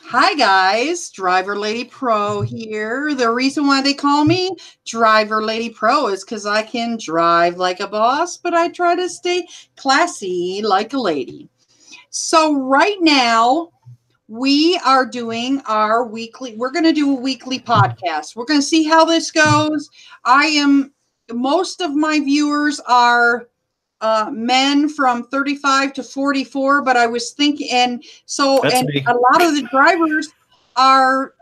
Hi guys, Driver Lady Pro here. The reason why they call me Driver Lady Pro is because I can drive like a boss, but I try to stay classy like a lady. So right now we are doing we're going to do a weekly podcast. We're going to see how this goes. Most of my viewers are men from 35 to 44, but I was thinking, and That's me. a lot of the drivers are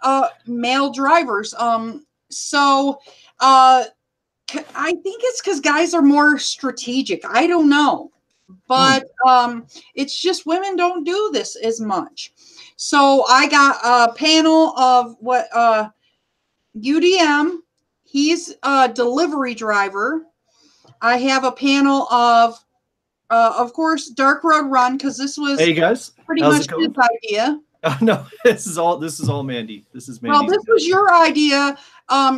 male drivers. So uh, I think it's because guys are more strategic. I don't know, but it's just women don't do this as much. So I got a panel of what UDM. He's a delivery driver. I have a panel of course, Dark Road Run, because this was Hey guys, pretty how's much it his going? idea. No, this is all Mandy. This is Well, Mandy's. this was your idea.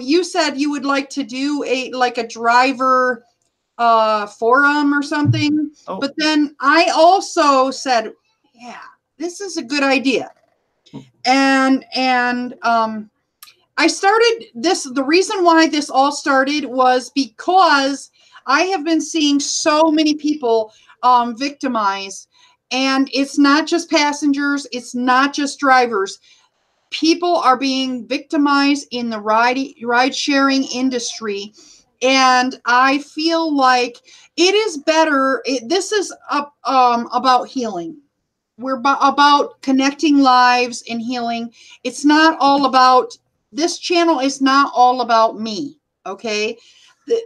You said you would like to do a driver forum or something, Oh, but then I also said, yeah, this is a good idea. And I started this. The reason why this all started was because I have been seeing so many people victimized, and it's not just passengers, it's not just drivers. People are being victimized in the ride sharing industry, and I feel like it is better. This is about healing. We're about connecting lives and healing. It's not all about this channel is not all about me. Okay.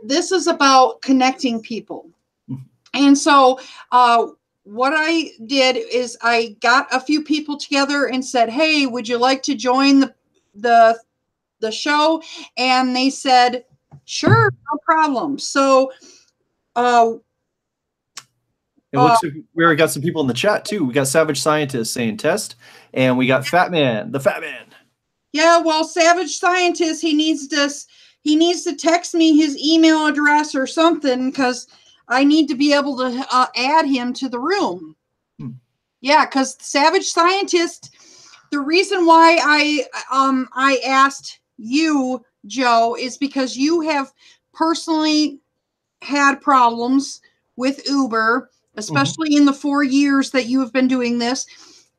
This is about connecting people. And so what I did is I got a few people together and said, hey, would you like to join the the show? And they said, sure, no problem. So uh, it looks like we already got some people in the chat too. We got Savage Scientist saying test, and we got Fat Man, the Fat Man. yeah, well, Savage Scientist, he needs to text me his email address or something because I need to be able to add him to the room. Yeah, because Savage Scientist, the reason why I asked you, Joe, is because you have personally had problems with Uber, especially in the 4 years that you have been doing this.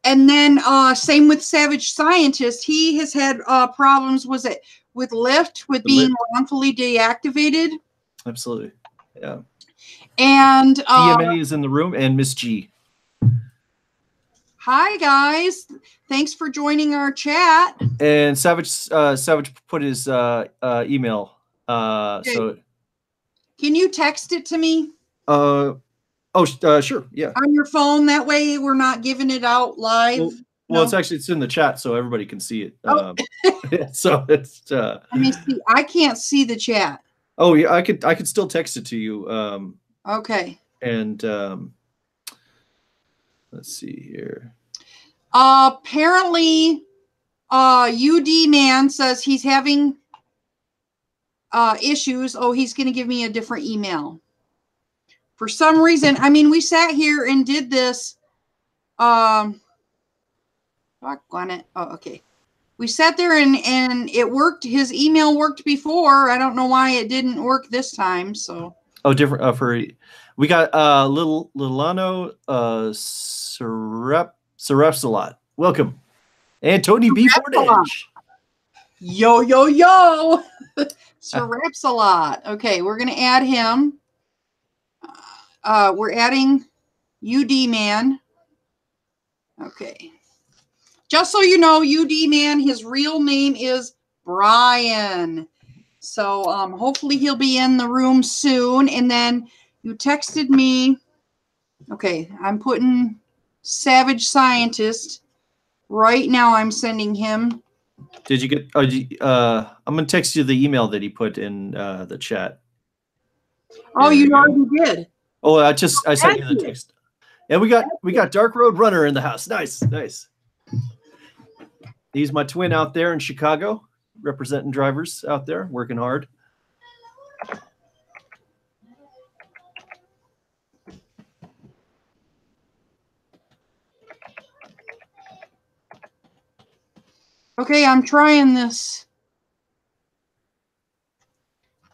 And then same with Savage Scientist. He has had problems, was it with Lyft, with being wrongfully deactivated? Absolutely. Yeah. And DMA is in the room, and Miss G. hi guys, thanks for joining our chat. And Savage put his email. So can you text it to me? Sure, yeah. On your phone, that way we're not giving it out live. Well, it's in the chat, so everybody can see it. So it's. Let me see. I can't see the chat. Oh yeah, I could still text it to you. Okay. And let's see here. Apparently, UD man says he's having issues. Oh, he's going to give me a different email. For some reason, I mean, we sat here and did this. Fuck on it. Oh, okay. We sat there and it worked. His email worked before. I don't know why it didn't work this time. So. Oh, different for we got Lilano Sarepsalot. Welcome. And Tony B. Fortage. Yo, yo, yo. Sarepsalot. Okay, we're gonna add him. We're adding UD man. Okay. Just so you know, UD man, his real name is Brian. So hopefully he'll be in the room soon. And then you texted me. Okay, I'm putting Savage Scientist. Right now I'm sending him. Did you get I'm gonna text you the email that he put in the chat. Oh, you already did. Oh, I sent you the text. And we got Dark Road Runner in the house. Nice. He's my twin out there in Chicago, representing drivers out there, working hard. Okay, I'm trying this.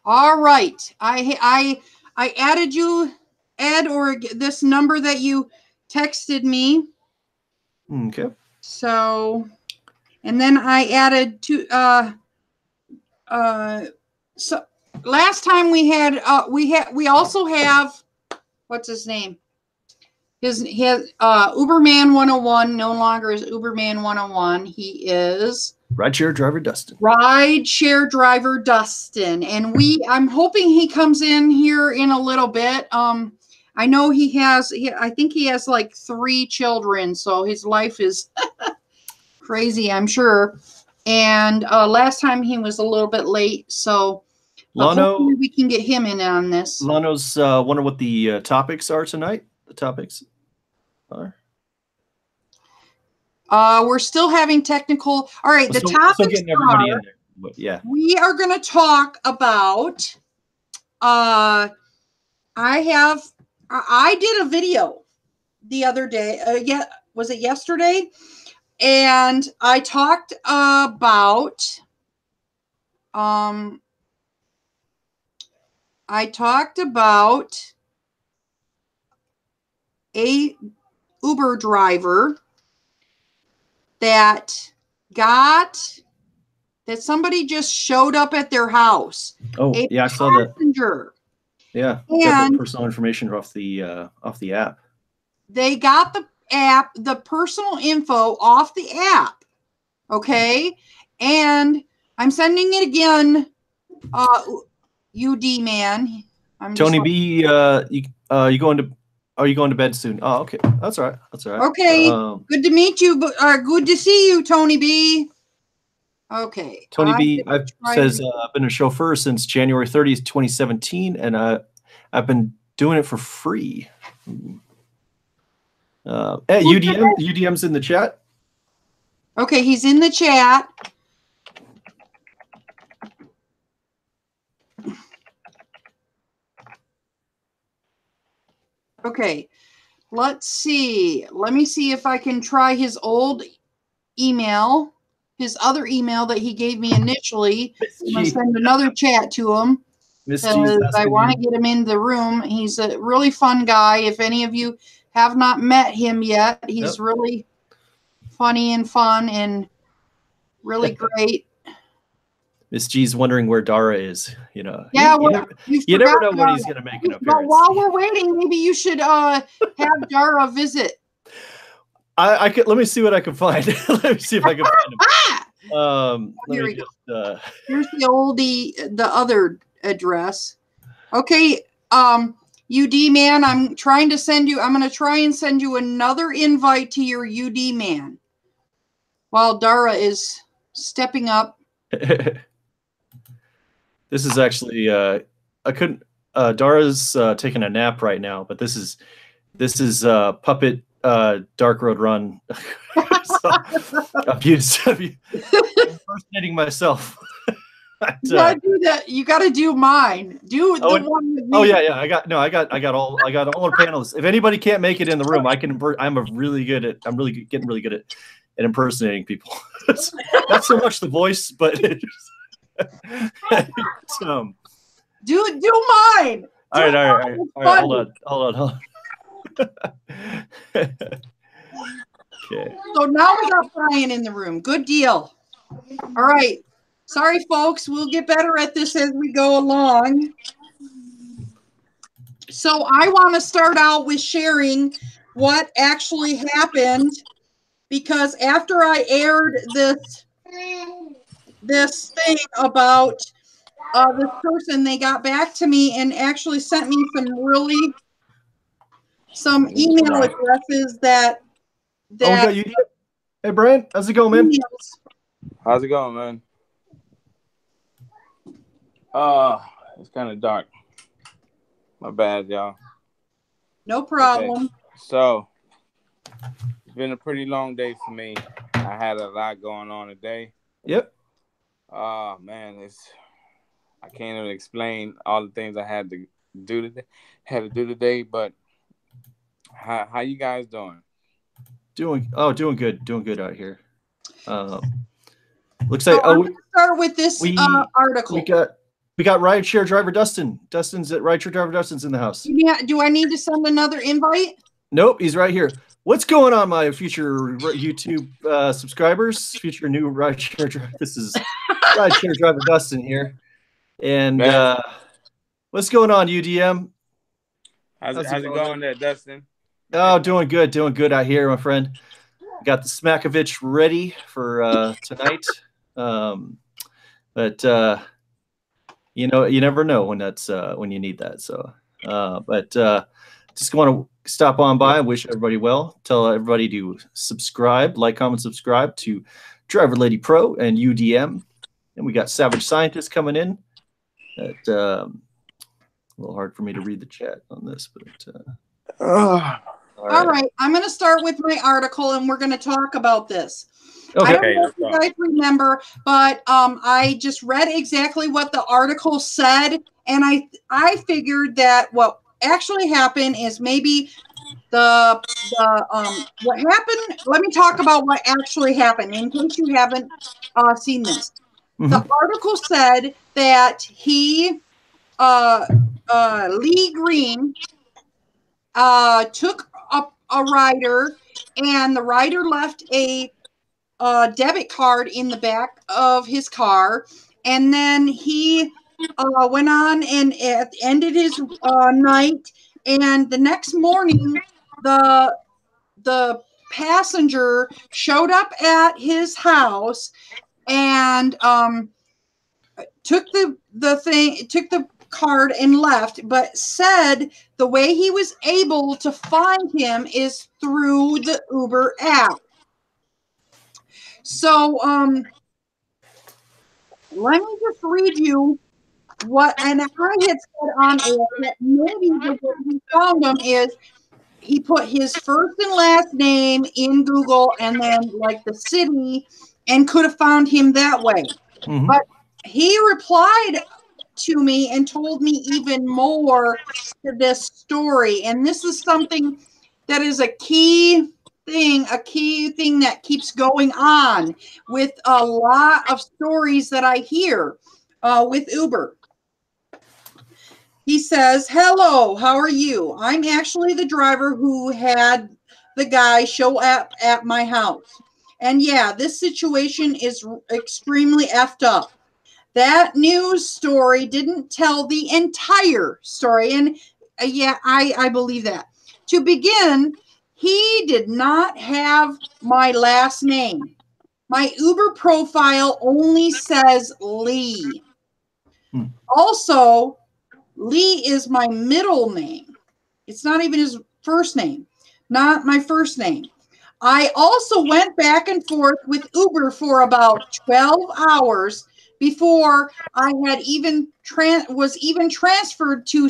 All right. I added you, Ed, or this number that you texted me. Okay. So, and then I added so last time we also have, what's his name? His Uberman 101 no longer is Uberman 101. He is Rideshare driver Dustin. Rideshare driver Dustin, and I'm hoping he comes in here in a little bit. I know I think he has like 3 children, so his life is crazy, I'm sure. And last time he was a little bit late, so hopefully we can get him in on this. Lano's wonder what the topics are tonight. The topics are. We're still having technical. All right, the topics getting everybody in there. But yeah, we are going to talk about. I did a video the other day. Was it yesterday? And I talked about. A Uber driver that somebody just showed up at their house. Oh, yeah, I saw that. Yeah, got the personal information off the app. They got the personal info off the app. Okay, and I'm sending it again. UD man, Tony B, are you going to bed soon? Oh, okay, that's all right. That's all right. Okay, good to meet you. Good to see you, Tony B. Okay. Tony B says I've been a chauffeur since January 30th, 2017, and I've been doing it for free. Hey, UDM's in the chat. Okay, he's in the chat. Okay, let's see. Let me see if I can try his old email, his other email that he gave me initially. I'm going to send another chat to him because I want to get him in the room. He's a really fun guy. If any of you have not met him yet, he's really funny and fun and really great. Miss G's wondering where Dara is. You know, yeah, you never know when he's going to make an appearance. But while we're waiting, maybe you should have Dara visit. Let me see what I can find. Let me see if I can find him. Here we go. Here's the other address. Okay, UD man, I'm going to try and send you another invite to your UD man while Dara is stepping up. This is actually I couldn't Dara's taking a nap right now, but this is Puppet Dark Road Run. So, I'm impersonating myself. You gotta do that. You gotta do mine. Do the one with me. Oh yeah. I got all our panelists. If anybody can't make it in the room, I'm getting really good at impersonating people. Not so much the voice, but do mine. All right. Hold on. Okay. So now we got Brian in the room. Good deal. All right. Sorry, folks. We'll get better at this as we go along. So I want to start out with sharing what actually happened, because after I aired this thing about this person, they got back to me and actually sent me some email addresses that Hey Brian, how's it going, man? How's it going, man? It's kind of dark. My bad, y'all. No problem. Okay. So it's been a pretty long day for me. I had a lot going on today. Yep. Man, I can't even explain all the things I had to do today. But how you guys doing? Doing good out here. Looks like I'm going to start with this article. We got Rideshare driver Dustin. Dustin's at Rideshare driver Dustin's in the house. Yeah, do I need to send another invite? Nope, he's right here. What's going on, my future YouTube subscribers? Future new Rideshare driver. This is Rideshare driver Dustin here. And what's going on, UDM? How's it going there, Dustin? Oh, doing good out here, my friend. Got the Smakovich ready for tonight. But you know, you never know when that's when you need that. So, just want to stop on by and wish everybody well. Tell everybody to subscribe, like, comment, subscribe to Driver Lady Pro and UDM. And we got Savage Scientist coming in. A little hard for me to read the chat on this, but all right. I'm going to start with my article, and we're going to talk about this. Okay. I don't know if you guys remember, but I just read exactly what the article said, and I figured that what actually happened is maybe what happened. Let me talk about what actually happened in case you haven't seen this. Mm-hmm. The article said that Lee Green took a rider, and the rider left a debit card in the back of his car, and then he went on and ended his night. And the next morning, the passenger showed up at his house and took the card and left, but said the way he was able to find him is through the Uber app. So let me just read you what, and I had said on it that maybe the way he found him is he put his first and last name in Google and then like the city and could have found him that way. Mm-hmm. But he replied to me and told me even more to this story. And this is something that is a key thing that keeps going on with a lot of stories that I hear with Uber. He says, "Hello, how are you? I'm actually the driver who had the guy show up at my house. And yeah, this situation is extremely effed up. That news story didn't tell the entire story." And yeah, I believe that. To begin, he did not have my last name. My Uber profile only says Lee. Also, Lee is my middle name. It's not even his first name, not my first name. I also went back and forth with Uber for about 12 hours before I had was even transferred to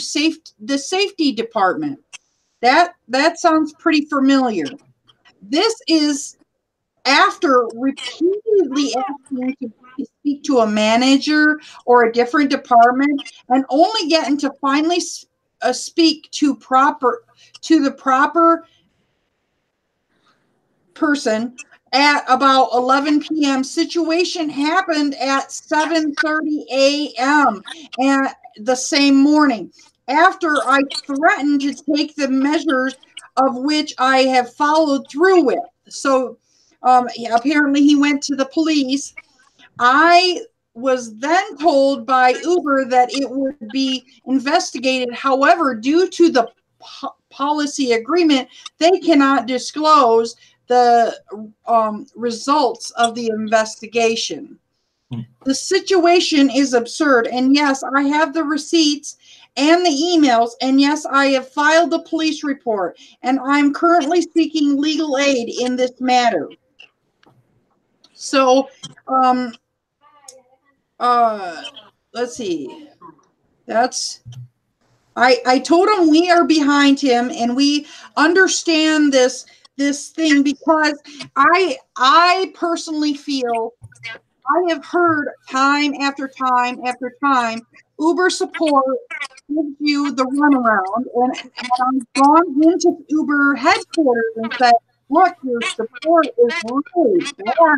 the safety department. That sounds pretty familiar. This is after repeatedly asking to speak to a manager or a different department and only getting to finally speak to the proper person at about 11 p.m. Situation happened at 7:30 a.m. and the same morning, after I threatened to take the measures of which I have followed through with. So apparently he went to the police. I was then told by Uber that it would be investigated. However, due to the policy agreement, they cannot disclose the results of the investigation. The situation is absurd. And yes, I have the receipts and the emails. And yes, I have filed a police report. And I'm currently seeking legal aid in this matter. So, let's see. I told him we are behind him and we understand this thing, because I personally feel, I have heard time after time after time, Uber support gives you the runaround, and I've gone into Uber headquarters and said, look, your support is really bad.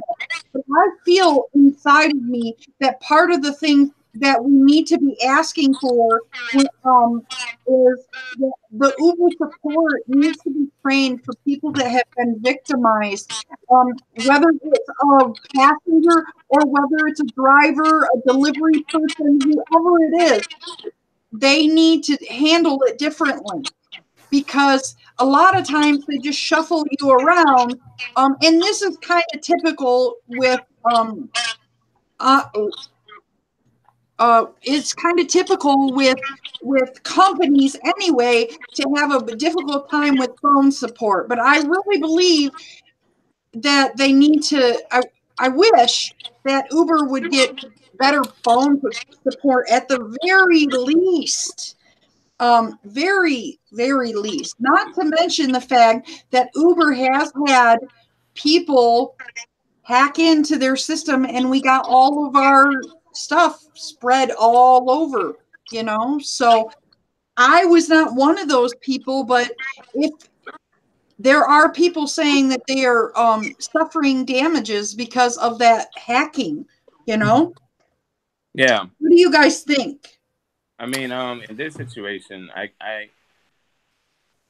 But I feel inside of me that part of the thing that we need to be asking for is that the Uber support needs to be trained for people that have been victimized, whether it's a passenger or whether it's a driver, a delivery person, whoever it is. They need to handle it differently, because a lot of times they just shuffle you around. And this is kind of typical with it's kind of typical with companies anyway, to have a difficult time with phone support. But I really believe that they need to. I wish that Uber would get better phone support at the very least. Very, very least. Not to mention the fact that Uber has had people hack into their system, and we got all of our stuff spread all over, So I was not one of those people, but if there are people saying that they are suffering damages because of that hacking, Yeah. What do you guys think? I mean, in this situation,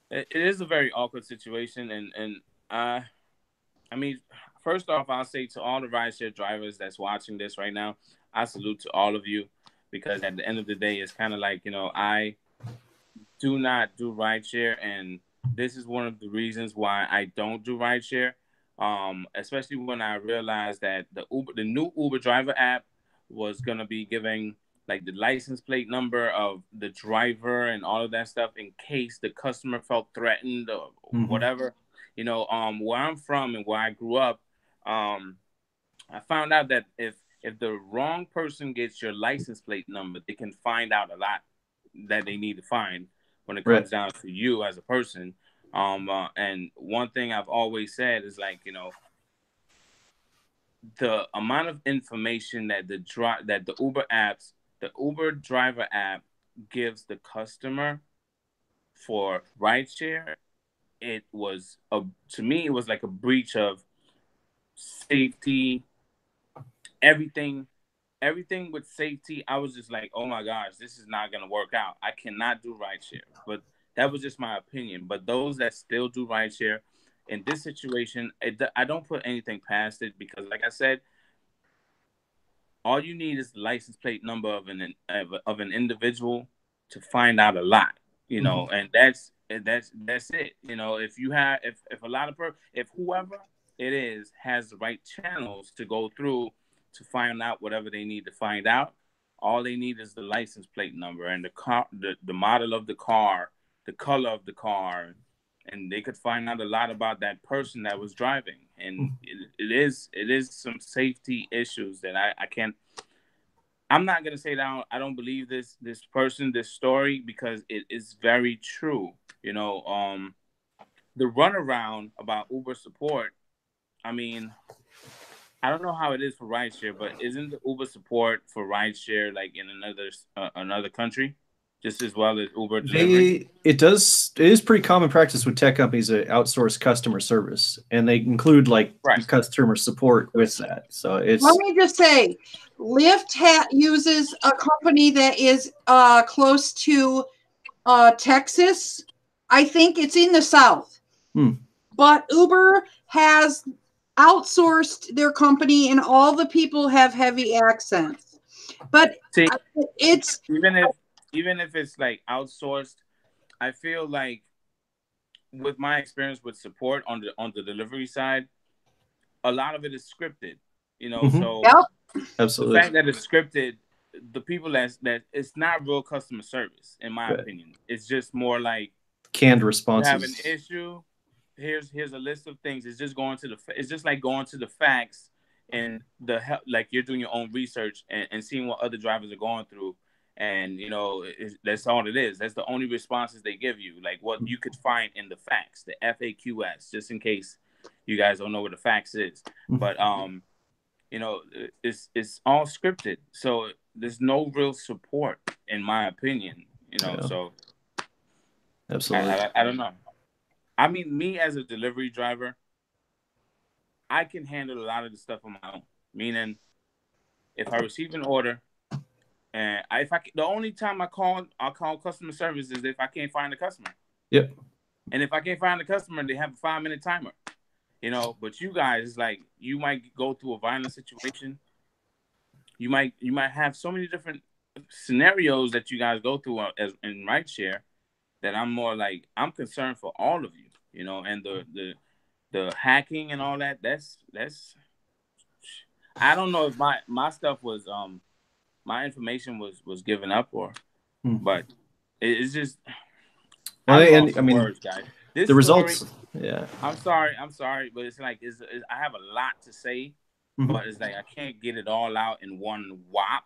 it is a very awkward situation, and I mean, first off, I'll say to all the rideshare drivers that's watching this right now, I salute to all of you, because at the end of the day, it's kind of like, I do not do rideshare, and this is one of the reasons why I don't do rideshare. Especially when I realized that the new Uber driver app was gonna be giving like the license plate number of the driver and all of that stuff in case the customer felt threatened or whatever. Where I'm from and where I grew up, I found out that if the wrong person gets your license plate number, they can find out a lot that they need to find when it comes down to you as a person. And one thing I've always said is, like, the amount of information that the Uber driver app gives the customer for rideshare, to me, it was like a breach of safety. Everything with safety, I was just like, oh my gosh, this is not gonna work out. I cannot do rideshare. But that was just my opinion. But those that still do rideshare, in this situation, I don't put anything past it, because, like I said, all you need is the license plate number of an individual to find out a lot, and that's it. If whoever it is has the right channels to go through to find out whatever they need to find out, all they need is the license plate number and the model of the car, the color of the car, and they could find out a lot about that person that was driving. And it is some safety issues that I can't. I'm not gonna say that I don't believe this story, because it is very true. The runaround about Uber support. I mean, I don't know how it is for rideshare, but isn't the Uber support for rideshare like in another country, just as well as Uber delivery? It is pretty common practice with tech companies to outsource customer service, and they include customer support with that. So it's. Let me just say, Lyft uses a company that is close to Texas. I think it's in the South. But Uber has outsourced their company, and all the people have heavy accents. But See, it's even if it's like outsourced, I feel like, with my experience with support on the delivery side, a lot of it is scripted. So absolutely, the fact that it's scripted, the people that it's not real customer service, in my opinion. It's just more like canned responses. You have an issue. Here's a list of things. It's just like going to the facts, and like you're doing your own research and seeing what other drivers are going through, and that's all it is. That's the only responses they give you, like what you could find in the facts, the FAQs, just in case you guys don't know what the facts is. But it's all scripted, so there's no real support, in my opinion. So absolutely, I don't know. I mean, me as a delivery driver, I can handle a lot of the stuff on my own. Meaning, if I receive an order, and the only time I'll call customer service is if I can't find the customer. Yep. And if I can't find the customer, they have a 5-minute timer. You know, but you guys, like, you might go through a violent situation. You might have so many different scenarios that you guys go through as in Rideshare that I'm more like, I'm concerned for all of you, you know, and the hacking and all that. That's I don't know if my stuff was my information was given up or, but it's just. Well, I mean, words, guys. The results. Yeah. I'm sorry, but it's like I have a lot to say, but it's like I can't get it all out in one whop.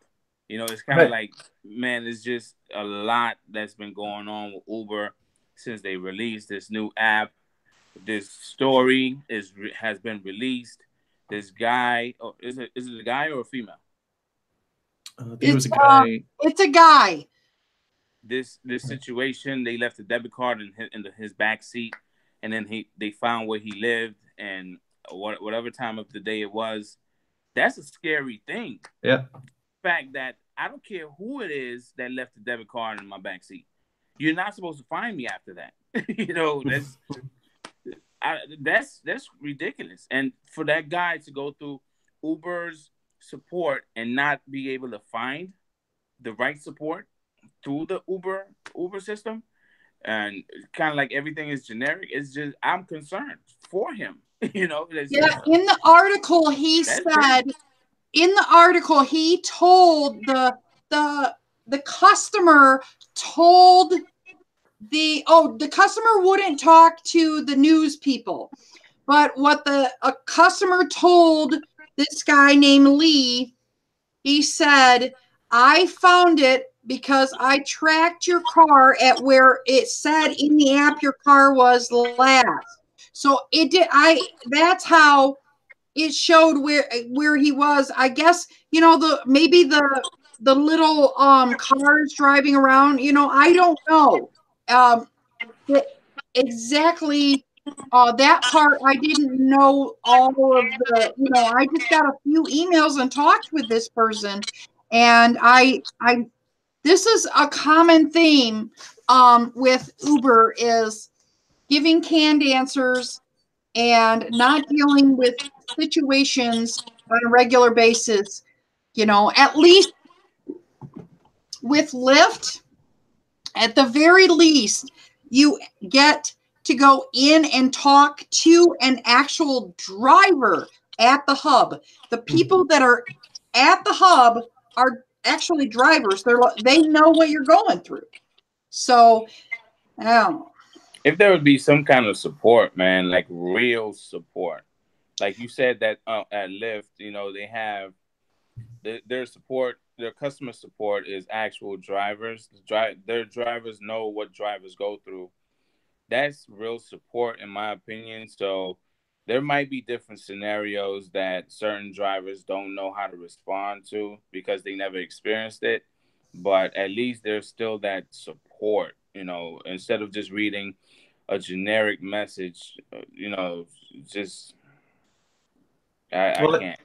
You know, it's kind of like, man, it's just a lot that's been going on with Uber since they released this new app. This story has been released. This guy, is it a guy or a female? I think it was a guy. It's a guy. This situation, they left a debit card in his back seat, and then they found where he lived and whatever time of the day it was. That's a scary thing. Yeah. The fact that I don't care who it is that left the debit card in my back seat. You're not supposed to find me after that. You know, that's ridiculous. And for that guy to go through Uber's support and not be able to find the right support through the Uber system, and kind of like everything is generic, it's just, I'm concerned for him. You know. Yeah. In the article, he said. In the article, he told the customer told the customer wouldn't talk to the news people, but what a customer told this guy named Lee, he said, I found it because I tracked your car at where it said in the app your car was last. So it did. That's how it showed where he was. I guess, you know, maybe the little cars driving around. You know, I don't know exactly that part. I didn't know all of the. You know, I just got a few emails and talked with this person, and this is a common theme with Uber is giving canned answers and not dealing with situations on a regular basis. You know, at least with Lyft, at the very least, you get to go in and talk to an actual driver at the hub. The people that are at the hub are actually drivers. They know what you're going through. So, I don't know. If there would be some kind of support, man, like real support, like you said that at Lyft, you know, they have their support, their customer support is actual drivers. Their drivers know what drivers go through. That's real support, in my opinion. So there might be different scenarios that certain drivers don't know how to respond to because they never experienced it. But at least there's still that support, you know, instead of just reading a generic message, you know, just I can't.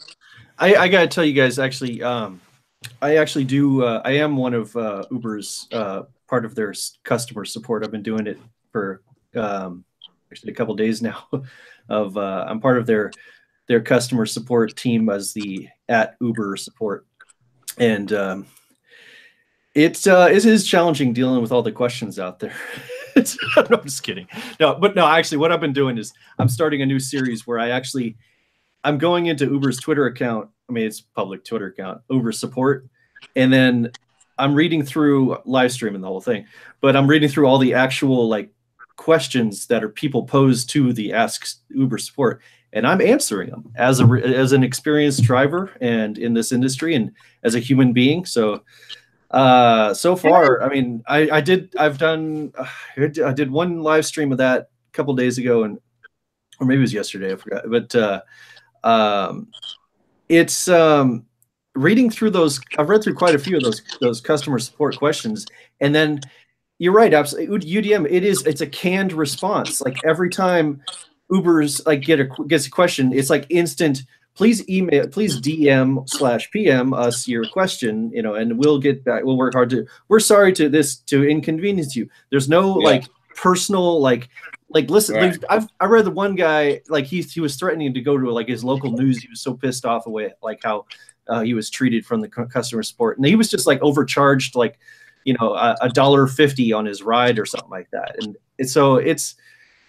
I gotta tell you guys, actually, I actually do. I am one of Uber's part of their customer support. I've been doing it for actually a couple days now. I'm part of their customer support team as the @Uber support, and it is challenging dealing with all the questions out there. No, I'm just kidding. No, actually, what I've been doing is I'm starting a new series where I'm going into Uber's Twitter account. I mean, it's public Twitter account, Uber support. And then I'm reading through, live streaming the whole thing, but I'm reading through all the actual like questions that are people pose to the Ask Uber support. And I'm answering them as an experienced driver and in this industry and as a human being. So, so far, I mean, I did one live stream of that a couple days ago, or maybe it was yesterday, I forgot. But it's reading through those. I've read through quite a few of those customer support questions, and then you're right, absolutely. UDM, it's a canned response. Like every time Uber's like gets a question, it's like instant. Please DM/PM us your question, you know, and we'll get back. We'll work hard to. We're sorry to inconvenience you. There's no like personal like listen. Right. I read the one guy like he was threatening to go to like his local news. He was so pissed off away like how he was treated from the customer support, and he was just like overcharged like, you know, $1.50 on his ride or something like that. And so it's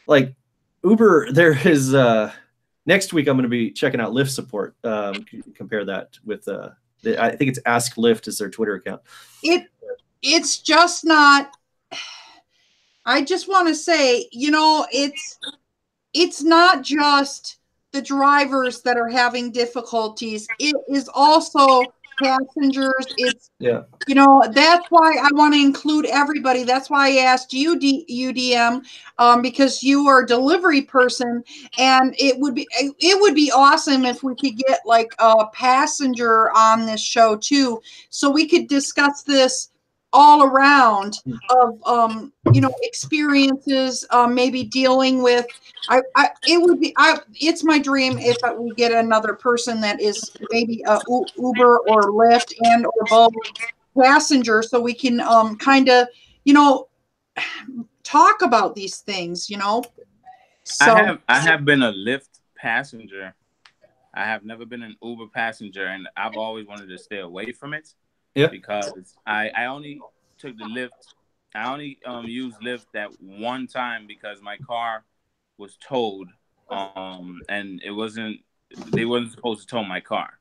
like Uber. There is next week I'm going to be checking out Lyft support. Compare that with I think it's Ask Lyft is their Twitter account. It's just not. I just want to say, you know, it's not just the drivers that are having difficulties. It is also passengers. It's, you know, that's why I want to include everybody. That's why I asked you, UDM, because you are a delivery person, and it would be awesome if we could get like a passenger on this show too, so we could discuss this all around of you know, experiences, maybe dealing with. It's my dream if we get another person that is maybe a Uber or Lyft and or both passenger, so we can kind of, you know, talk about these things, you know. So I have been a Lyft passenger. I have never been an Uber passenger, and I've always wanted to stay away from it. Yeah. Because I only took the Lyft. I only used Lyft that one time because my car was towed, and they wasn't supposed to tow my car,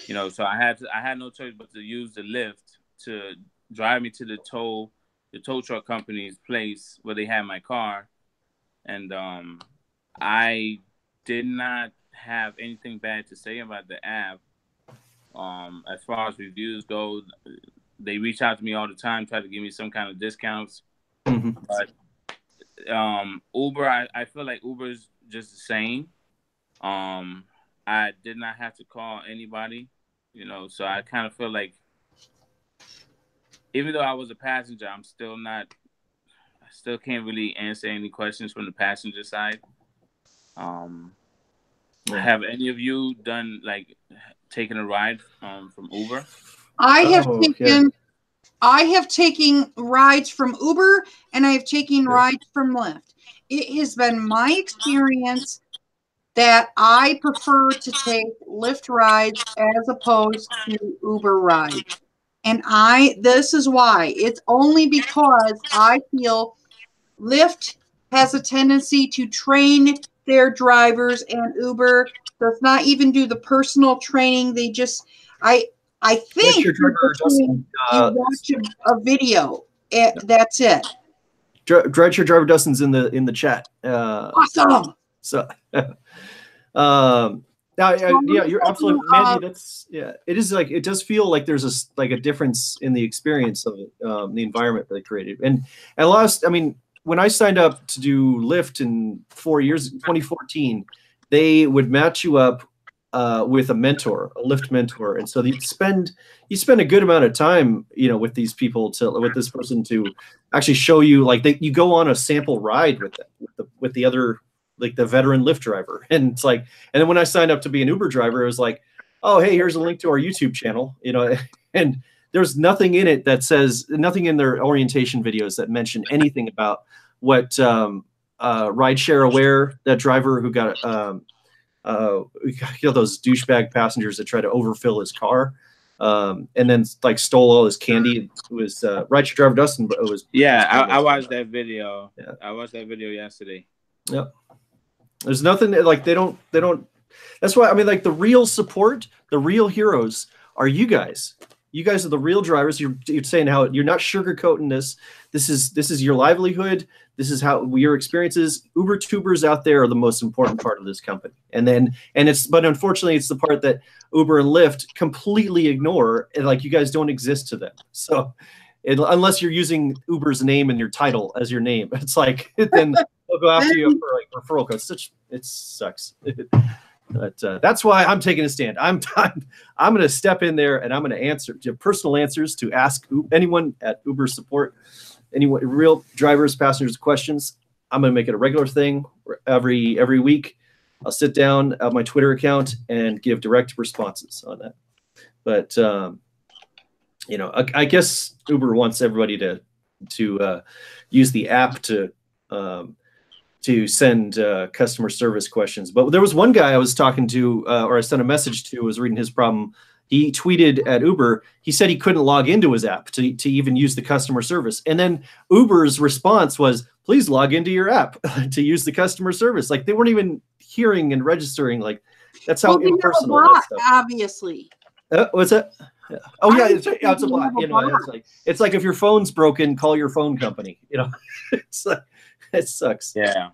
you know. So I had no choice but to use the Lyft to drive me to the tow truck company's place where they had my car, and I did not have anything bad to say about the app. As far as reviews go, they reach out to me all the time, try to give me some kind of discounts. But Uber, I feel like Uber's just the same. I did not have to call anybody, you know, so I kind of feel like even though I was a passenger, I still can't really answer any questions from the passenger side. Have any of you done like taken a ride from Uber? I have taken rides from Uber, and I have taken rides from Lyft. It has been my experience that I prefer to take Lyft rides as opposed to Uber rides. And this is why. It's only because I feel Lyft has a tendency to train their drivers, and Uber does not even do the personal training. They just, I think you watch a video. That's it. Rideshare driver Dustin's in the chat. Awesome. So, yeah, you're absolutely, Mandy. It is like, it does feel like there's a difference in the experience of it, the environment that they created, and I mean, when I signed up to do Lyft in 4 years, 2014, they would match you up with a mentor, a Lyft mentor, and so you spend a good amount of time, you know, with these people with this person to actually show you, like, you go on a sample ride with them, with the other, like the veteran Lyft driver, and it's like, and then when I signed up to be an Uber driver, it was like, oh, hey, here's a link to our YouTube channel, you know, and there's nothing in it that says, nothing in their orientation videos that mention anything about what Rideshare Aware, that driver who got those douchebag passengers that try to overfill his car, and then like stole all his candy. It was Rideshare driver Dustin, but it was I watched that video. Yeah. I watched that video yesterday. Yep. There's nothing like they don't. That's why, I mean, like, the real support, the real heroes are you guys. You guys are the real drivers. You're saying how you're not sugarcoating this. This is your livelihood. This is how your experiences. Uber tubers out there are the most important part of this company. But unfortunately, it's the part that Uber and Lyft completely ignore. And like, you guys don't exist to them. So unless you're using Uber's name and your title as your name, it's like, then they'll go after you for like referral codes. It sucks. But that's why I'm taking a stand. I'm going to step in there, and I'm going to give personal answers to ask anyone at Uber support, anyone, real drivers, passengers, questions. I'm going to make it a regular thing every week. I'll sit down at my Twitter account and give direct responses on that. But you know, I guess Uber wants everybody to use the app to send customer service questions. But there was one guy I was talking to, or I sent a message to, was reading his problem. He tweeted at Uber. He said he couldn't log into his app to even use the customer service. And then Uber's response was, please log into your app to use the customer service. Like, they weren't even hearing and registering. Like, that's how impersonal that stuff. Obviously. What's that? Yeah. Oh yeah, it's a bot. You know, it's like if your phone's broken, call your phone company. You know, it's like, it sucks. Yeah.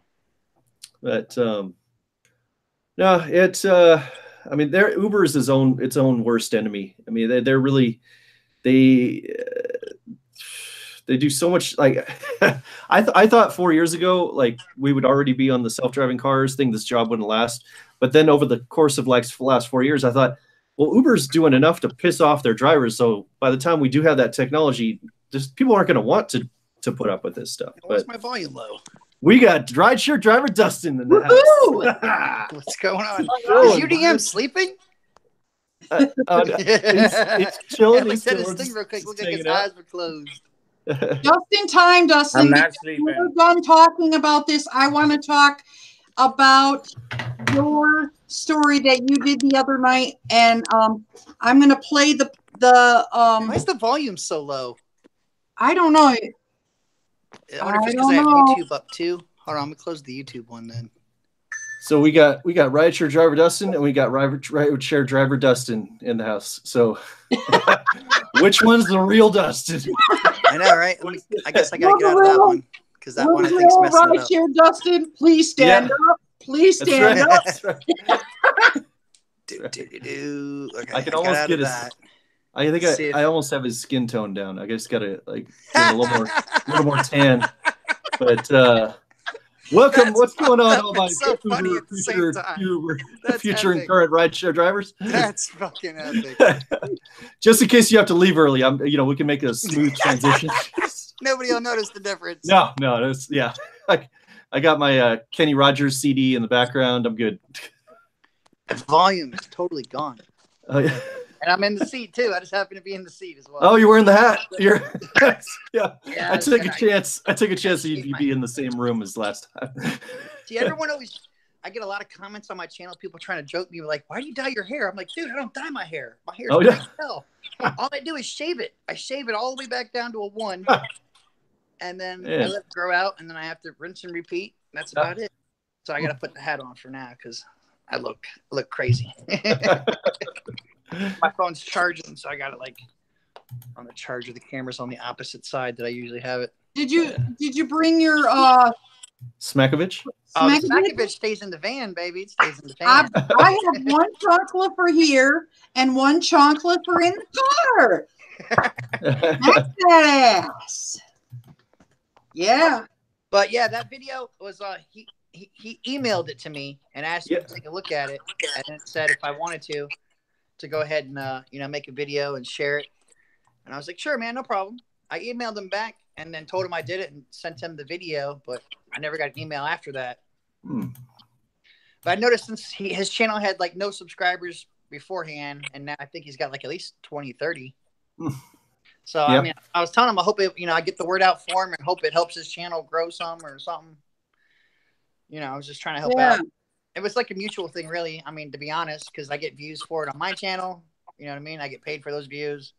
But no, it's I mean, Uber is its own worst enemy. I mean, they're really they do so much. Like, I thought 4 years ago, like, we would already be on the self-driving cars thing. This job wouldn't last. But then over the course of like the last 4 years, I thought, well, Uber's doing enough to piss off their drivers. So by the time we do have that technology, just people aren't going to want to put up with this stuff. What's my volume low? We got Rideshare driver Dustin in the house. What's going on? Is UDM sleeping? It's chilling. Yeah, look at his thing real quick. Look like his eyes were closed. Just in time, Dustin. I'm not sleeping. We're done talking about this. I want to talk about your story that you did the other night, and I'm going to play the Why is the volume so low? I don't know. I wonder if it's because I have YouTube up too. Hold on, I'm gonna close the YouTube one then. So we got Rideshare driver Dustin and we got Rideshare driver Dustin in the house. So which one's the real Dustin? I know, right? I guess I gotta get out of that one because that one I think's messing it up. Rideshare Dustin, please stand up. Please stand up. That's right. Okay, I can almost get his. I think I almost have his skin tone down. I just gotta like get a little more tan. But welcome. What's going on, all my so future and current rideshare drivers? That's fucking epic. Just in case you have to leave early, we can make a smooth transition. Nobody will notice the difference. No, that's yeah. I got my Kenny Rogers CD in the background. I'm good. The volume is totally gone. Oh yeah. And I'm in the seat too. I just happen to be in the seat as well. Oh, you're wearing the hat. Yeah. Yeah, I took a chance that you'd be in the same room as last time. See, everyone always. I get a lot of comments on my channel. People trying to joke me like, "Why do you dye your hair?" I'm like, "Dude, I don't dye my hair. My hair is hell. All I do is shave it. I shave it all the way back down to a 1, and then I let it grow out, and then I have to rinse and repeat. That's about it. So I got to put the hat on for now because I look crazy. My phone's charging, so I got it like on the charger. The camera's on the opposite side that I usually have it. Did you bring your Smackovich? Smackovich stays in the van, baby. It stays in the van. I have one chocolate for here and one chocolate for in the car. Yes. Yeah. But yeah, that video was he emailed it to me and asked me to take a look at it, and it said if I wanted to go ahead and make a video and share it. And I was like, sure, man, no problem. I emailed him back and then told him I did it and sent him the video, but I never got an email after that. But I noticed since his channel had like no subscribers beforehand, and now I think he's got like at least 20, 30. So I mean, I was telling him I hope I get the word out for him and hope it helps his channel grow some or something. I was just trying to help out. It was like a mutual thing, really. I mean, to be honest, because I get views for it on my channel. You know what I mean? I get paid for those views.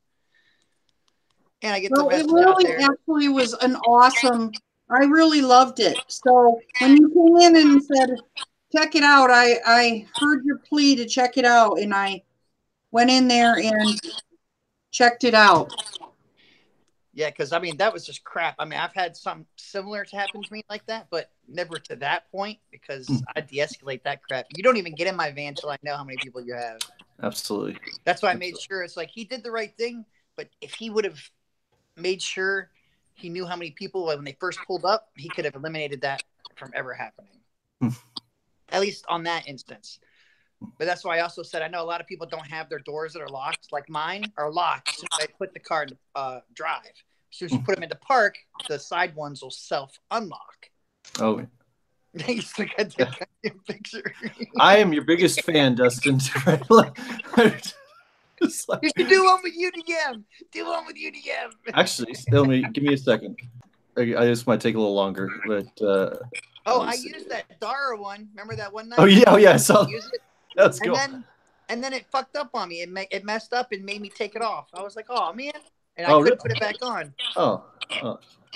And I get the message out there. It really actually was an awesome, I really loved it. So when you came in and said, check it out, I heard your plea to check it out. And I went in there and checked it out. Yeah, because, I mean, that was just crap. I mean, I've had something similar to happen to me like that, but never to that point because I de-escalate that crap. You don't even get in my van until I know how many people you have. Absolutely. That's why I made sure. It's like he did the right thing, but if he would have made sure he knew how many people when they first pulled up, he could have eliminated that from ever happening. At least on that instance. But that's why I also said I know a lot of people don't have their doors that are locked. Like mine are locked. So I put the car in drive. As soon as you put them into park, the side ones will self-unlock. Oh. You still got that goddamn picture. I am your biggest fan, Dustin. It's like, You should do one with UDM. Do one with UDM. actually, give me a second. I just might take a little longer, but I used that Dara one. Remember that one night? Oh yeah, I saw Use it. That's cool. And then it fucked up on me. It messed up and made me take it off. I was like, oh man, and I couldn't really? put it back on. Oh.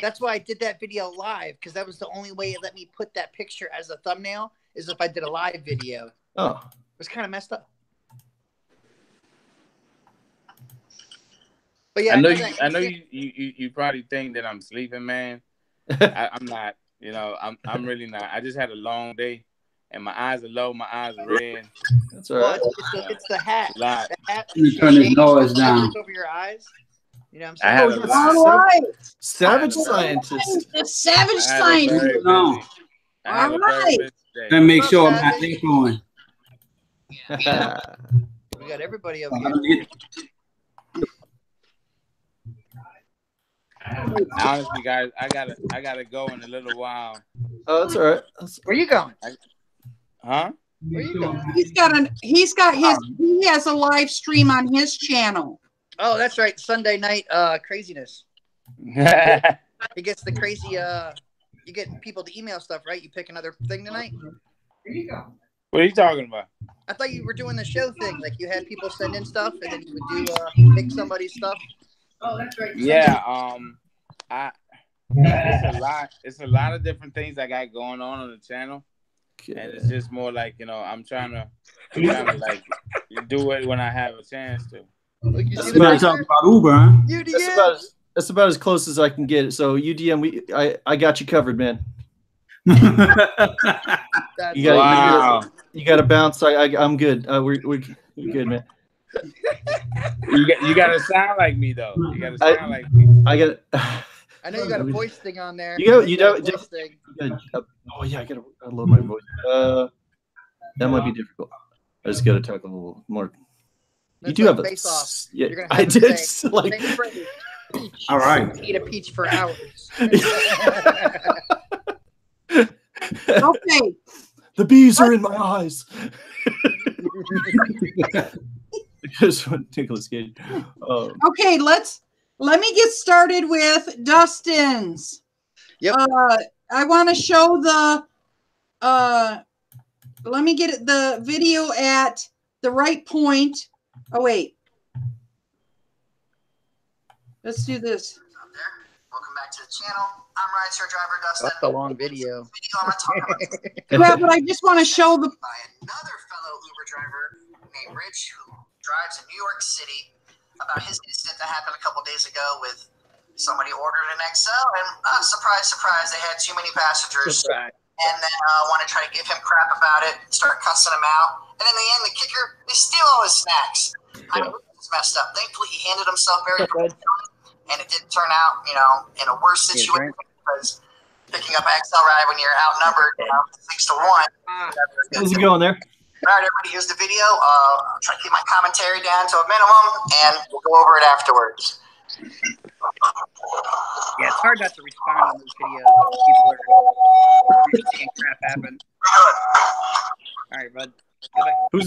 That's why I did that video live, because that was the only way it let me put that picture as a thumbnail, is if I did a live video. Oh. It was kind of messed up. But yeah, I know you probably think that I'm sleeping, man. I'm not. You know, I'm really not. I just had a long day, and my eyes are low. My eyes are red. That's all right. It's the hat. The hat You turn his noise down. Over your eyes. You know what I I'm had saying? a lot. All right. Savage scientist. The savage scientist. No. All right. Let me make sure my thing going. We got everybody over here. Honestly, guys, I gotta go in a little while. Oh, that's all right. Where you going? Huh? Where you going? He has a live stream on his channel. Oh, that's right. Sunday night craziness. What He gets the crazy you get people to email stuff, right? You pick another thing tonight? are you talking about? I thought you were doing the show thing. Like you had people send in stuff and then you would do pick somebody's stuff. Oh, that's right. Yeah, it's a lot of different things I got going on the channel. Okay. And it's just more like, you know, I'm trying to like do it when I have a chance to. Like you That's see the We're picture? talking about Uber, huh? That's about as close as I can get it. So UDM, I got you covered, man. You got to bounce. I'm good. We're good, man. You gotta sound like me though. You gotta sound like me. I know you got a voice thing on there. Oh yeah, I gotta load my voice. That might be difficult. I just gotta talk a little more. You do have a face off. Yeah, You're gonna I have to did. say, Like, peach. All right. Eat a peach for hours. Okay. the bees are in my eyes. Just Nicolas Cage. Okay, let me get started with Dustin's. Yep. I want to show let me get the video at the right point. Oh wait. Let's do this. Welcome back to the channel. I'm Rideshare driver Dustin. That's a long video. Yeah, but I just want to show the by another fellow Uber driver named Rich, who drives in New York City, about his incident that happened a couple days ago with somebody ordered an XL and surprise, surprise, they had too many passengers. Right. And then want to try to give him crap about it, start cussing him out. And in the end, the kicker, they steal all his snacks. Yeah. I mean, it's messed up. Thankfully, he handled himself very professionally, and it didn't turn out, in a worse situation because picking up an XL ride when you're outnumbered 6 to 1. How's it going there? All right, everybody, here's the video. I'll try to keep my commentary down to a minimum, and we'll go over it afterwards. Yeah, it's hard not to respond on those videos. People are seeing crap happen. All right, bud. Who's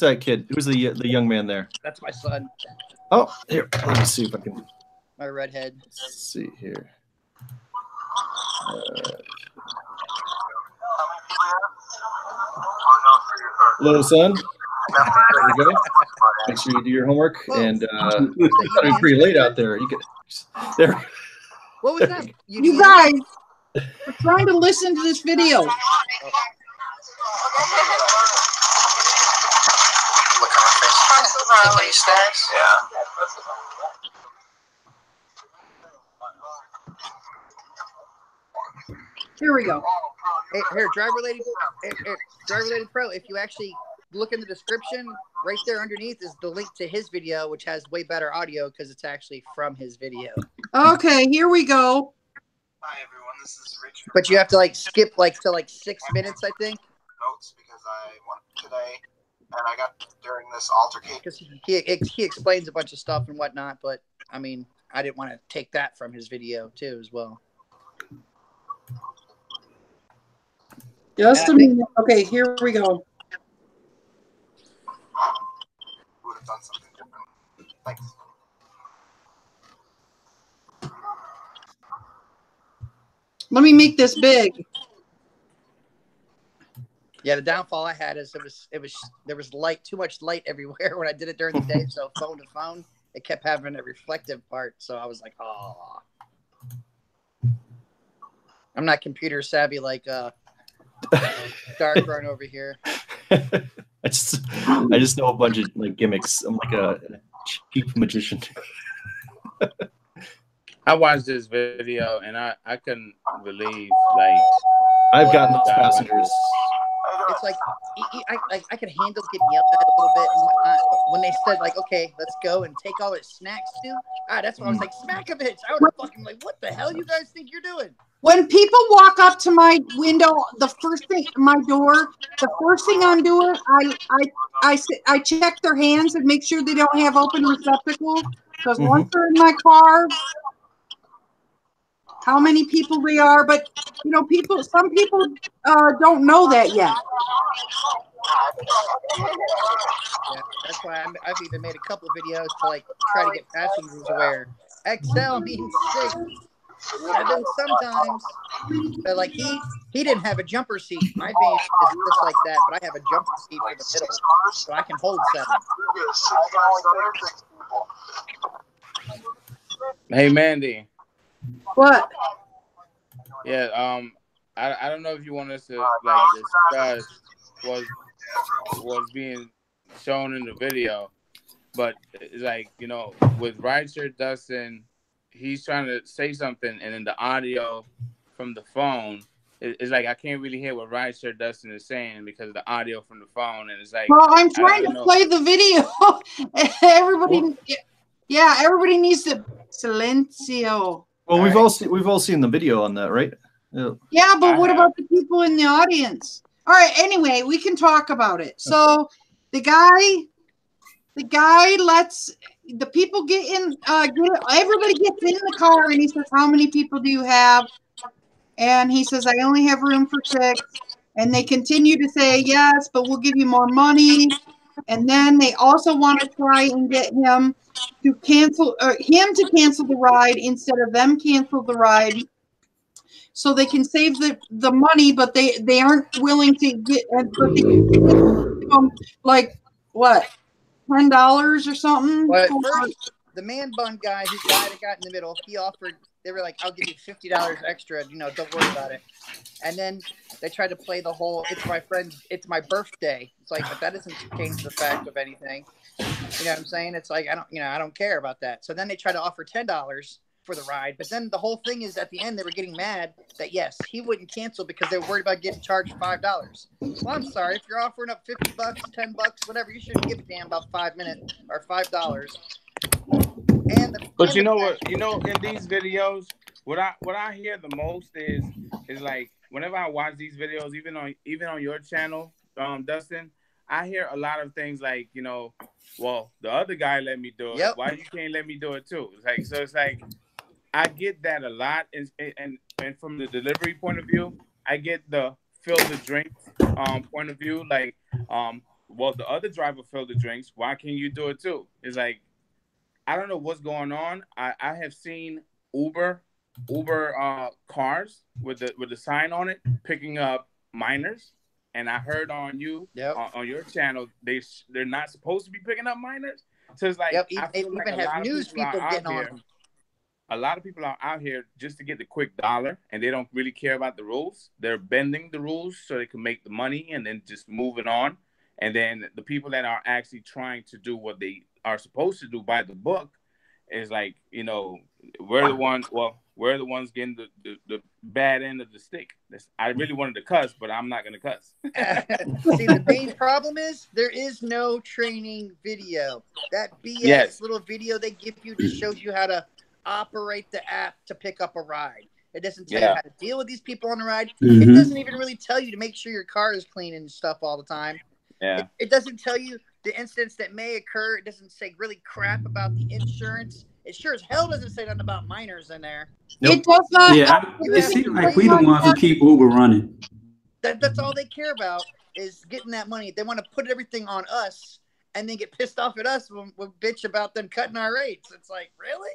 that kid? Who's the young man there? That's my son. Oh, here. Let me see if I can. My redhead. Let's see here. Hello, son. There you go. Make sure you do your homework. Whoa. And it's pretty late out there. You get there. What was that? You guys are trying to listen to this video. Look on my face. Take any snacks? Yeah. Here we go. Hey, here, driver related pro. If you actually look in the description, right there underneath is the link to his video, which has way better audio because it's actually from his video. Okay, here we go. Hi everyone, this is Richard. But you have to skip to 6 minutes, I think. Notes because I went today and I got during this altercation. Because he explains a bunch of stuff and whatnot, but I mean, I didn't want to take that from his video too as well. Just a minute. Okay, here we go. Would have done something different. Thanks. Let me make this big. Yeah, the downfall I had is there was light, too much light everywhere when I did it during the day. So phone to phone, it kept having a reflective part. So I was like, oh, I'm not computer savvy like Dark Run over here. I just know a bunch of like gimmicks. I'm like a cheap magician. I watched this video and I couldn't believe like I've gotten those passengers. It's like I could handle getting yelled at a little bit and whatnot, but when they said like, okay, let's go and take all his snacks too, that's why I was like, smack a bitch. I was fucking like, what the hell you guys think you're doing? When people walk up to my window, the first thing I'm doing, I check their hands and make sure they don't have open receptacles. Because once they're in my car, how many people they are, but you know, some people don't know that yet. Yeah, that's why I've even made a couple of videos to like try to get passengers aware. XL means 6, 7 sometimes. But like he didn't have a jumper seat. My van is just like that, but I have a jumper seat for the middle, so I can hold 7. Hey Mandy. What? Yeah, I don't know if you want us to like discuss was being shown in the video, but it's like, you know, with Rideshare Dustin, he's trying to say something, and in the audio from the phone, it's like I can't really hear what Rideshare Dustin is saying because of the audio from the phone, and it's like, well, I'm trying to play the video. Everybody, yeah, everybody needs to silencio. Well, we've all seen the video on that, right? Yeah, but what about the people in the audience? All right, anyway, we can talk about it. So the guy lets the people get in, everybody gets in the car, and he says, how many people do you have? And he says, I only have room for 6. And they continue to say, yes, but we'll give you more money. And then they also want to try and get him to cancel the ride instead of them cancel the ride, so they can save the money, but they aren't willing to get, but they like what, $10 or something. But first, the man bun guy, who got in the middle, he offered. They were like, I'll give you $50 extra. You know, don't worry about it. And then they tried to play the whole, it's my birthday. It's like, but that doesn't change the fact of anything. You know what I'm saying? It's like, I don't care about that. So then they try to offer $10 for the ride. But then the whole thing is, at the end, they were getting mad that, yes, he wouldn't cancel because they were worried about getting charged $5. Well, I'm sorry. If you're offering up $50, $10, whatever, you shouldn't give a damn about 5 minutes or $5. But you know what? You know, in these videos, what I hear the most is like, whenever I watch these videos, even on your channel, Dustin, I hear a lot of things like, you know, well, the other guy let me do it. Yep. Why you can't let me do it too? It's like I get that a lot, and from the delivery point of view, I get the fill the drinks point of view. Like, well, the other driver filled the drinks. Why can't you do it too? It's like, I don't know what's going on. I have seen Uber cars with the sign on it picking up minors, and I heard on on your channel they're not supposed to be picking up minors. So it's like, they even have news people getting on them. A lot of people are out here just to get the quick dollar, and they don't really care about the rules. They're bending the rules so they can make the money and then just moving on. And then the people that are actually trying to do what they are supposed to do by the book is like, you know, we're the ones getting the bad end of the stick. I really wanted to cuss, but I'm not going to cuss. See, the main problem is there is no training video. That BS little video they give you just shows you how to operate the app to pick up a ride. It doesn't tell you how to deal with these people on the ride. It doesn't even really tell you to make sure your car is clean and stuff all the time. Yeah. It doesn't tell you the incidents that may occur. It doesn't say really crap about the insurance. It sure as hell doesn't say nothing about minors in there. Nope. It does not. Yeah, it seems like we the ones who keep Uber running. That's all they care about is getting that money. They want to put everything on us and then get pissed off at us when we bitch about them cutting our rates. It's like, really?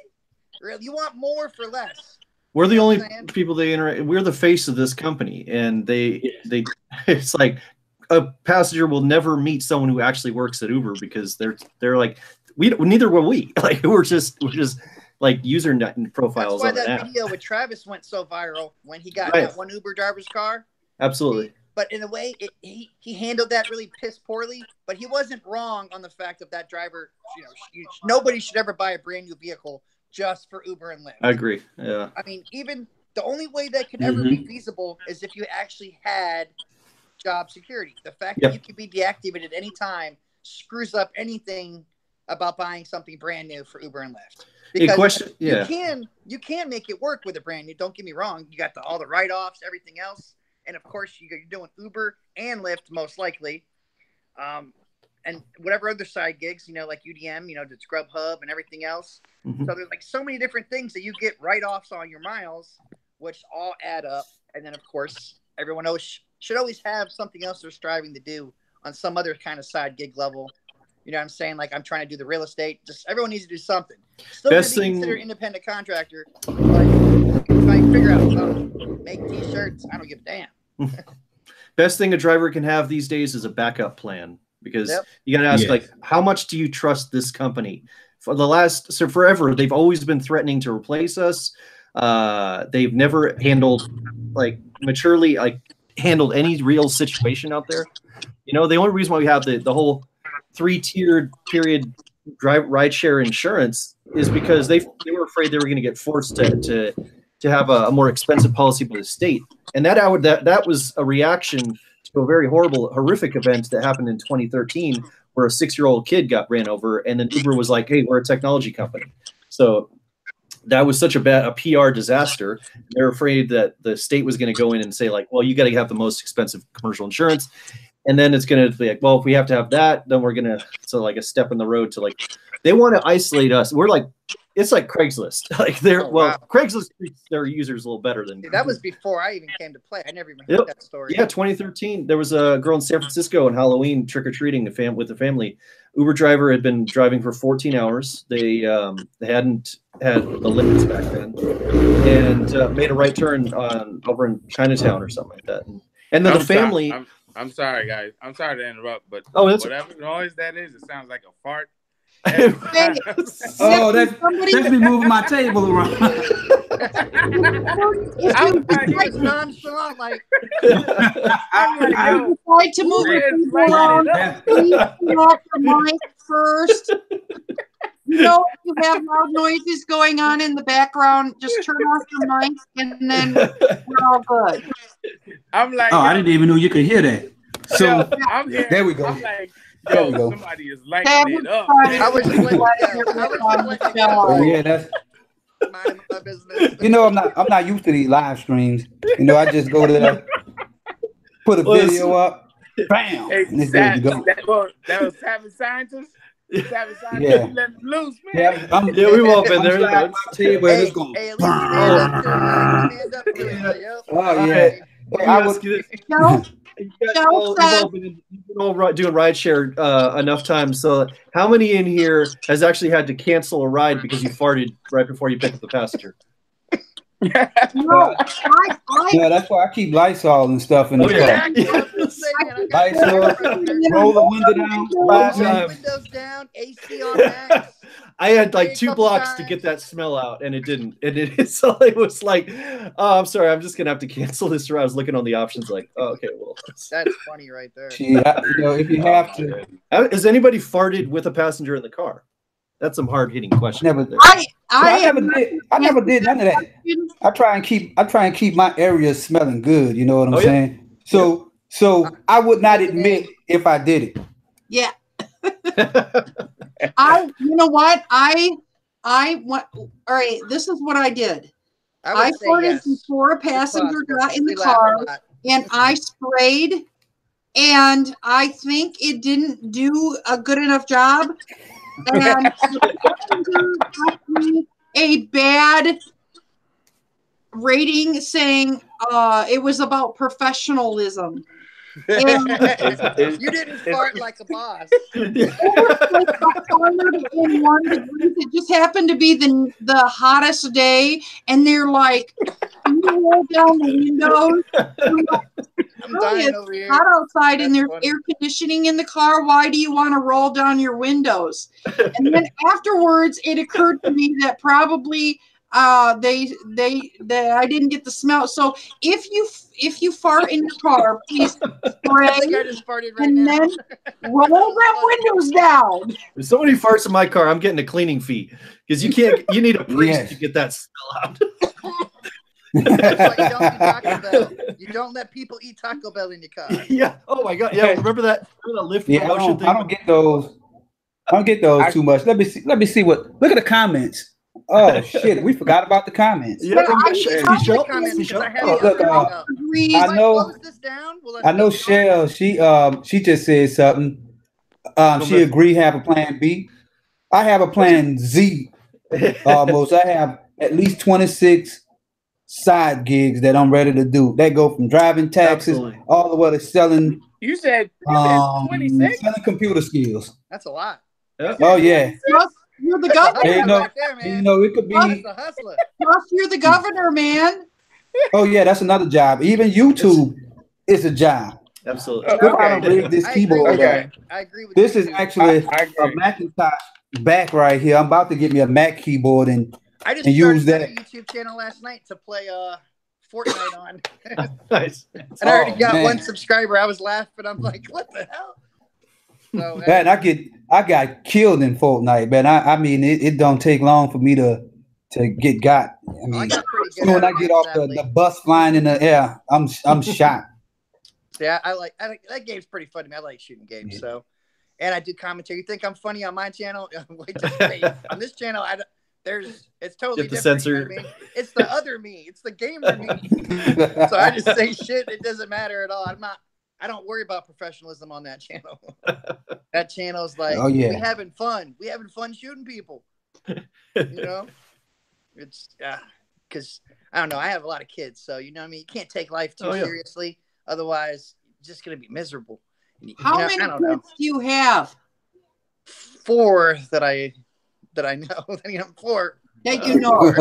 You want more for less? We're the only people they interact. We're the face of this company, and they it's like a passenger will never meet someone who actually works at Uber because they're like neither were we. Like we're just like user profiles. That's why on that video with Travis went so viral when he got in that one Uber driver's car. Absolutely. But in a way, he handled that really piss poorly. But he wasn't wrong on the fact that driver. Nobody should ever buy a brand new vehicle just for Uber and Lyft. I agree. Yeah. I mean, even the only way that could ever be feasible is if you actually had job security. The fact that you can be deactivated at any time screws up anything about buying something brand new for Uber and Lyft. Because you can make it work with a brand new. Don't get me wrong. You got all the write-offs, everything else. And, of course, you're doing Uber and Lyft most likely. And whatever other side gigs, like UDM, the Scrub Hub and everything else. So there's like so many different things that you get write-offs on your miles, which all add up. And then, of course, everyone else should always have something else they're striving to do on some other kind of side gig level. You know what I'm saying? Like I'm trying to do the real estate. Just everyone needs to do something. Still Best gonna be thing, considered independent contractor. But if I figure out something, make T-shirts, I don't give a damn. Best thing a driver can have these days is a backup plan, because you got to ask, like, how much do you trust this company? Forever, they've always been threatening to replace us. They've never handled, maturely, handled any real situation out there. The only reason why we have the whole 3-tiered period rideshare insurance is because they were afraid they were going to get forced to have a more expensive policy by the state. And that was a reaction to a very horrific event that happened in 2013, where a 6-year-old kid got ran over, and then Uber was like, "Hey, we're a technology company." So that was such a PR disaster. They're afraid that the state was going to go in and say, like, "Well, you got to have the most expensive commercial insurance." And then it's going to be like, well, if we have to have that, then we're going to, a step in the road to they want to isolate us. We're it's like Craigslist. Craigslist treats their users a little better than. That was before I even came to play. I never even heard that story. Yeah, 2013. There was a girl in San Francisco on Halloween trick-or-treating with the family. Uber driver had been driving for 14 hours. They hadn't had the limits back then, and made a right turn over in Chinatown or something like that. And then the family. I'm sorry, guys. I'm sorry to interrupt, but whatever noise that is, it sounds like a fart. That's me moving my table around. I'm like nonchalant, I'm trying to move it around. Please turn off your mic first. If you have loud noises going on in the background, just turn off your mic, and then we're all good. I'm like, I didn't even know you could hear that. So I'm here. There we go. I'm like, there we go. Somebody is lighting it up. I was just that's. Mind my business. I'm not used to these live streams. I just go to put a video up, bam, and it's ready to go. That was Savage Scientist. Yeah. Let him loose, man. We've all been there. Hey, at least you did stand up to it. Oh yeah. You've all been doing rideshare enough times. So how many in here has actually had to cancel a ride because you farted right before you picked up the passenger? No, that's why I keep Lysol and stuff in the car. Lysol, roll the windows down, AC on max. I had 2 blocks to get that smell out, and it didn't. And so it was like, oh, I'm sorry, I'm just gonna have to cancel this. I was looking on the options, like, oh, okay, well, that's funny right there. If you have to. Has anybody farted with a passenger in the car? That's some hard-hitting question. I never did none of that. I try and keep my area smelling good. You know what I'm saying? So I would not admit if I did it. Yeah. You know what? All right, this is what I did. I farted before a passenger got in the car, and I sprayed, and I think it didn't do a good enough job. And a bad rating saying, it was about professionalism. And You didn't fart like a boss. It just happened to be the hottest day, and they're like, "Can you roll down the windows?" I'm dying over here. Hot outside, and there's funny. air conditioning in the car. Why do you want to roll down your windows? And then afterwards, it occurred to me that probably they I didn't get the smell. So if you fart in your car, please spray I think I just farted right and now. then roll them windows down. If somebody farts in my car, I'm getting a cleaning fee because you need a priest to get that smell out. That's why you don't do Taco Bell. You don't let people eat Taco Bell in your car. Yeah. Oh my God. Yeah. Remember that lift promotion thing? I don't get those. I don't get those too much. Let me see what. Look at the comments. Oh shit, we forgot about the comments. Yeah, I know. I know Shell. She just said something. She agreed. Have a plan B. I have a plan Z. Almost. I have at least 26 side gigs that I'm ready to do. They go from driving taxis all the way to selling. You said 26? Selling computer skills. That's a lot. Oh yeah. You're the governor. It could be. That's a hustler. Plus, you're the governor, man. Oh yeah, that's another job. Even YouTube is a job. Absolutely. I rig this keyboard. I agree with this you. is actually a Macintosh back right here. I'm about to get me a Mac keyboard and use that. I just started a YouTube channel last night to play Fortnite on. Nice. And I already got one subscriber. I was laughing. I'm like, what the hell? So, man, I got killed in Fortnite, man. I mean, it don't take long for me to get got. I mean, when I get off the bus flying in the air, I'm shot. Yeah, I like that game's pretty funny. I like shooting games. So, and I do commentary. You think I'm funny on my channel? Wait, just wait. On this channel, it's totally different. Censor. You know what I mean? It's the other me. It's the gamer me. So I just say shit. It doesn't matter at all. I don't worry about professionalism on that channel. That channel's like, we having fun. We having fun shooting people. You know, it's because I don't know. I have a lot of kids, so you know what I mean. You can't take life too seriously, otherwise, you're just gonna be miserable. How many kids do you have? 4 that I know. 4 that you know.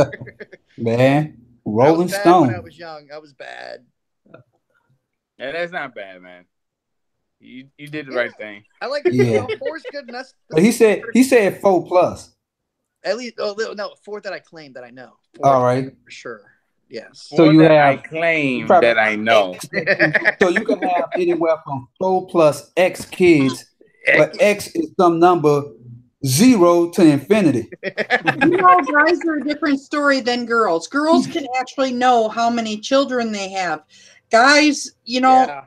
Man, Rolling Stone. When I was young, I was bad. Yeah, that's not bad, man. You did the right thing. I like it. Yeah. 4's good enough. But he said 4+. At least, no, 4 that I claim that I know. 4 all right, for sure. Yes. So you have. I claim that I know. So you can have anywhere from 4 plus X kids, but X is some number 0 to infinity. You know, guys are a different story than girls. Girls can actually know how many children they have. Guys, you know,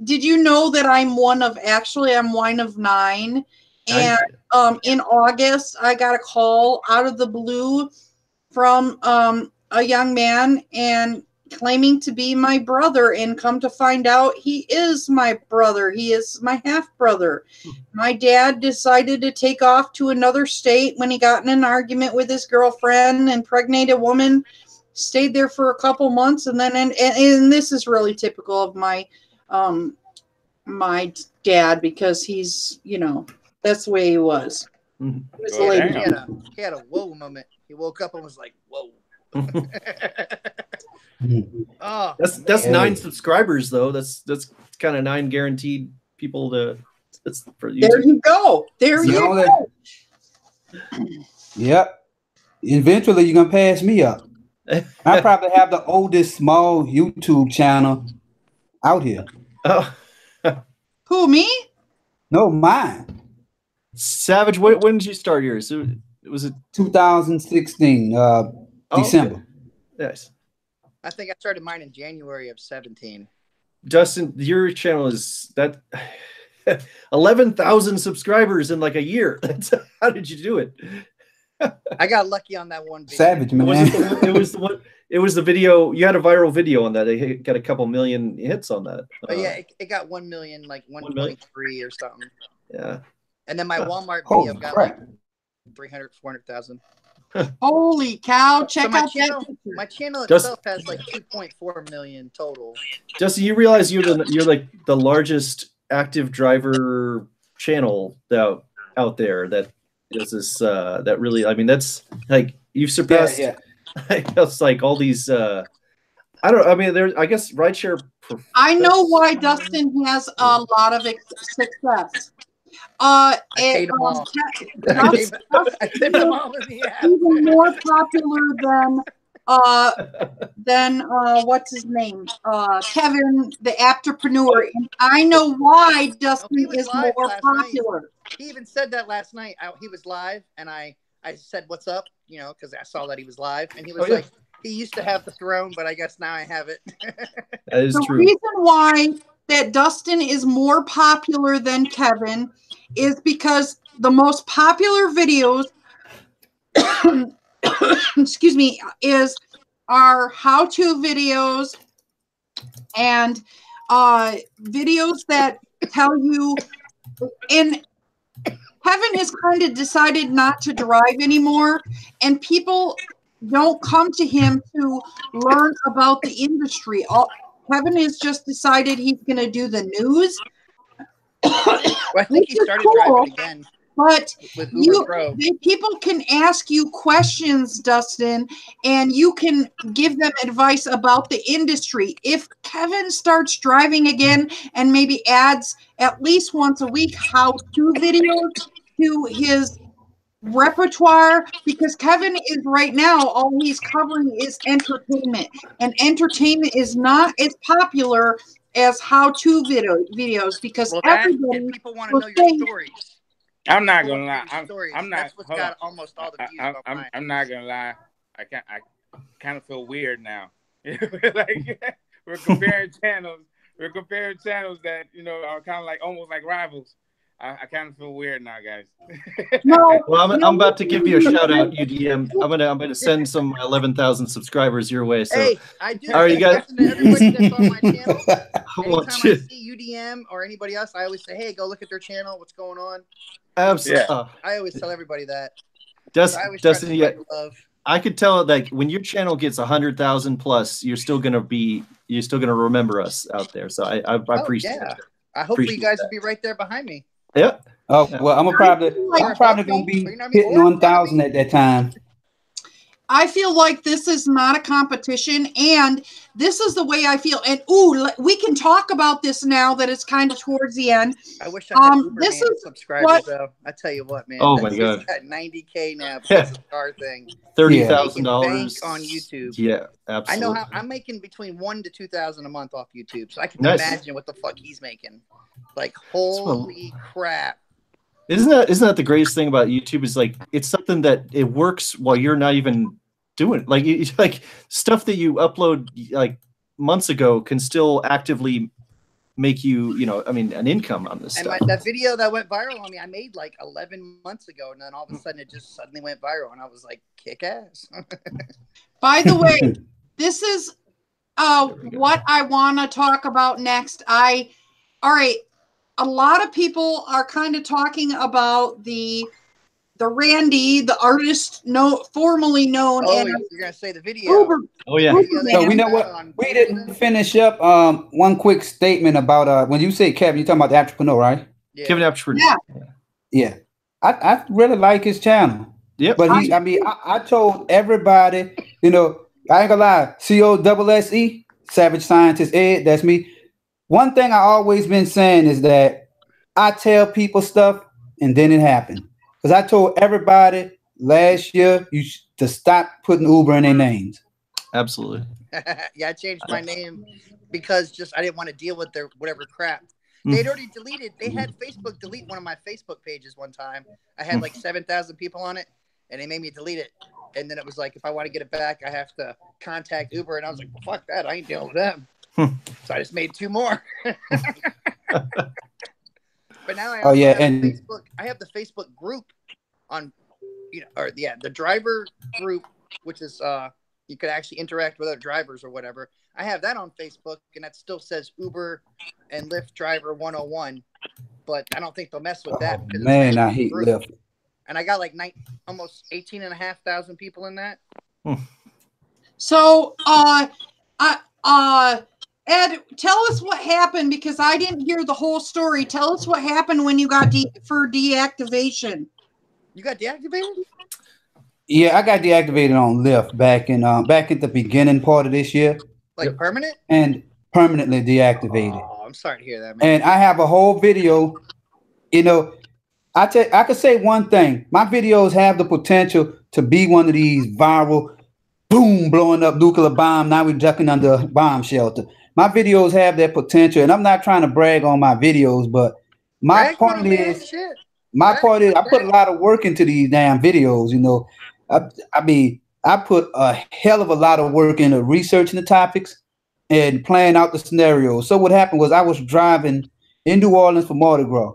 did you know that I'm one of 9? And in August, I got a call out of the blue from a young man and claiming to be my brother, and come to find out he is my brother. He is my half brother. My dad decided to take off to another state when he got in an argument with his girlfriend, impregnated a woman. Stayed there for a couple months, and then and this is really typical of my my dad, because he's, you know, that's the way he was. He had a whoa moment. He woke up and was like, whoa. Oh, that's 9 subscribers though. That's kind of 9 guaranteed people to. That's for YouTube. There you go. There you go. Yep. Eventually, you're gonna pass me up. I probably have the oldest small YouTube channel out here. Oh. Who, me? No, mine. Savage, when did you start yours? Was it 2016, December. Okay. Yes. I think I started mine in January of 17. Dustin, your channel is that 11,000 subscribers in like a year. How did you do it? I got lucky on that one video. Savage, man. It was the video. You had a viral video on that. It got a couple million hits on that. But yeah, it got 1 million, like 1.3 or something. Yeah. And then my Walmart video got like 300, 400,000. Holy cow! Check So my out channel, that picture. my channel itself has like 2.4 million total. Justin, you realize you're like the largest active driver channel out there that does this. That really, I mean, that's like you've surpassed. Yeah. It's like all these. I don't. I mean, I guess rideshare. I know why Dustin has a lot of success. I paid them all. I tipped them all in the app. Even more popular than what's his name? Kevin, the entrepreneur. And I know why Dustin is more popular. Night. He even said that last night. He was live, and I said, "What's up?" You know, because I saw that he was live, and he was like, "He used to have the throne, but I guess now I have it." That is true. The reason why that Dustin is more popular than Kevin is because the most popular videos, excuse me, are how-to videos and videos that tell you. And Kevin has kind of decided not to drive anymore, and people don't come to him to learn about the industry. Kevin has just decided he's going to do the news. Well, I think he started driving again. But with Uber Pro. People can ask you questions, Dustin, and you can give them advice about the industry. If Kevin starts driving again and maybe adds at least once a week how-to videos to his repertoire, because Kevin is right now, all he's covering is entertainment, and entertainment is not as popular as how-to videos because everybody people want to know your stories. I'm not gonna lie. I'm not. That's what's got almost all the views. I'm not gonna lie. I kind of feel weird now. Like we're comparing channels. We're comparing channels that are kind of like almost like rivals. I kind of feel weird now, guys. No, well, I'm about to give you a shout out, UDM. I'm gonna send some 11,000 subscribers your way. So, hey, I do. All right, you guys. Everybody that's on my channel. Anytime I you. see UDM or anybody else, I always say, "Hey, go look at their channel. What's going on?" Absolutely. Yeah. I always tell everybody that. Dustin, yeah. I could tell like when your channel gets 100,000 plus, you're still gonna remember us out there. So I appreciate it. Hopefully you guys will be right there behind me. Yeah. Oh well, I'm probably gonna be hitting 1,000 at that time. I feel like this is not a competition, and this is the way I feel. And we can talk about this now that it's kind of towards the end. I wish I had this is subscribers though. I tell you what, man. Oh my god, at 90K now because of the car thing. $30,000 on YouTube. Yeah, absolutely. I know how I'm making between $1,000 to $2,000 a month off YouTube, so I can imagine what the fuck he's making. Like holy crap. Isn't that the greatest thing about YouTube? Is like it's something that it works while you're not even doing it. Like stuff that you upload like months ago can still actively make you an income on this stuff. And that video that went viral on me, I made like 11 months ago, and then all of a sudden it just suddenly went viral, and I was like, kick ass. By the way, this is what I want to talk about next. All right. A lot of people are kind of talking about the Randy, the artist, formerly known as. You're gonna say the video. Uber. Oh yeah. So we know what we didn't finish up. One quick statement about when you say Kevin, you're talking about the entrepreneur, right? Yeah. Kevin Entrepreneur. Yeah. I really like his channel. Yeah. But I told everybody, I ain't gonna lie, COSSE, Savage Scientist Ed, that's me. One thing I always been saying is that I tell people stuff and then it happened. Because I told everybody last year to stop putting Uber in their names. Absolutely. Yeah, I changed my name because I didn't want to deal with their whatever crap. They'd already deleted. They had Facebook delete one of my Facebook pages one time. I had like 7,000 people on it, and they made me delete it. And then it was like, if I want to get it back, I have to contact Uber. And I was like, well, fuck that. I ain't dealing with them. So I just made 2 more. But now I Facebook. I have the Facebook group on, the driver group, which is you could actually interact with other drivers or whatever. I have that on Facebook, and that still says Uber and Lyft Driver 101. But I don't think they'll mess with that. Man, I hate Lyft. and I got like almost 18,500 people in that. So, Ed, tell us what happened, because I didn't hear the whole story. Tell us what happened when you got for deactivation. You got deactivated? Yeah, I got deactivated on Lyft back at the beginning part of this year. Like permanent? And permanently deactivated. Oh, I'm sorry to hear that, man. And I have a whole video. You know, I could say one thing. My videos have the potential to be one of these viral, boom, blowing up nuclear bomb. Now we're ducking under a bomb shelter. My videos have that potential, and I'm not trying to brag on my videos, but my point is, I put a lot of work into these damn videos. You know, I mean, I put a hell of a lot of work into researching the topics and playing out the scenarios. So what happened was I was driving in New Orleans for Mardi Gras,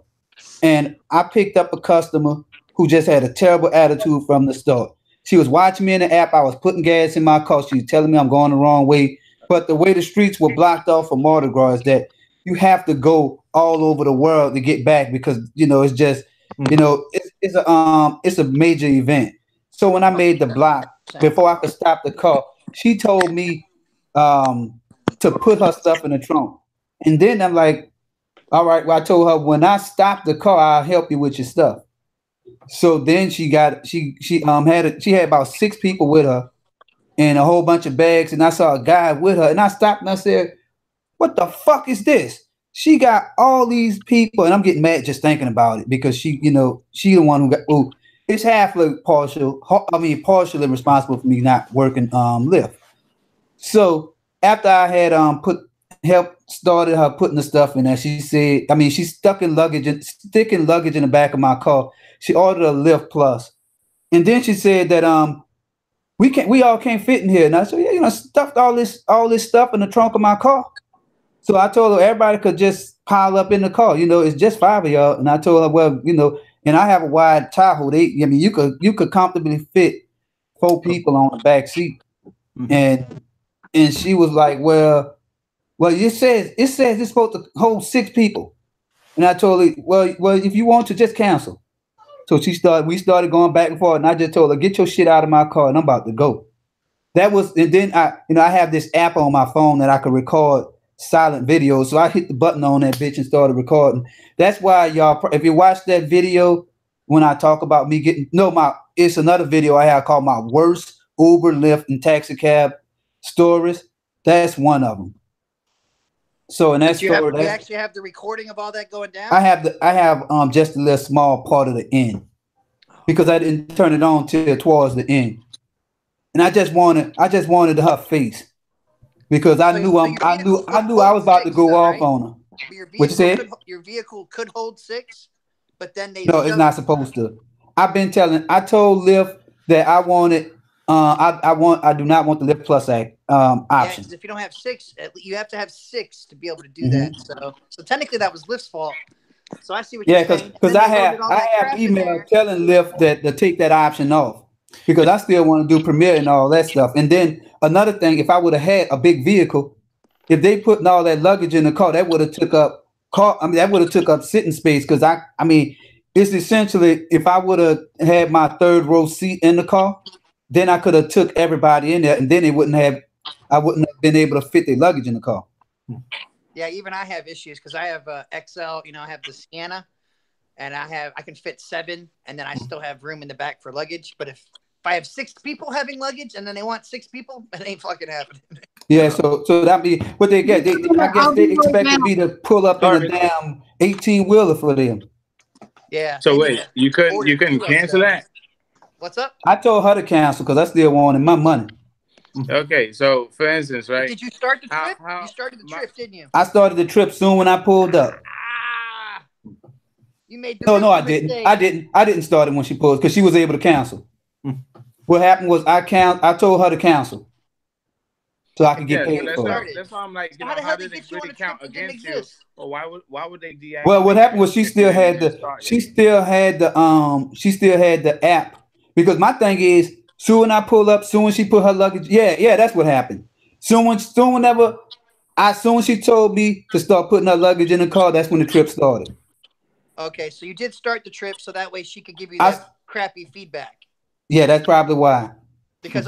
and I picked up a customer who just had a terrible attitude from the start. She was watching me in the app. I was putting gas in my car. She was telling me I'm going the wrong way. But the way the streets were blocked off for Mardi Gras is that you have to go all over the world to get back, because, you know, it's just, you know, it's a major event. So when I made the block, before I could stop the car, she told me to put her stuff in the trunk. And then I'm like, all right, well, I told her, when I stop the car, I'll help you with your stuff. So then she had about 6 people with her and a whole bunch of bags, and I saw a guy with her, and I stopped and I said, what the fuck is this? She got all these people, and I'm getting mad just thinking about it, because she, you know, she the one who it's partially responsible for me not working Lyft. So after I had started her putting the stuff in there, she said, I mean, she's sticking luggage in the back of my car. She ordered a Lyft Plus, and then she said that we all can't fit in here. And I said, yeah, you know, stuffed all this stuff in the trunk of my car. So I told her everybody could just pile up in the car. You know, it's just 5 of y'all. And I told her, well, you know, and I have a wide Tahoe. You could comfortably fit 4 people on the back seat. And she was like, well, it says it's supposed to hold 6 people. And I told her, well, if you want to, just cancel. So we started going back and forth, and I just told her, get your shit out of my car, and I'm about to go. And then I have this app on my phone that I could record silent videos. So I hit the button on that bitch and started recording. That's why y'all, if you watch that video, when I talk about me it's another video I have called my worst Uber, Lyft, and taxi cab stories. That's one of them. So in that story, you actually have the recording of all that going down? I have just a little small part of the end, because I didn't turn it on till towards the end, and I just wanted her face, because I knew I was about to go off on her. What you said? Your vehicle could hold 6, but then no, it's not supposed to. I told Lyft that I wanted. I do not want the Lyft Plus option. Yeah, because if you don't have 6, you have to have 6 to be able to do that. So technically, that was Lyft's fault. So I see what you're saying. Because I have email telling Lyft that to take that option off, because I still want to do Premiere and all that stuff. And then another thing, if I would have had a big vehicle, if they put all that luggage in the car, that would have took up sitting space. Because I mean, it's essentially, if I would have had my 3rd row seat in the car, then I could have took everybody in there, and then I wouldn't have been able to fit their luggage in the car. Yeah, even I have issues, because I have XL. You know, I have the Sienna, and I can fit 7, and then I still have room in the back for luggage. But if I have 6 people having luggage, and then they want 6 people, it ain't fucking happening. Yeah, so that be what they get. I guess they expected me to pull up in a damn 18-wheeler for them. Yeah. So wait, you couldn't cancel that? What's up? I told her to cancel because I still wanted my money. Okay, so for instance, right? Did you start the trip? You started the trip, didn't you? I started the trip soon when I pulled up. You made the No, I didn't. I didn't start it when she pulled, because she was able to cancel. What happened was I told her to cancel, so I could get paid for it. That's why I'm like, you know, how did it really count against you? Or why would they deactivate? Well, what happened was she still had the app, because my thing is, soon when I pull up, soon when she put her luggage, yeah, that's what happened. Soon she told me to start putting her luggage in the car, that's when the trip started. Okay, so you did start the trip, so that way she could give you that crappy feedback. Yeah, that's probably why. Because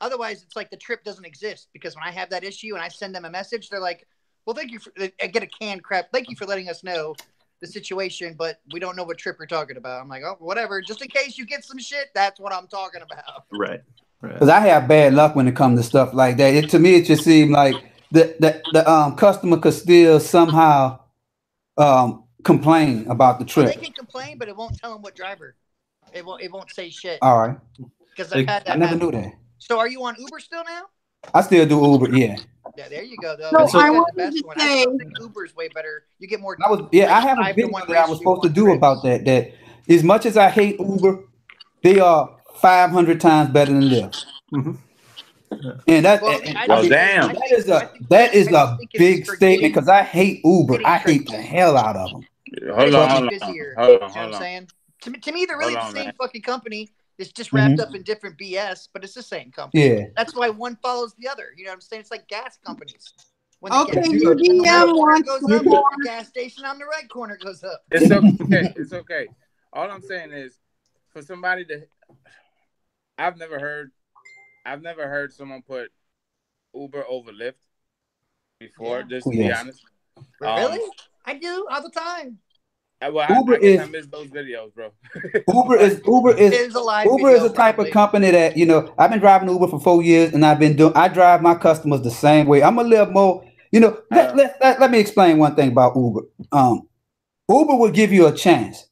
otherwise it's like the trip doesn't exist. Because when I have that issue and I send them a message, they're like, well, thank you for, I get a canned crap. Thank you for letting us know the situation, but we don't know what trip you're talking about. I'm like, oh, whatever. Just in case you get some shit, that's what I'm talking about. Right. Because I have bad luck when it comes to stuff like that. To me, it just seemed like the customer could still somehow complain about the trip. Well, they can complain, but it won't tell them what driver. It won't say shit. All right. Because I've had that. I never knew that. So are you on Uber still now? I still do Uber, yeah. Yeah, there you go. So I wanted to say, I think Uber's way better. You get more. I have a video that I was supposed to do about that. That as much as I hate Uber, they are 500 times better than Lyft. Mm-hmm. And that, damn, that is a big statement because I hate Uber. I hate the hell out of them. Hold on. You know what I'm saying? To me, they're really the same fucking company. It's just wrapped up in different BS, but it's the same company. Yeah. That's why one follows the other. You know what I'm saying? It's like gas companies. When okay, UDM wants goes up, the gas station on the right corner goes up. It's okay. It's okay. All I'm saying is, for somebody to, I've never heard someone put Uber over Lyft before. Just to be honest. Really? I do all the time. Well, I guess I missed those videos, bro. Uber is a type of company that, you know, I've been driving Uber for 4 years and I drive my customers the same way. I'm a little more, you know, let me explain one thing about Uber. Uber will give you a chance.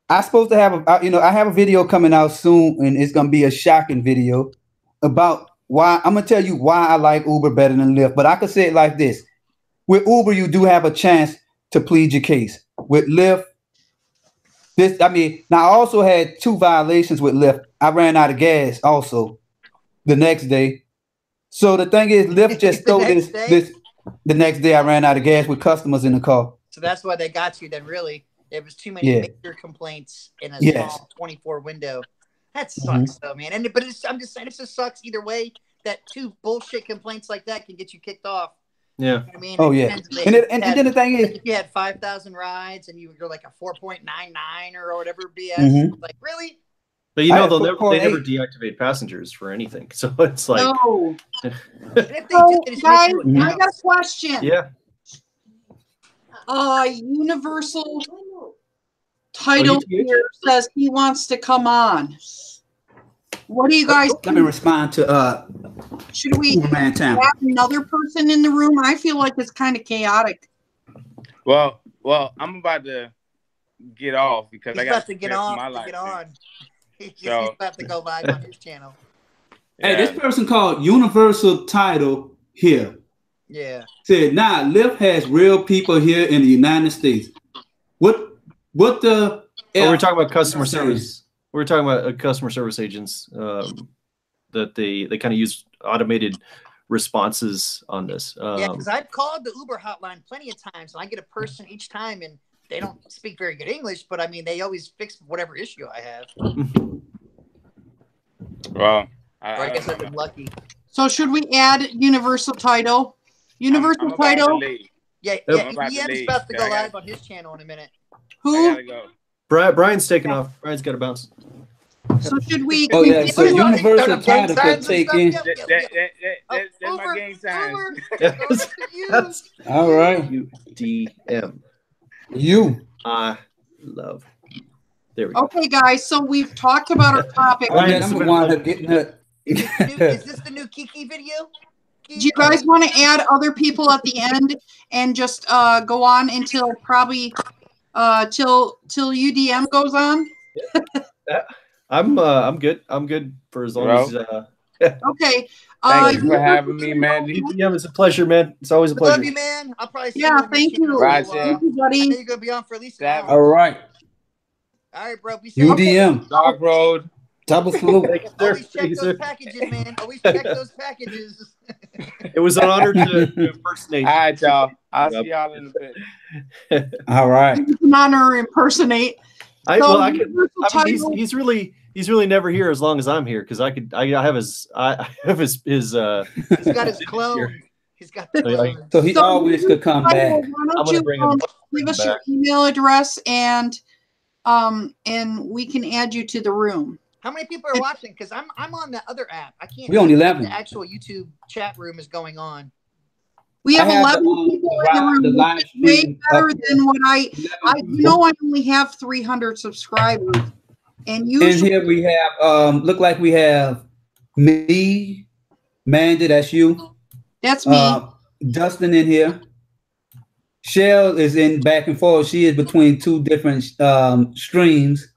I'm supposed to have I have a video coming out soon, and it's going to be a shocking video about why. I'm going to tell you why I like Uber better than Lyft, but I could say it like this. With Uber, you do have a chance to plead your case. With Lyft, now I also had 2 violations with Lyft. I ran out of gas also the next day. So the thing is, Lyft just stole this. The next day I ran out of gas with customers in the car. So that's why they got you then, really. It was too many major complaints in a small 24 window. That sucks though, man. I'm just saying, it just sucks either way that 2 bullshit complaints like that can get you kicked off. Yeah. You know what I mean? Oh, yeah. And then the thing is, if you had 5,000 rides and you were like a 4.99 or whatever BS, like really? But you know, they never deactivate passengers for anything. So it's like, no. Guys, I got a question. Yeah. Universal Title here says he wants to come on. What do you guys let me respond to should we have another person in the room? I feel like it's kind of chaotic. Well, I'm about to get off because I got to get off my life. Get on. He's about to go live on his channel. Hey, this person called Universal Title here. Yeah. Said, nah, Lyft has real people here in the United States. What the? We're talking about customer service. We're talking about customer service agents that they kind of use automated responses on this. Yeah, because I've called the Uber hotline plenty of times, and I get a person each time, and they don't speak very good English, but I mean, they always fix whatever issue I have. Well, I guess I've been lucky. So should we add Universal Title? Universal Title? Yeah, EM's about to go live on his channel in a minute. Who? I gotta go. Brian's taking off. Brian's got to bounce. So should we? Oh yeah. So Universal Title could take in. That's my game time. All right. UDM. I love. There we go. Okay, guys. So we've talked about our topic. I'm the one getting it. Is this the new Kiki video? Do you guys want to add other people at the end and just go on until probably till UDM goes on? I'm good. I'm good for as long as. Okay. Thank you for having me, man. UDM, it's a pleasure, man. It's always a pleasure. Love you, man. I'll probably see you. Thank you. Right, thank you, buddy. I know you're gonna be on for at least an hour. All right. All right, bro. Be safe. UDM. Dog Road. Double salute. Always check those packages, man. Always check those packages. It was an honor to impersonate. All right, y'all. I'll see y'all in a bit. All right. It's an honor to impersonate. He's really never here as long as I'm here because I have his he's got his clone. He's got the clone. So he always could come back. Why don't you give us your email address and and we can add you to the room. How many people are watching? Because I'm on the other app. I can't. We only 11. The actual YouTube chat room is going on. We have 11 people in the room, the live which is way stream better up than what I only have 300 subscribers. And usually here we have, look like we have me, Mandy, that's you. That's me. Dustin in here. Shell is in back and forth. She is between two different streams.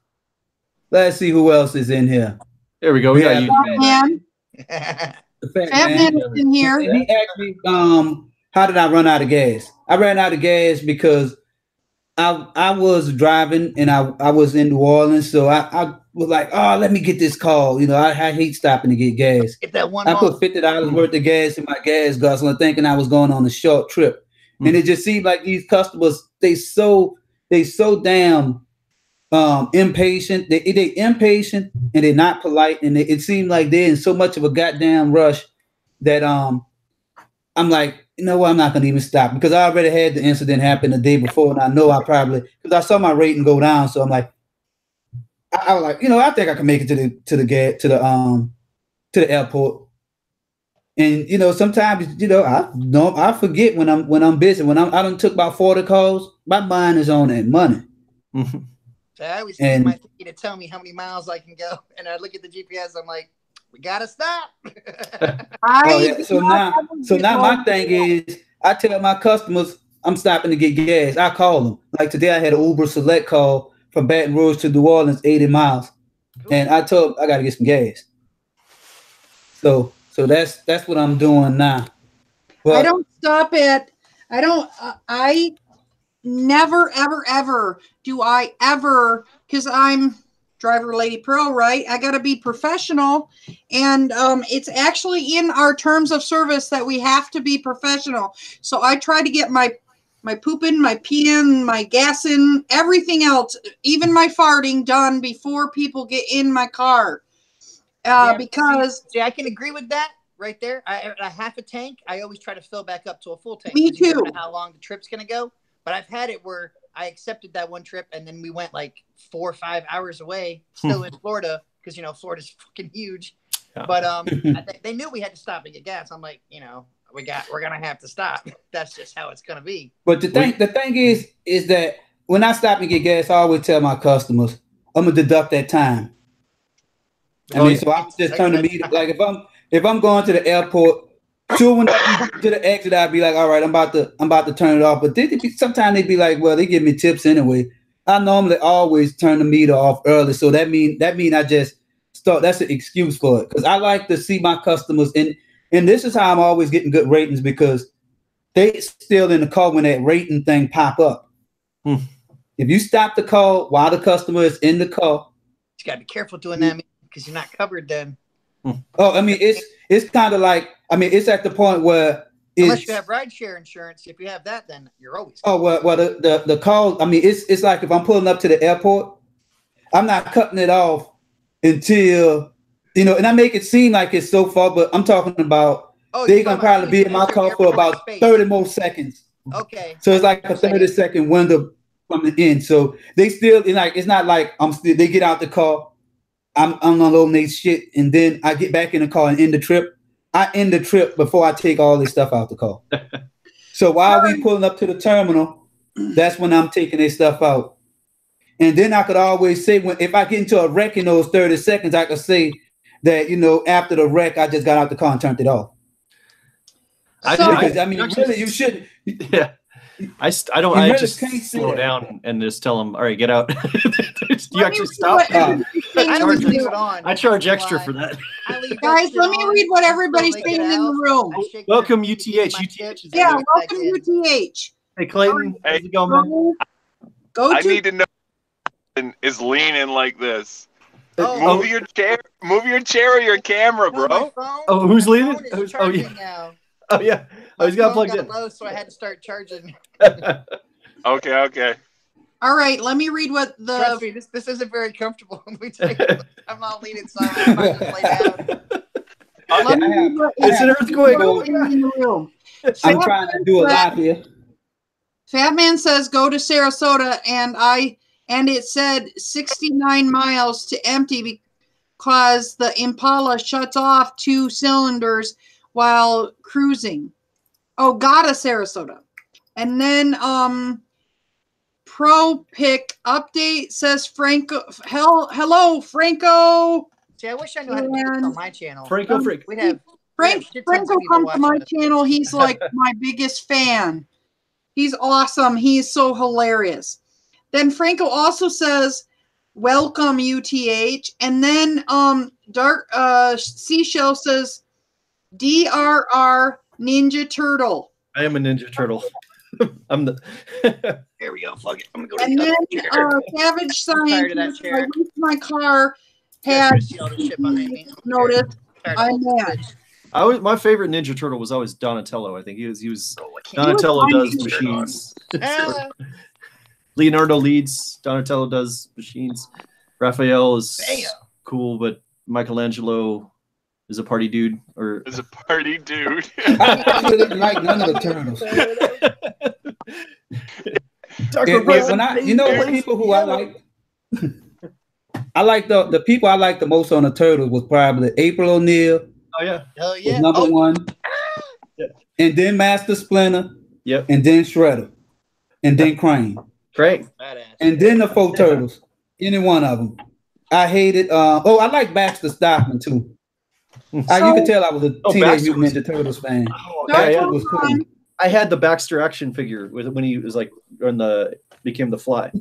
Let's see who else is in here. There we go. We got you. Fat Man is in here. He asked me, how did I run out of gas? I ran out of gas because I was driving and I was in New Orleans, so I was like, oh, let me get this call. You know, I hate stopping to get gas. Get that one. I put $50 worth of gas in my gas guzzler, thinking I was going on a short trip, and it just seemed like these customers they so damn impatient. They impatient and they're not polite, and it seemed like they're in so much of a goddamn rush that I'm like, you know what, I'm not gonna even stop because I already had the incident happen the day before, and I know I probably because I saw my rating go down, so I'm like, I was like, you know, I think I can make it to the airport. And you know, sometimes you know I forget when I'm busy. When I done took about 40 calls, my mind is on that money. So I always need my thingy to tell me how many miles I can go, and I look at the GPS. I'm like, we gotta stop. So now my thing is, I tell my customers I'm stopping to get gas. I call them. Like today, I had an Uber Select call from Baton Rouge to New Orleans, 80 miles, and I told them I gotta get some gas. So that's what I'm doing now. But I don't stop at. I never ever do I ever, because I'm driver lady pro, right? I got to be professional, and it's actually in our terms of service that we have to be professional. So I try to get my pooping, my peeing, my gassing, everything else, even my farting done before people get in my car. Because see, I can agree with that right there. I half a tank, I always try to fill back up to a full tank. Me too. You don't know how long the trip's gonna go, but I've had it where I accepted that one trip and then we went like 4 or 5 hours away, still in Florida, because you know Florida's fucking huge. Yeah. But they knew we had to stop and get gas. I'm like, you know, we're gonna have to stop. That's just how it's gonna be. But the thing is that when I stop and get gas, I always tell my customers I'm gonna deduct that time. I mean, so I just turn the meter. Like if I'm going to the airport, sure, when I get to the exit, I'd be like, all right, I'm about to turn it off. But sometimes they'd be like, well, they give me tips anyway. I normally always turn the meter off early, so that mean I just start. That's an excuse for it because I like to see my customers, and this is how I'm always getting good ratings because they still in the car when that rating thing pop up. If you stop the call while the customer is in the car, you gotta be careful doing that because you're not covered then. Oh, I mean, it's kind of like, I mean, it's at the point where unless you have rideshare insurance, if you have that, then you're always covered. Oh well, the call. I mean, it's like if I'm pulling up to the airport, I'm not cutting it off until you know, and I make it seem like it's so far, but I'm talking about they're gonna probably be in my car for about 30 more seconds. Okay. So it's like a 30-second window from the end. So they still like it's not like they get out the car. I'm unloading their shit, and then I get back in the car and end the trip. I end the trip before I take all this stuff out the car. So while we pulling up to the terminal, that's when I'm taking their stuff out. And then I could always say if I get into a wreck in those 30 seconds, I could say that, you know, after the wreck, I just got out the car and turned it off. Really, you shouldn't. Yeah. I just slow down and just tell them, all right, get out. You actually stop. I don't leave it on. I charge extra for that. Guys, let me read what everybody's saying in the room. Welcome, UTH. Yeah, welcome, UTH. Hey, Clayton. How's it going, man? I need to know is leaning like this. Move your chair or your camera, bro. Oh, who's leaning? Oh, yeah. Oh, yeah. Oh, he's got plugged in. Low, so I had to start charging. Okay. All right, let me read what the. Trust me, this isn't very comfortable. I'm not leaning, so I'm just lay down. It's an earthquake. I'm trying to do a live here. Fat Man says go to Sarasota, and I and it said 69 miles to empty because the Impala shuts off 2 cylinders while cruising. Oh, got a Sarasota. And then Pro Pick update says Franco. Hello, Franco. See, I wish I knew how to do this on my channel. Franco, we'd have Franco comes to my channel. He's like my biggest fan. He's awesome. He's so hilarious. Then Franco also says, welcome UTH. And then Dark Seashell says, DRR Ninja Turtle. I am a Ninja Turtle. I'm the Here we go. Fuck it. I'm gonna go. And then Savage Science. I wish my car had noticed. I'm mad. My favorite Ninja Turtle was always Donatello. I think he was Donatello does machines. Leonardo leads. Donatello does machines. Raphael is cool, but Michelangelo is a party dude. Or is a party dude. I really like none of the turtles. The people who I like. I like the people I like the most on the turtles was probably April O'Neil. Oh yeah. Hell yeah. Number one. And then Master Splinter. Yep. And then Shredder. And then Crane. Great. And then the 4 turtles. Any one of them. I hated I like Baxter Stockman too. You could tell I was a Teenage Mutant Ninja Turtles fan. Yeah, was cool. I had the Baxter action figure when he was like became the Fly.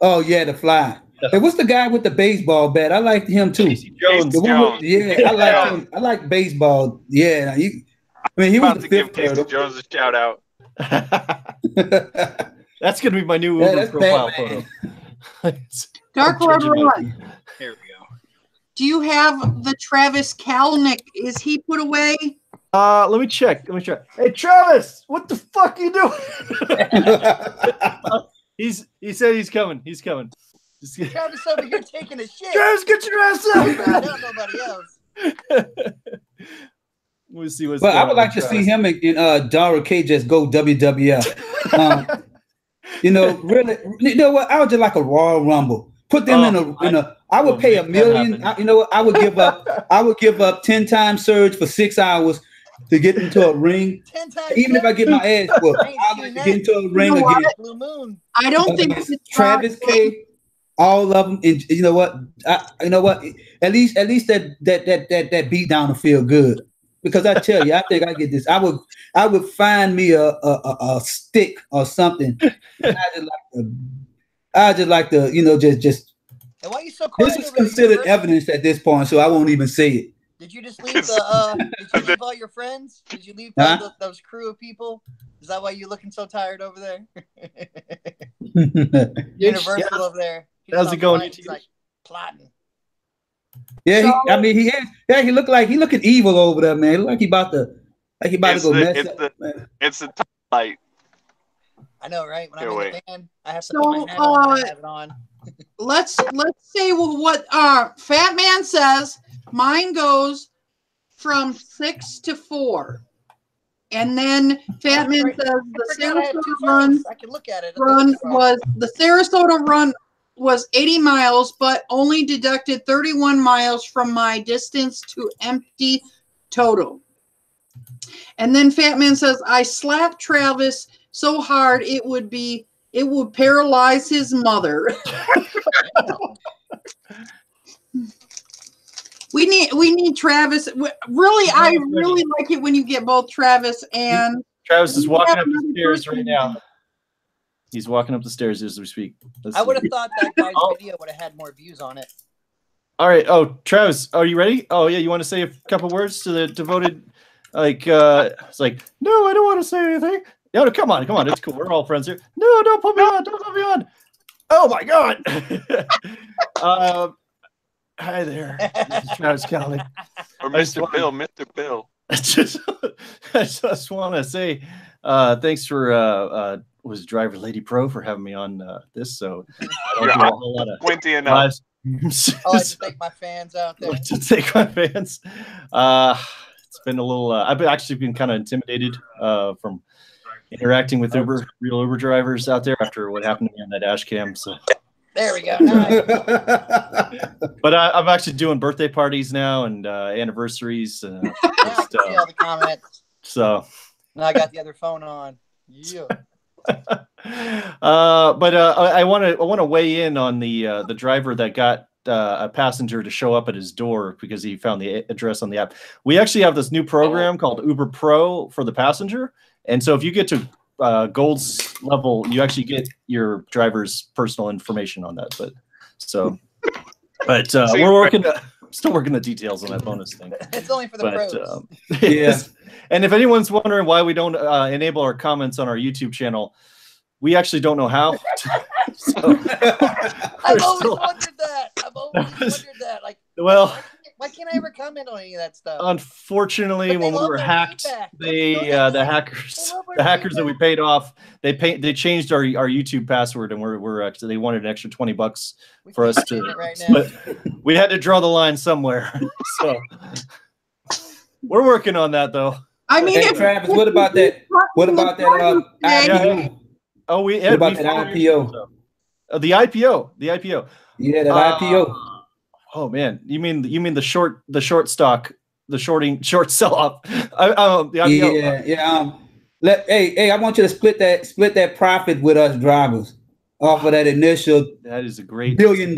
Oh yeah, the Fly. Hey, what's the guy with the baseball bat? I liked him too. Jones. I like him. I like baseball. Yeah, he was the 5th turtle. Jones a shout out. That's gonna be my new Uber profile photo. Dark Road Run. There we go. Do you have the Travis Kalanick? Is he put away? Let me check. Hey Travis, what the fuck are you doing? He said he's coming. He's coming. Travis over here taking a shit. Travis, get your ass up! I don't know nobody else. We'll see what's. But I would like to see him and Dara K just go WWF. Really, you know what? I would just like a Royal Rumble. Put them in a. I would pay $1 million. You know what? I would give up. I would give up 10 times surge for 6 hours to get into a ring. 10 times. Even if I get my ass whooped, I would get into a ring again. Blue Moon. I don't think it's Travis K. All of them, and you know what? At least that beat down to feel good, because I tell you, I think I get this. I would find me a stick or something. I just like to just. And why are you so quiet? This is considered evidence at this point, so I won't even say it. Did you just leave did you leave all your friends? Did you leave those crew of people? Is that why you're looking so tired over there? Universal over there. How's it going? He's like plotting. Yeah, he looked like he looking evil over there, man. He look like he about to go mess up. It's the top light. I know, right? When I'm in the van, I have to put my hat on. I have it on. Let's say what Fat Man says. Mine goes from 6 to 4. And then Fat Man says the Sarasota run was 80 miles, but only deducted 31 miles from my distance to empty total. And then Fat Man says, I slapped Travis so hard it would paralyze his mother. We need Travis. Really, I really like it when you get both Travis and Travis is walking up the stairs right now. He's walking up the stairs as we speak. I would have thought that guy's video would have had more views on it. All right. Oh, Travis, are you ready? Oh yeah, you want to say a couple words to the devoted? It's like, no, I don't want to say anything. No, come on, it's cool. We're all friends here. No, don't put me on. Don't put me on. Oh my God. Hi there, this is Travis Cali. Or Mr. Bill. I just want to say thanks for was Driver Lady Pro for having me on this. So I don't do a whole lot of plenty enough. I like to thank my fans out there. To thank my fans. It's been a little. I've actually been kind of intimidated from interacting with real Uber drivers out there after what happened to me on that dash cam. So There we go. Nice. But I'm actually doing birthday parties now and anniversaries. Now I can see all the comments. So now I got the other phone on. Yeah. I want to weigh in on the driver that got a passenger to show up at his door because he found the address on the app. We actually have this new program called Uber Pro for the passenger, and so if you get to Gold's level, you actually get your driver's personal information on that. But we're still working the details on that bonus thing. It's only for the pros. Yeah. And if anyone's wondering why we don't enable our comments on our YouTube channel, we actually don't know how. I've always wondered that. Like, well, why can't I ever comment on any of that stuff? Unfortunately, when we were hacked, the hackers that we paid off, they changed our YouTube password, and we're actually, they wanted an extra $20 for us to. Right now. But we had to draw the line somewhere, so we're working on that though. I mean, hey, Travis, what about that? What about that? IPO? Oh, what about that IPO? The IPO. Yeah, that IPO. Oh man, you mean the short stock, the short sell off? The IPO. Yeah. Hey, I want you to split that profit with us drivers off of that initial. That is a great $1 billion.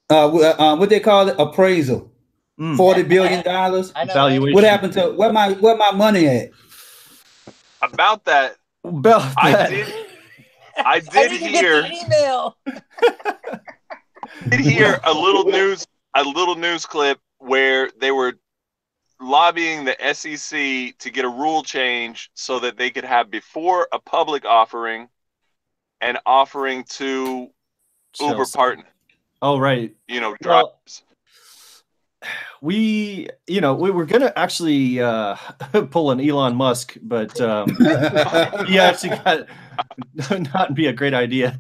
What they call it, appraisal. $40 billion valuation. What happened to where my money at? About that. I did hear. Email. Did hear a little news clip where they were lobbying the SEC to get a rule change so that they could have before a public offering an offering to Uber partners. Oh right. Drivers. We were gonna actually pull an Elon Musk, but he actually got not be a great idea.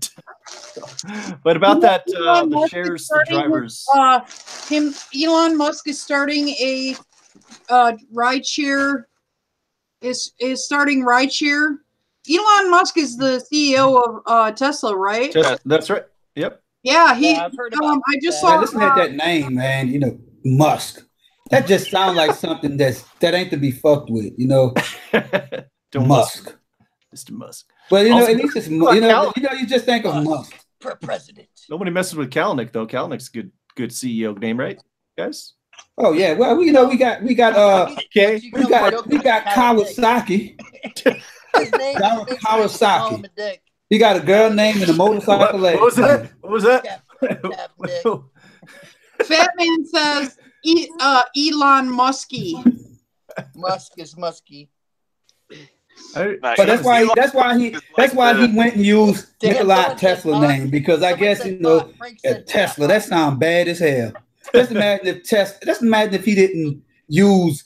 But about that, the shares, the drivers. Elon Musk is starting a rideshare. Is starting rideshare. Elon Musk is the CEO of Tesla, right? That's right. Yep. Yeah, I've heard about I just saw. Listen to that name, man. Musk. That just sounds like something that ain't to be fucked with. Musk. Mr. Musk. But at least it's you just think of Musk for president. Nobody messes with Kalanick though. Kalanick's a good CEO name, right, guys? Oh yeah. Well, we got Kawasaki. His name Kawasaki. He got a girl name and a motorcycle. What was that? Fat Man says Elon Muskie. Musk is musky. But that's why he went and used Nikola Tesla name, because I guess Tesla, that sounds bad as hell. Just imagine if he didn't use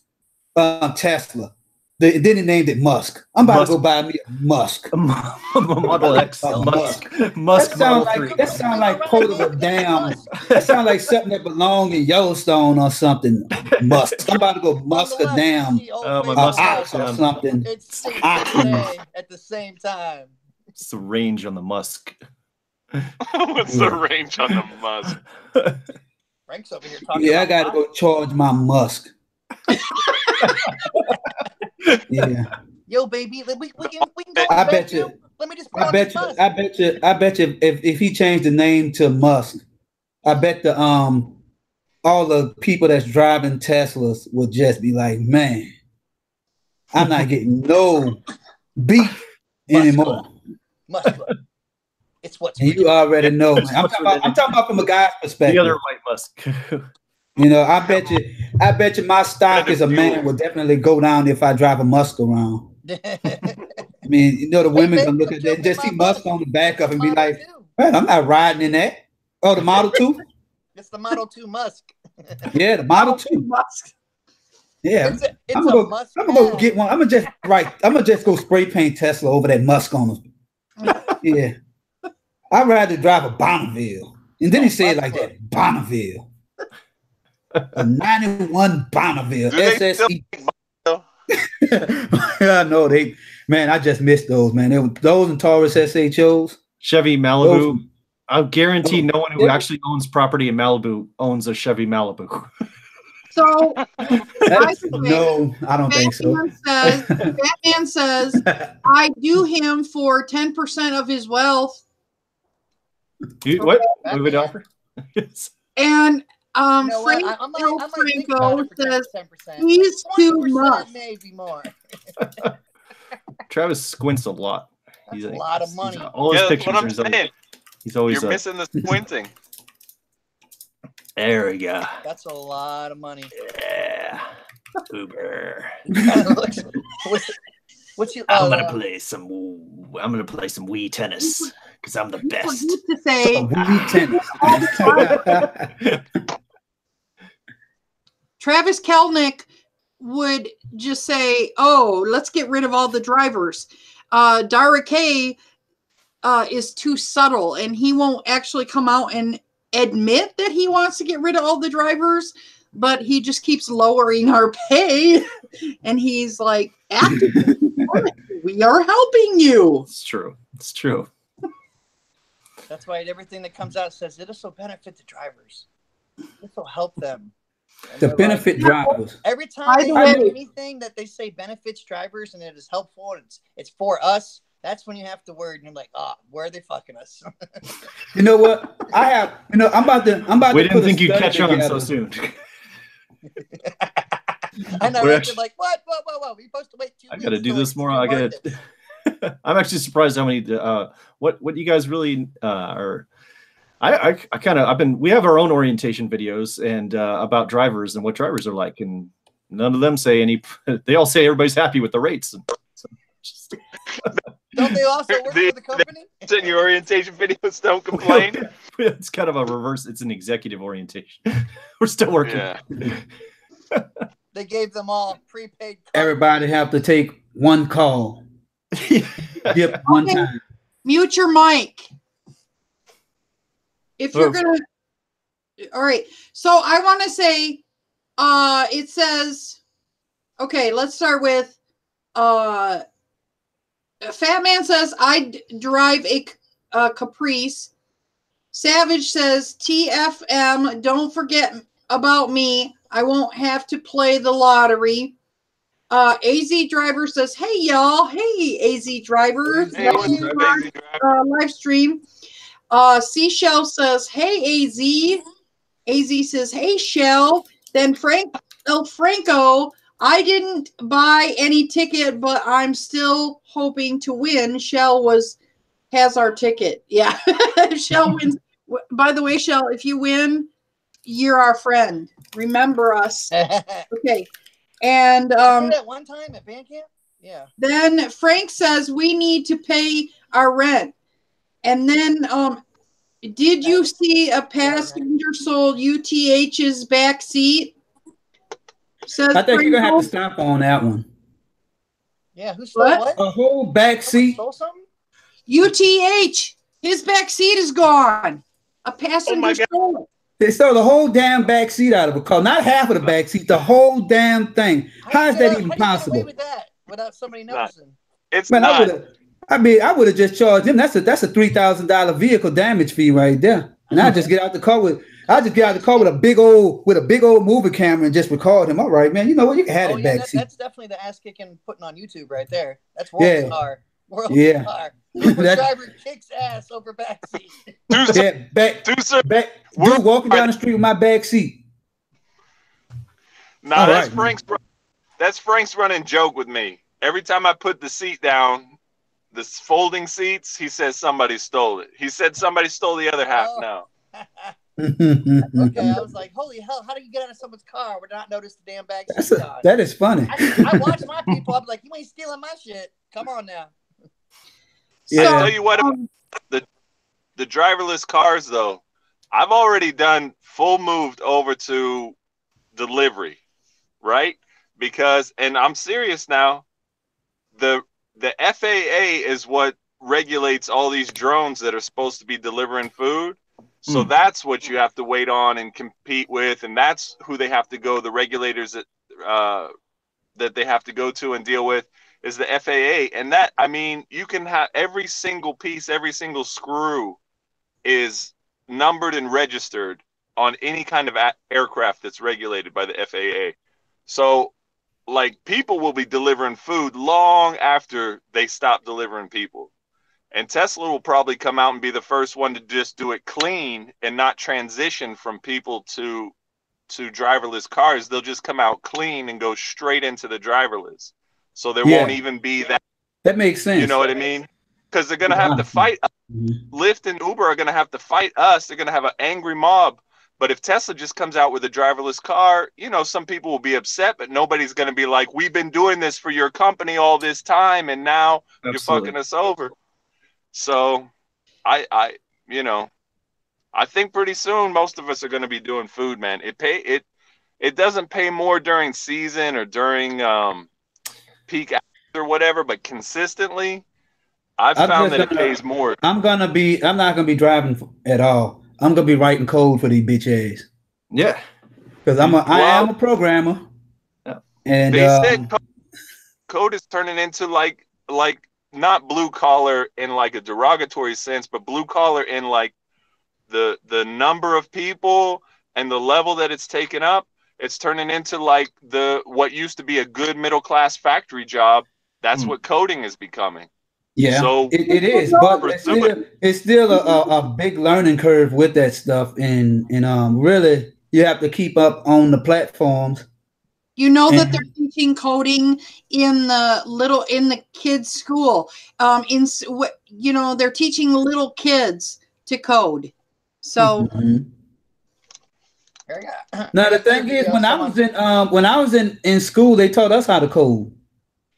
Tesla. Then he named it Musk. I'm about to go buy me a Musk. Model X. Musk. That sounds like portable dam. That sounds like something that belongs in Yellowstone or something. Musk. I'm about to go musk a dam. Ox or something. It's safe to say at the same time. It's the range on the Musk. What's the range on the Musk? Frank's over here talking. Yeah, I gotta go charge my Musk. Yeah. Yo, baby, we can go. I bet you. Let me just. I bet you. If he changed the name to Musk, I bet all the people that's driving Teslas will just be like, man, I'm not getting no beef anymore. Musk. It's what's. You already know, man. I'm talking about from a guy's perspective. The other white Musk. I bet you my stock as a man will definitely go down if I drive a Musk around. I mean, the women can look at that, just see Musk on the back of it and be like, man, I'm not riding in that. Oh, the Model 2? It's the Model 2 Musk. Yeah, the Model 2 Musk. Yeah. It's I'm gonna go get one. I'm gonna just go spray paint Tesla over that Musk on him. Yeah. I'd rather drive a Bonneville. And then he said like that, Bonneville. A 91 Bonneville SSE. I know man. I just missed those, man. Those and Taurus SHOs. Chevy Malibu. Those- I guarantee no one who actually owns property in Malibu owns a Chevy Malibu. So no, I don't think so. Batman says, I do him for 10% of his wealth. What? We would offer? And You know Frank what? I might think about Franco it for says 10%. he's too 20%, much. maybe more. Travis squints a lot. That's a lot of money. All his Yeah, that's pictures. what I'm saying. He's always You're missing the squinting. There we go. That's a lot of money. Yeah. Uber. What's your? I'm gonna play some Wii tennis because I'm the best. To say, Wii tennis. Travis Kelnick would just say, "Oh, let's get rid of all the drivers." Dara K is too subtle, and he won't actually come out and admit that he wants to get rid of all the drivers, but he just keeps lowering our pay, and he's like, "We are helping you." It's true. It's true. That's why everything that comes out says this will benefit the drivers. This will help them. The benefit drivers. Every time they do anything that they say benefits drivers and it is helpful and it's for us, that's when you have to worry and you're like, where are they fucking us? You know what? I'm about to. We didn't think you'd catch on so soon. I know. They're like, what? Whoa. We're supposed to wait 2 weeks. I got to do this more. I'm actually surprised how many. What you guys really are. We have our own orientation videos and about drivers and what drivers are like, and none of them say any. They all say everybody's happy with the rates. Don't they also work for the company? In your orientation videos, don't complain. It's kind of a reverse. It's an executive orientation. We're still working. Yeah. They gave them all prepaid. Everybody have to take one call. Yep, one time. Mute your mic. If you're gonna, all right. So I want to say, it says, okay. Let's start with, Fat Man says I drive a Caprice. Savage says TFM. Don't forget about me. I won't have to play the lottery. AZ Driver says, hey y'all. Hey AZ Drivers. Hey, live stream. Seashell says, hey, AZ. AZ says, hey, Shell. Then Franco, I didn't buy any ticket, but I'm still hoping to win. Shell has our ticket. Yeah. If Shell wins. By the way, Shell, if you win, you're our friend. Remember us. Okay. And that one time at band camp? Yeah. Then Frank says we need to pay our rent. And then, did you see a passenger sold UTH's back seat? Says I think you're gonna have to stop on that one. Yeah, who stole what? A whole back seat. Stole something? UTH, his back seat is gone. A passenger stole it. They stole the whole damn back seat out of a car. Not half of the back seat, the whole damn thing. How is that even possible? Get away with that without somebody noticing? It's not. I would have just charged him. That's a $3,000 vehicle damage fee right there. And I just get out the car with a big old movie camera and just record him. All right, man. You know what? You can have it back seat. That's definitely the ass kicking putting on YouTube right there. That's world star. World star. Driver kicks ass over back seat. Dude walking down the street with my back seat. Nah, that's Frank's running joke with me. Every time I put the seat down, the folding seats, he says somebody stole it. He said somebody stole the other half now. Okay, I was like, holy hell, how do you get out of someone's car without not notice the damn back seat on? That is funny. I watch my people, I'm like, you ain't stealing my shit. Come on now. Yeah. I tell you what, the driverless cars, though, I've already done full moved over to delivery, right? Because, and I'm serious now, the FAA is what regulates all these drones that are supposed to be delivering food. So that's what you have to wait on and compete with, and that's who they have to go, the regulators that they have to go to and deal with. is the FAA. And that, I mean, you can have every single piece, every single screw is numbered and registered on any kind of aircraft that's regulated by the FAA. So, like, people will be delivering food long after they stop delivering people. And Tesla will probably come out and be the first one to just do it clean and not transition from people to driverless cars. They'll just come out clean and go straight into the driverless. So there won't even be that. That makes sense. You know what I mean? Because they're going to have to fight. Lyft and Uber are going to have to fight us. They're going to have an angry mob. But if Tesla just comes out with a driverless car, you know, some people will be upset, but nobody's going to be like, we've been doing this for your company all this time, and now you're fucking us over. So I you know, I think pretty soon most of us are going to be doing food, man. It doesn't pay more during season or during peak or whatever, but consistently, I've found that it pays more. I'm not gonna be driving at all. I'm gonna be writing code for these bitch ass. Yeah, because I am a programmer. Yeah. And they said code is turning into like not blue collar in like a derogatory sense, but blue collar in like the number of people and the level that it's taken up. It's turning into like what used to be a good middle class factory job. That's what coding is becoming. Yeah, so it is, but it's still a big learning curve with that stuff, and really you have to keep up on the platforms. You know that they're teaching coding in the kids' school. You know, they're teaching little kids to code. So now the thing is, when I was in school, they taught us how to code.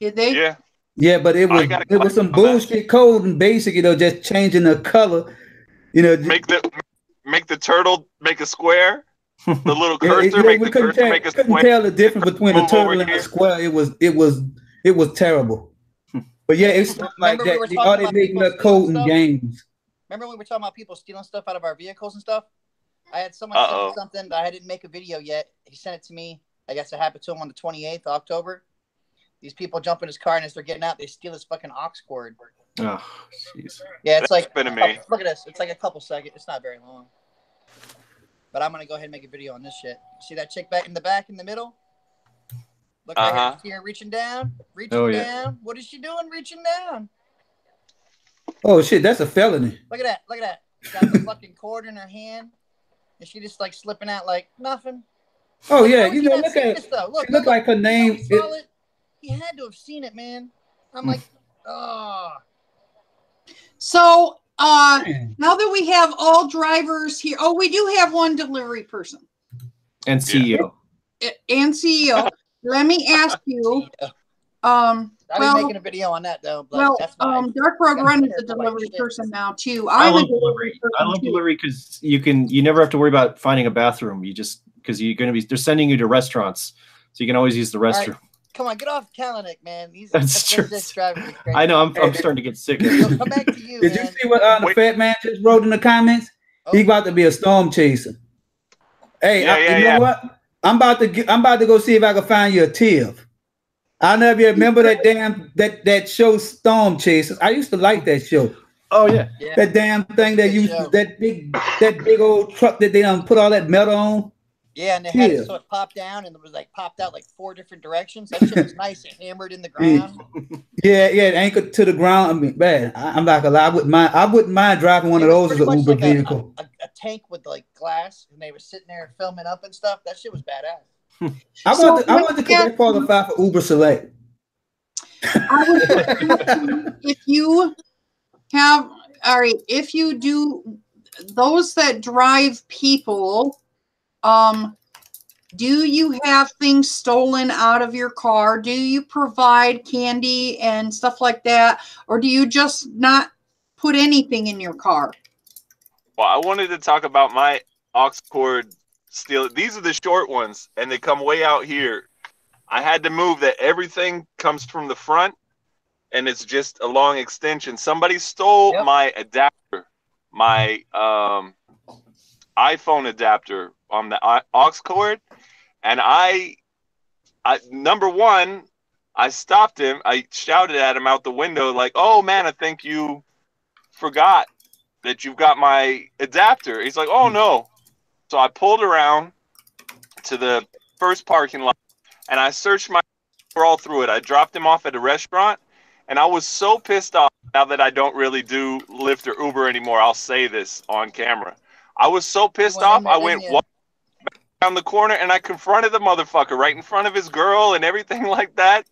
Did they? Yeah. Yeah, but it was some bullshit code, and basically they're just changing the color. You know, make the turtle make a square. The little cursor make the cursor make a square. Couldn't tell the difference between a turtle and a square. It was terrible. But yeah, it's stuff like that. They making up code in games. Remember when we were talking about people stealing stuff out of our vehicles and stuff? I had someone send me something, but I didn't make a video yet. He sent it to me. I guess it happened to him on the 28th of October. These people jump in his car, and as they're getting out, they steal his fucking aux cord. Oh, jeez. Yeah, it's like, look at this. It's like a couple seconds. It's not very long. But I'm going to go ahead and make a video on this shit. See that chick back in the middle? Look right here. See her reaching down? Down. What is she doing reaching down? Oh, shit, that's a felony. Look at that. Got the fucking cord in her hand, and she just like slipping out like nothing. Oh, yeah. You know, look at it. Look like her name. He had to have seen it, man. I'm like, So, now that we have all drivers here, we do have one delivery person. And CEO. And CEO. Let me ask you. I'll be making a video on that though. Dark Road Run is a delivery person now too. I love delivery. I love delivery because you never have to worry about finding a bathroom. Because they're sending you to restaurants, so you can always use the restroom. Right. Come on, get off Kalanick, man. That's true. I know. I'm starting to get sick. He'll come back to you. Did you see what the fat man just wrote in the comments? He's about to be a storm chaser. Hey, you know what? I'm about to go see if I can find you a TIV. I don't know if you remember that show Storm Chasers. I used to like that show. Oh yeah. That damn thing that used that big old truck that they put all that metal on. Yeah, and they had it so it popped down and it was like popped out like 4 different directions. That shit was nice and hammered in the ground. Yeah, anchored to the ground. I mean, man, I'm not gonna lie. I wouldn't mind driving one of those as an Uber vehicle. A tank with like glass, and they were sitting there filming up and stuff. That shit was badass. I want to qualify for Uber Select. If you do those that drive people, do you have things stolen out of your car? Do you provide candy and stuff like that? Or do you just not put anything in your car? Well, I wanted to talk about my aux cord steal. These are the short ones, and they come way out here. I had to move that everything comes from the front, and it's just a long extension. Somebody stole my adapter, my iPhone adapter on the aux cord, and I number one, I stopped him. I shouted at him out the window like, "Oh man, I think you forgot that you've got my adapter." He's like, "Oh no." So I pulled around to the first parking lot and I searched my all through it. I dropped him off at a restaurant and I was so pissed off now that I don't really do Lyft or Uber anymore. I'll say this on camera. I was so pissed off. I went down the corner and I confronted the motherfucker right in front of his girl and everything like that.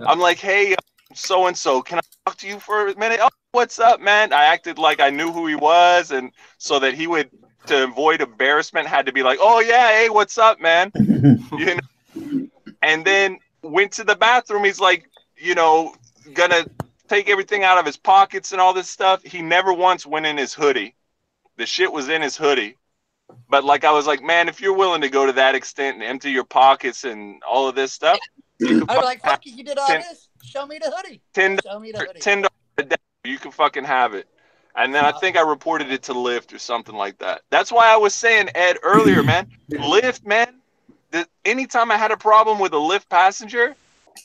I'm like, "Hey, so-and-so, can I talk to you for a minute?" "Oh, what's up, man?" I acted like I knew who he was, and so that he would, to avoid embarrassment, had to be like, "Oh yeah, hey, what's up, man?" You know? And then went to the bathroom. He's like, gonna take everything out of his pockets and all this stuff. He never once went in his hoodie. The shit was in his hoodie. But like, I was like, man, if you're willing to go to that extent and empty your pockets and all of this stuff, I'd be like, fuck it, you did all this. Show me the hoodie. $10 a day, you can fucking have it. And then I think I reported it to Lyft or something like that. That's why I was saying, Ed, earlier, man, Lyft, man, anytime I had a problem with a Lyft passenger,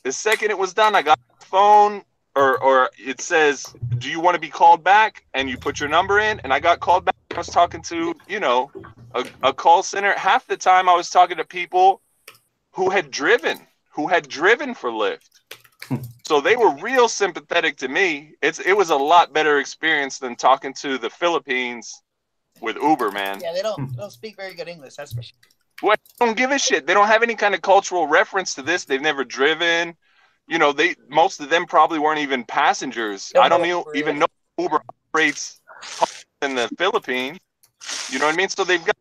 the second it was done, I got the phone or it says, "Do you want to be called back?" And you put your number in, and I got called back. I was talking to, a call center. Half the time I was talking to people who had driven for Lyft. So they were real sympathetic to me. It was a lot better experience than talking to the Philippines with Uber, man. Yeah, they don't speak very good English, that's for sure. Well, they don't give a shit. They don't have any kind of cultural reference to this. They've never driven. Most of them probably weren't even passengers. I don't even know Uber operates in the Philippines. You know what I mean? So they've got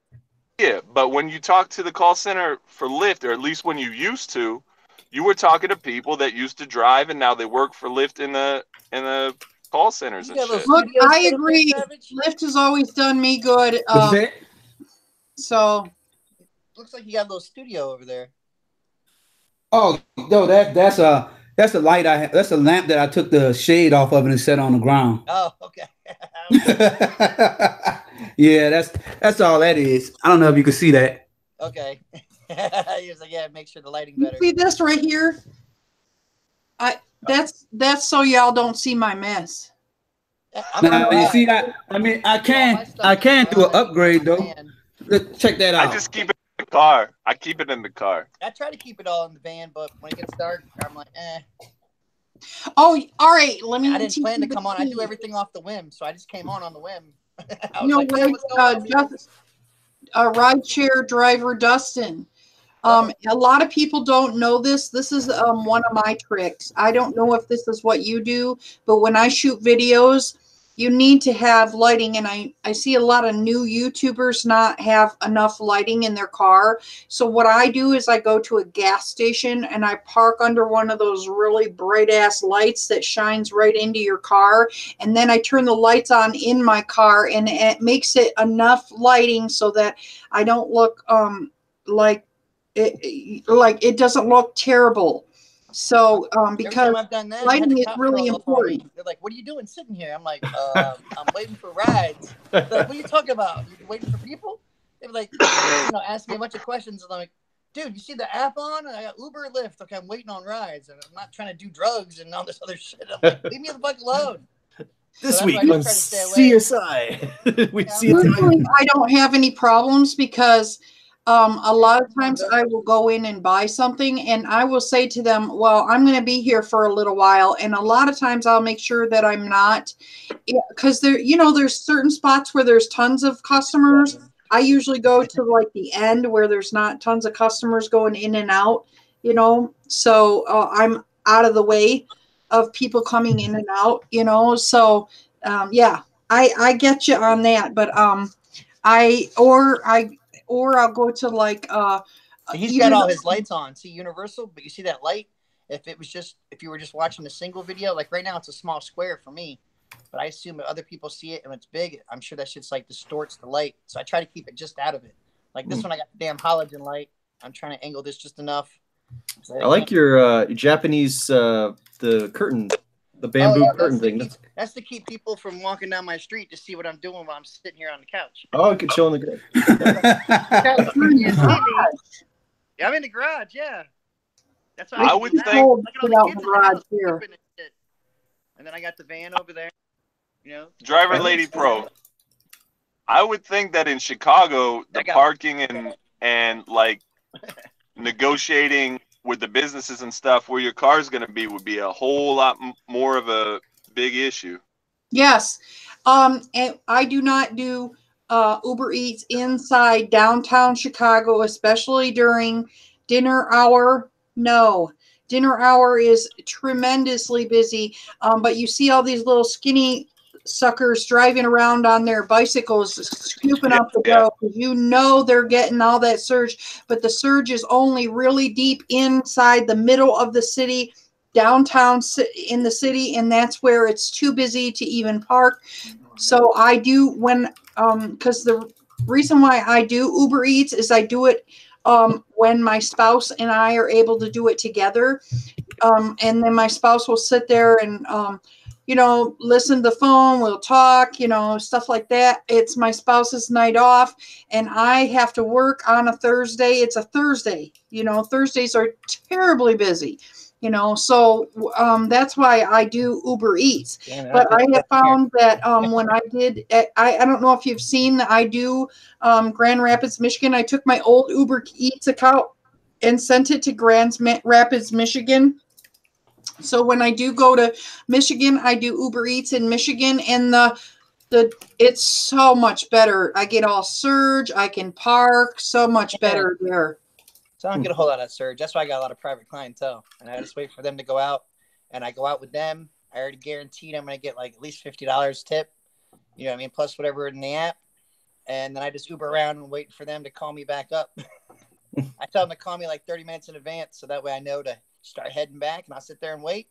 but when you talk to the call center for Lyft, or at least when you used to, you were talking to people that used to drive and now they work for Lyft in the call centers and shit. Look, I agree. Lyft has always done me good. So looks like you got a little studio over there. Oh no, that's a light I have. That's a lamp that I took the shade off of and set on the ground. Oh, okay. Yeah, that's all that is. I don't know if you can see that. Okay. He was like, yeah, make sure the lighting better. See this right here? That's so y'all don't see my mess. Now you see that? I mean, I can do an upgrade though. Let's check that out. I just keep it in the car. I keep it in the car. I try to keep it all in the van, but when it gets dark, I'm like, eh. Oh, all right. I didn't plan to come on. I do everything off the whim, so I just came on the whim. Rideshare driver Dustin. A lot of people don't know this. This is one of my tricks. I don't know if this is what you do, but when I shoot videos, you need to have lighting, and I see a lot of new YouTubers not have enough lighting in their car. So what I do is I go to a gas station and I park under one of those really bright ass lights that shines right into your car, and then I turn the lights on in my car, and it makes it enough lighting so that I don't look like it doesn't look terrible. So, because I've done that, lighting is really important. They're like, "What are you doing sitting here?" I'm like, "I'm waiting for rides." They're like, "What are you talking about? You waiting for people?" They're like, ask me a bunch of questions. And I'm like, "Dude, you see the app on? I got Uber, Lyft. Okay, I'm waiting on rides, and I'm not trying to do drugs and all this other shit." I'm like, "Leave me the fuck alone." This week on CSI, we see. I don't have any problems because a lot of times I will go in and buy something and I will say to them, well, I'm going to be here for a little while. And a lot of times I'll make sure that I'm not, because there's certain spots where there's tons of customers. I usually go to like the end where there's not tons of customers going in and out, so I'm out of the way of people coming in and out, so yeah, I get you on that. But or I'll go to like he's got all his lights on. See Universal, but you see that light? If you were just watching a single video, like right now it's a small square for me, but I assume that other people see it and it's big. I'm sure that shit's like distorts the light. So I try to keep it just out of it. Like this one, I got the damn halogen light. I'm trying to angle this just enough. So I like your Japanese the curtain. The bamboo curtain thing. That's to keep people from walking down my street to see what I'm doing while I'm sitting here on the couch. Oh, I could show in the garage. Yeah, I'm in the garage. Yeah, That's what I would think. Look at all the kids in the house sleeping and shit. And then I got the van over there. You know, Driver Lady Pro. I would think that in Chicago, the parking and like negotiating with the businesses and stuff where your car's going to be would be a whole lot more of a big issue. Yes. And I do not do Uber Eats inside downtown Chicago, especially during dinner hour. No. Dinner hour is tremendously busy. But you see all these little skinny suckers driving around on their bicycles, scooping up the dough. You know they're getting all that surge, but the surge is only really deep inside the middle of the city, downtown in the city, and that's where it's too busy to even park. So I do when because the reason why I do Uber Eats is I do it when my spouse and I are able to do it together, and then my spouse will sit there and you know, listen to the phone, we'll talk, you know, stuff like that. It's my spouse's night off and I have to work on a Thursday. It's a Thursday, you know, Thursdays are terribly busy, you know, so that's why I do Uber Eats. But I have found that when I did, I don't know if you've seen that I do Grand Rapids, Michigan. I took my old Uber Eats account and sent it to Grand Rapids, Michigan. So when I do go to Michigan, I do Uber Eats in Michigan, and it's so much better. I get all surge. I can park so much better there. So I don't get a whole lot of surge. That's why I got a lot of private clientele, and I just wait for them to go out, and I go out with them. I already guaranteed I'm going to get like at least $50 tip. You know what I mean? Plus whatever in the app. And then I just Uber around and wait for them to call me back up. I tell them to call me like 30 minutes in advance, so that way I know to start heading back, and I'll sit there and wait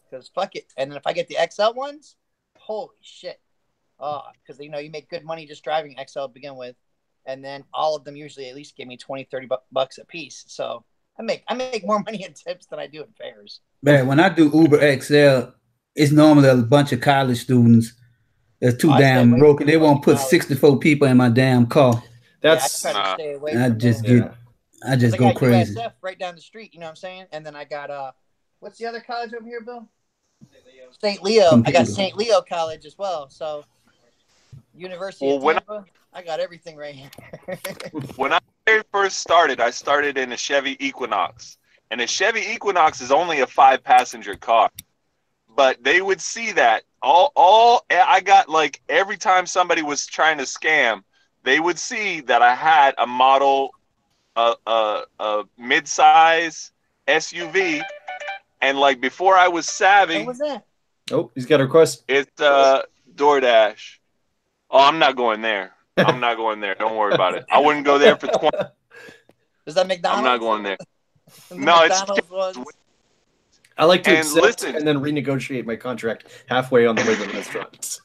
because fuck it. And then if I get the XL ones, holy shit. Because, you know, you make good money just driving XL to begin with. And then all of them usually at least give me 20, 30 bucks a piece. So I make more money in tips than I do in fares. Man, when I do Uber XL, it's normally a bunch of college students that's too damn broken. They won't put 64 people in my damn car. That's I try to stay away I from just those. get I just go crazy. USF right down the street, you know what I'm saying? And then I got what's the other college over here, Bill? St. Leo. I got St. Leo College as well. So University of Tampa. I got everything right here. When I first started, I started in a Chevy Equinox. And a Chevy Equinox is only a 5-passenger car. But they would see that I got, like, every time somebody was trying to scam, they would see that I had a model, a mid-size SUV, and like before I was savvy. What was that? Oh, he's got a request. It's DoorDash. Oh, I'm not going there. I'm not going there. Don't worry about it. I wouldn't go there for 20. Is that McDonald's? I'm not going there. No, it's. I like to accept and then renegotiate my contract halfway on the way to the restaurant.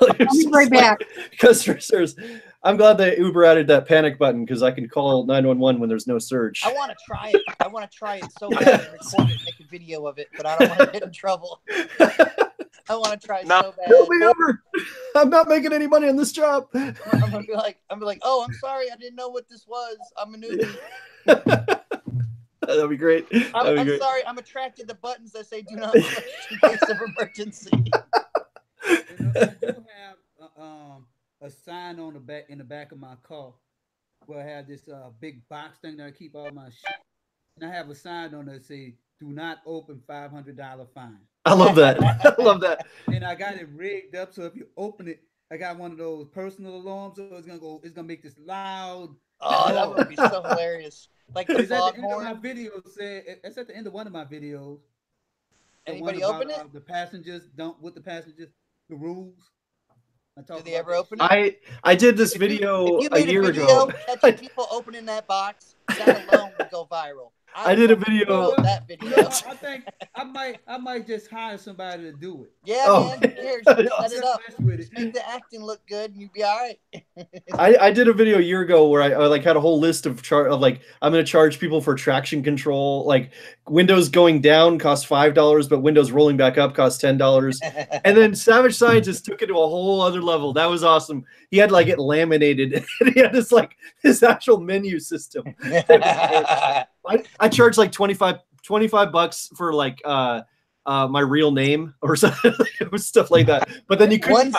I'll be right back. Customers, I'm glad that Uber added that panic button because I can call 911 when there's no surge. I want to try it. I want to try it so bad and record it, make a video of it, but I don't want to get in trouble. I want to try so bad. Pull me over. I'm not making any money on this job. I'm gonna be like, oh, I'm sorry, I didn't know what this was. I'm a newbie. That'd be great. I'm sorry, I'm attracted to buttons that say "Do not push in case of emergency." I do have a sign on the back in the back of my car where I have this big box thing that I keep all my shit. And I have a sign on there that says "Do not open $500 fine." I love that. I love that. And I got it rigged up so if you open it, I got one of those personal alarms, so it's gonna make this loud. Oh, that would be so hilarious. Like the vlog horn. My video it's at the end of one of my videos. Anybody open it? The passengers the rules. Do they ever open it? I did this video a year ago. Catching people opening that box, that alone would go viral. I did a video. That video. I think I might just hire somebody to do it. Yeah, man. Here, set it up. Just make the acting look good, and you'd be all right. I did a video a year ago where I like had a whole list of like I'm going to charge people for traction control. Like windows going down cost $5, but windows rolling back up cost $10. And then Savage Scientist took it to a whole other level. That was awesome. He had like it laminated, and he had this actual menu system. I charge like 25 bucks for like my real name or something, stuff like that. But then you couldn't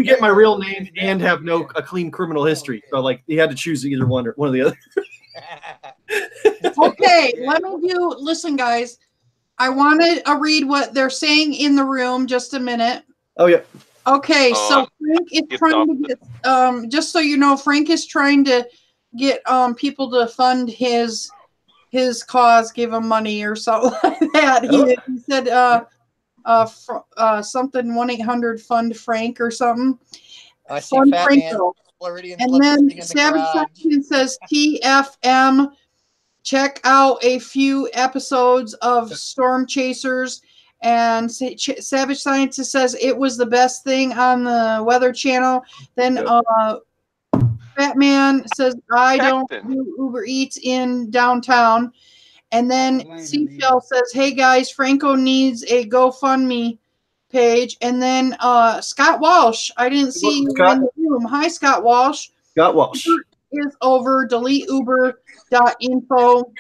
get my real name and have a clean criminal history. So like you had to choose either one or one or the other. Okay, listen, guys. I want to read what they're saying in the room. Just a minute. Oh yeah. Okay, so Frank is trying to get, just so you know, Frank is trying to get people to fund his cause, give him money or something like that. He said something 1-800 fund Frank or something. I see Fat Franco. Man. And then Savage Faction says TFM. Check out a few episodes of Storm Chasers. And Savage Scientist says it was the best thing on the Weather Channel. Then Batman says I don't do Uber Eats in downtown. And then Seashell says, hey guys, Franco needs a GoFundMe page. And then Scott Walsh, I didn't see you in the room. Hi, Scott Walsh. Scott Walsh is over deleteuber.info.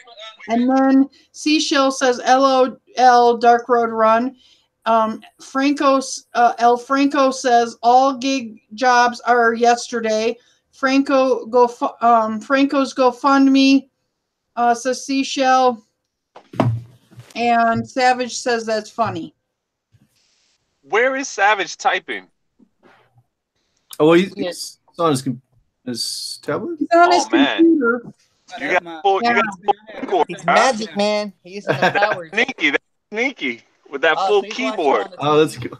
And then Seashell says LOL Dark Road Run. El Franco says all gig jobs are yesterday. Franco's GoFundMe says Seashell. And Savage says that's funny. Where is Savage typing? Oh, he's on his tablet? He's on his computer. You got full keyboard. He's magic, man. He's using the powers. That's sneaky with that full keyboard. Oh, that's cool.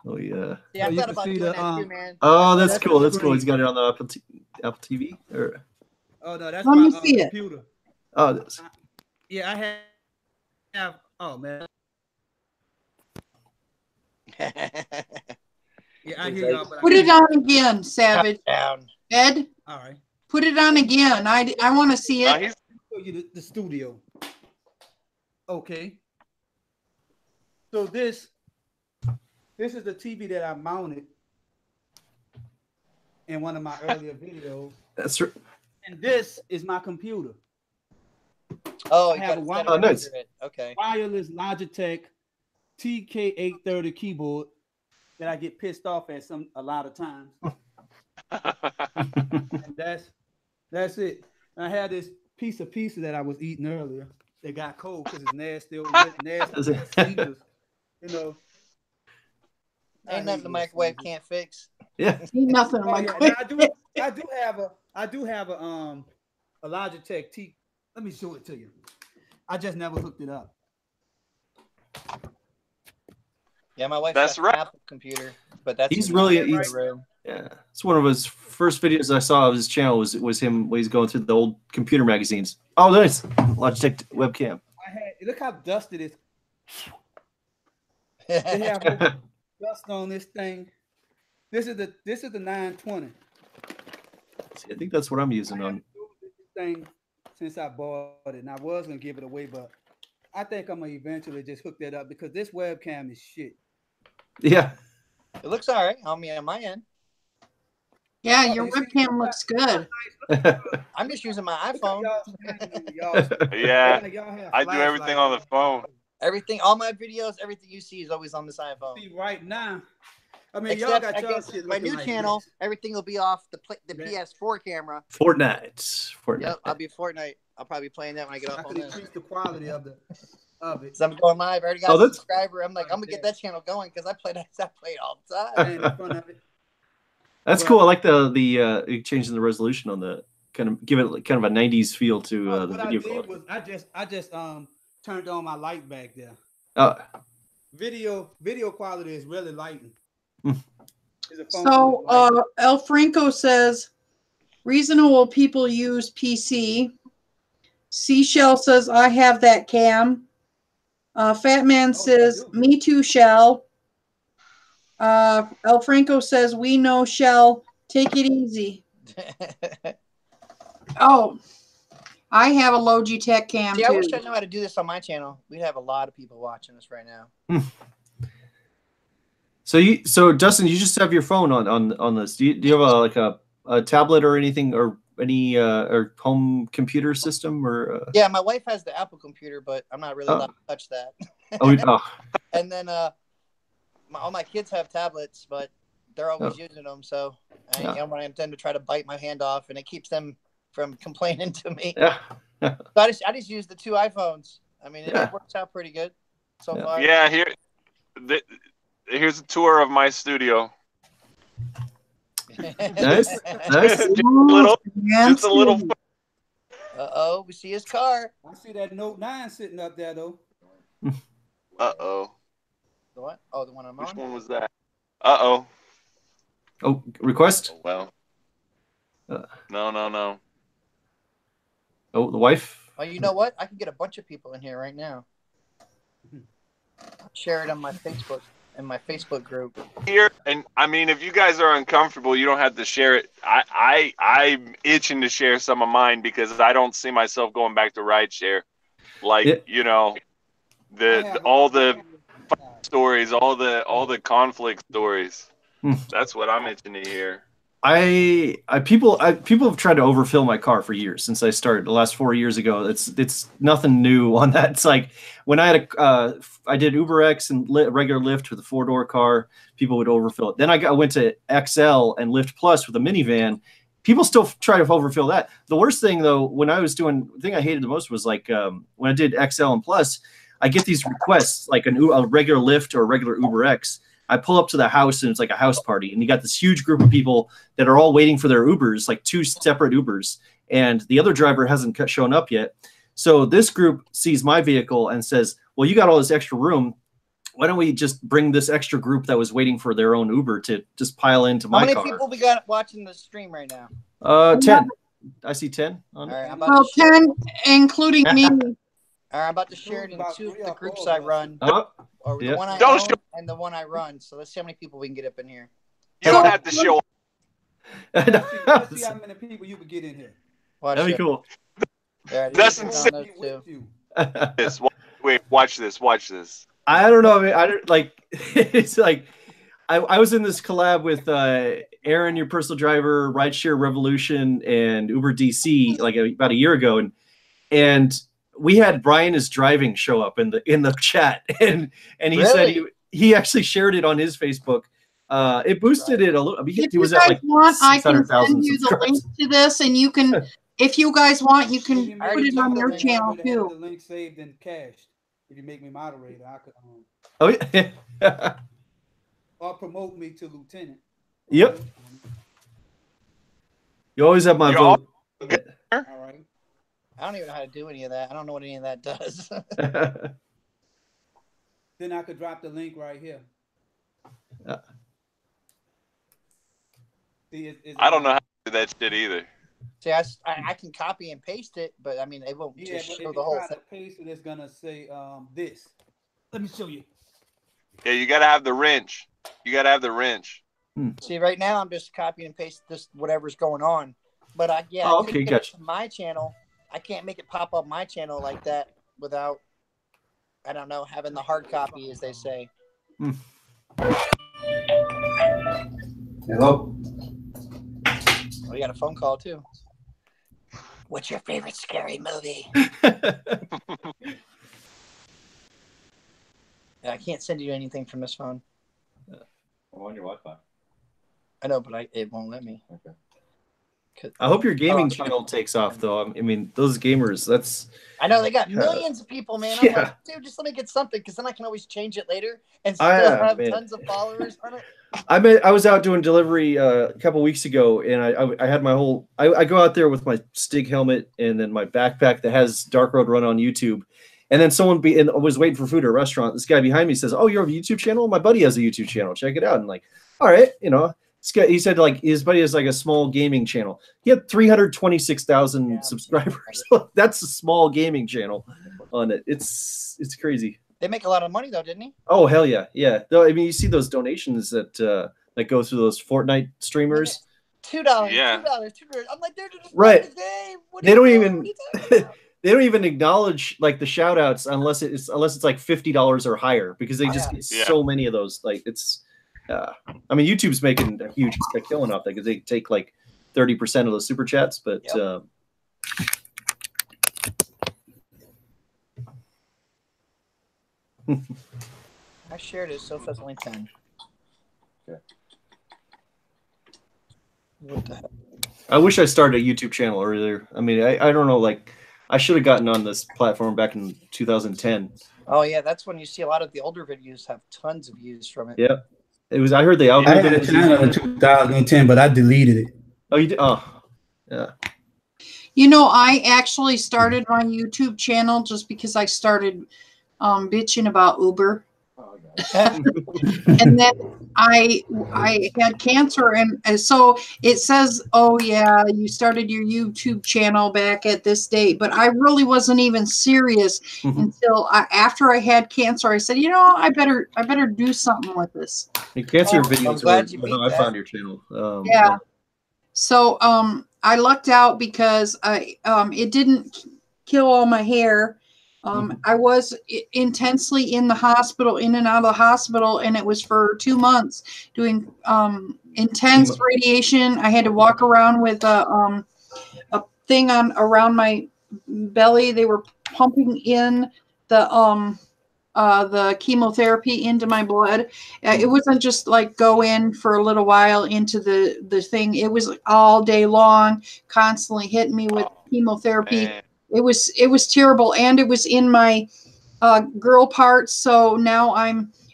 Oh yeah. Yeah, I thought about doing that too, man. Oh, that's cool. That's cool. He's got it on the Apple TV. Or... Oh no, that's Let my me see computer. It. Oh, that's... Yeah, I have. Oh man. Yeah, I hear y'all. Put it on again, Savage. Down. Ed. All right. Put it on again. I want to see it. I'll show you the studio. Okay. So this is the TV that I mounted in one of my earlier videos. That's right. And this is my computer. Oh, I have a nice. Okay. Wireless Logitech TK830 keyboard that I get pissed off at a lot of times. And that's it. And I had this piece of pizza that I was eating earlier. It got cold because it's nasty. Nasty. You know. Ain't nothing the microwave can't fix. Yeah. Ain't nothing the microwave. I do have a Logitech T. Let me show it to you. I just never hooked it up. Yeah, my wife's got an Apple computer, but that's he's yeah. It's one of his first videos I saw of his channel was him when he's going through the old computer magazines. Oh, nice. Logitech webcam. Look how dusty it is. They have dust on this thing. This is the 920. See, I think that's what I'm using on this thing since I bought it, and I was gonna give it away, but I think I'm gonna eventually just hook that up because this webcam is shit. Yeah. It looks all right on me on my end. Yeah, your webcam looks good. I'm just using my iPhone. Yeah, I do everything on the phone. Everything, all my videos, everything you see is always on this iPhone. See, right now, I mean, except y'all got y'all shit my new like channel, this. everything will be off the PS4 camera. Fortnite. Yep, I'll be Fortnite. I'll probably be playing that when I get off on this. Increase the quality of it. So I'm going live. I already got a subscriber. I'm like, I'm gonna get that channel going because I play all the time. That's cool. I like the changing the resolution on the kind of give it kind of a 90s feel to the video quality. I just turned on my light back there. Video quality is really lighting. So El Franco says reasonable people use PC. Seashell says I have that cam. Fat Man says me too, Shell. El Franco says we know Shell. Take it easy. Oh, I have a Logitech cam too. I wish I knew how to do this on my channel. We'd have a lot of people watching us right now. So Dustin, you just have your phone on this. Do you have a tablet or anything or any or home computer system or? Yeah, my wife has the Apple computer, but I'm not really allowed to touch that. And then all my kids have tablets, but they're always using them, so I want them to try to bite my hand off, and it keeps them from complaining to me. Yeah. So I just use the 2 iPhones. I mean, it works out pretty good so far. Yeah, here's a tour of my studio. Nice. Just a little. Uh-oh, we see his car. I see that Note 9 sitting up there, though. Uh-oh. The what? Oh, the one I'm on? Which one was that? Uh-oh. Oh, request? Oh, well. No. Oh, the wife? Oh, you know what? I can get a bunch of people in here right now. I'll share it on my Facebook. In my Facebook group here, and I mean, if you guys are uncomfortable, you don't have to share it. I'm itching to share some of mine because I don't see myself going back to Rideshare. Like you know, all the stories, all the conflict stories. That's what I'm itching to hear. People have tried to overfill my car for years since I started the last 4 years ago. It's nothing new on that. It's like when I had I did UberX and regular Lyft with a 4-door car, people would overfill it. Then I went to XL and Lyft Plus with a minivan. People still try to overfill that. The worst thing though, when I was doing, the thing I hated the most was like when I did XL and Plus, I get these requests like a regular Lyft or a regular UberX. I pull up to the house and it's like a house party, and you got this huge group of people that are all waiting for their Ubers, like 2 separate Ubers, and the other driver hasn't shown up yet. So this group sees my vehicle and says, well, you got all this extra room. Why don't we just bring this extra group that was waiting for their own Uber to just pile into my car? How many people we got watching the stream right now? 10. I see 10. All right, well, 10, including me. All right, I'm about to share it in 2 of the groups I run. Or the one I own and the one I run. So let's see how many people we can get up in here. You don't have to show. Let's see how many people you can get in here. That'd be cool. Doesn't say this. Wait, watch this. Watch this. I don't know. I mean, I don't like. It's like I was in this collab with Aaron, your personal driver, Rideshare Revolution, and Uber DC like about a year ago, and we had Brian is driving show up in the chat, and he said he actually shared it on his Facebook. It boosted it a little. I mean, if you guys want, I can send you the link to this, and you can, if you guys want, you can put it on your channel too. The link saved and cached. If you make me moderator, I could. Oh yeah. Or promote me to lieutenant. Yep. You always have my vote. All right. I don't even know how to do any of that. I don't know what any of that does. Then I could drop the link right here. See, I don't know how to do that shit either. See, I can copy and paste it, but I mean, it won't just show the whole thing. Paste it, it's gonna say this. Let me show you. Yeah, you gotta have the wrench. You gotta have the wrench. See, right now I'm just copying and pasting this whatever's going on, but I okay, gotcha. My channel. I can't make it pop up my channel like that without, I don't know, having the hard copy, as they say. Hello? Oh, you got a phone call, too. What's your favorite scary movie? I can't send you anything from this phone. I'm on your Wi-Fi. I know, but it won't let me. Okay. I hope your gaming channel takes off, though. I mean, those gamers, that's... I know, they got millions of people, man. I'm like, dude, just let me get something, because then I can always change it later and still have tons of followers on it. I was out doing delivery a couple weeks ago, and I had my whole... I go out there with my Stig helmet and then my backpack that has Dark Road Run on YouTube. And then someone was waiting for food at a restaurant. This guy behind me says, oh, you have a YouTube channel? My buddy has a YouTube channel. Check it out. And like, all right, you know... He said like his buddy has like a small gaming channel. He had 326,000 subscribers. That's a small gaming channel on it. It's crazy. They make a lot of money though, didn't he? Oh hell yeah, yeah. Though I mean, you see those donations that go through those Fortnite streamers. $2. Yeah. $2. I'm like, they're just right. The game. They don't even. They don't even acknowledge like the shout outs unless it's like $50 or higher, because they just get so many of those. Like it's. I mean, YouTube's making a huge killing off that because they take like 30% of the super chats, but Yep. I shared it, so that's only 10. Okay. What the heck? I wish I started a YouTube channel earlier. I mean, I don't know, like I should have gotten on this platform back in 2010. Oh yeah, that's when you see a lot of the older videos have tons of views from it. Yeah, it was. I heard the I algorithm. had a channel in 2010, but I deleted it. Oh, you did? Oh, yeah. You know, I actually started my YouTube channel just because I started bitching about Uber. Oh, okay. And then I had cancer, and so it says, oh yeah, you started your YouTube channel back at this date, but I really wasn't even serious until after I had cancer. I said, you know, I better do something with this. The cancer videos. I'm glad you were beat how I that. found your channel. Yeah. So I lucked out because it didn't kill all my hair. I was intensely in the hospital, in and out of the hospital, and it was for 2 months doing intense radiation. I had to walk around with a thing on around my belly. They were pumping in the chemotherapy into my blood. It wasn't just like go in for a little while into the thing. It was all day long, constantly hitting me with chemotherapy. Man. It was terrible, and it was in my girl parts. So now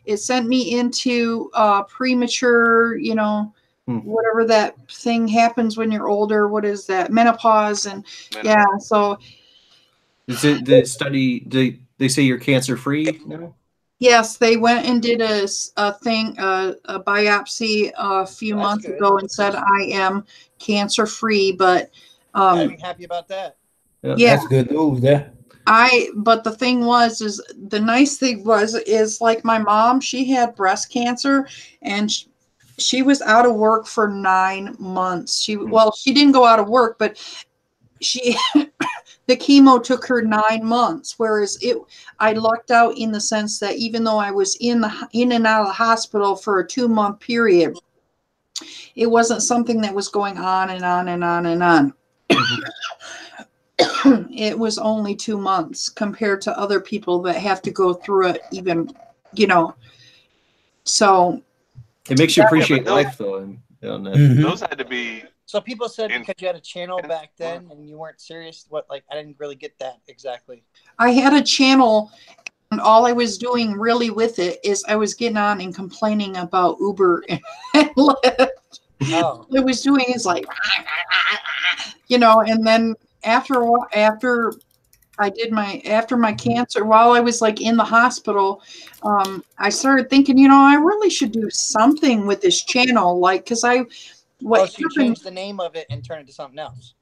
it sent me into premature, you know, whatever that thing happens when you're older. What is that? Menopause. And yeah, so is it the study? They say you're cancer free now? yes, they went and did a biopsy a few months ago and said I am cancer free, but I'd be happy about that. Yeah, that's good news there. But the thing is the nice thing is like my mom, she had breast cancer, and she was out of work for 9 months. She didn't go out of work, but she the chemo took her 9 months, whereas I lucked out in the sense that even though I was in and out of the hospital for a 2-month period, it wasn't something that was going on and on and on and on. It was only 2 months compared to other people that have to go through it, even, you know. So it makes you appreciate life, though. Those had to be. So people said because you had a channel back then and you weren't serious. What, like, I didn't really get that exactly. I had a channel, and all I was doing really with it is I was getting on and complaining about Uber and Lyft. Oh. What I was doing is like, you know, and then after my cancer, while I was like in the hospital, I started thinking, you know, I really should do something with this channel, like, because so you change the name of it and turn it to something else?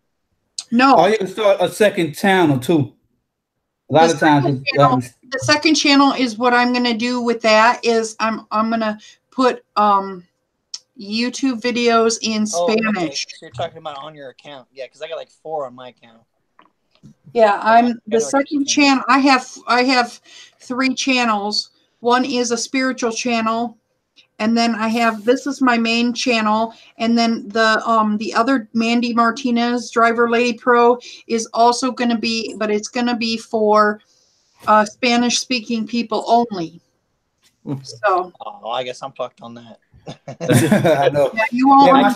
No. Oh, you can start a second channel too. A lot of times, the second channel is what I'm going to do with that is I'm going to put YouTube videos in Spanish. Okay. So you're talking about on your account, yeah? Because I got like 4 on my account. Yeah, I'm the second channel. I have 3 channels. One is a spiritual channel, and then this is my main channel, and then the other Mandy Martinez Driver Lady Pro is also going to be, but it's going to be for Spanish speaking people only. So I guess I'm fucked on that. I know. Yeah,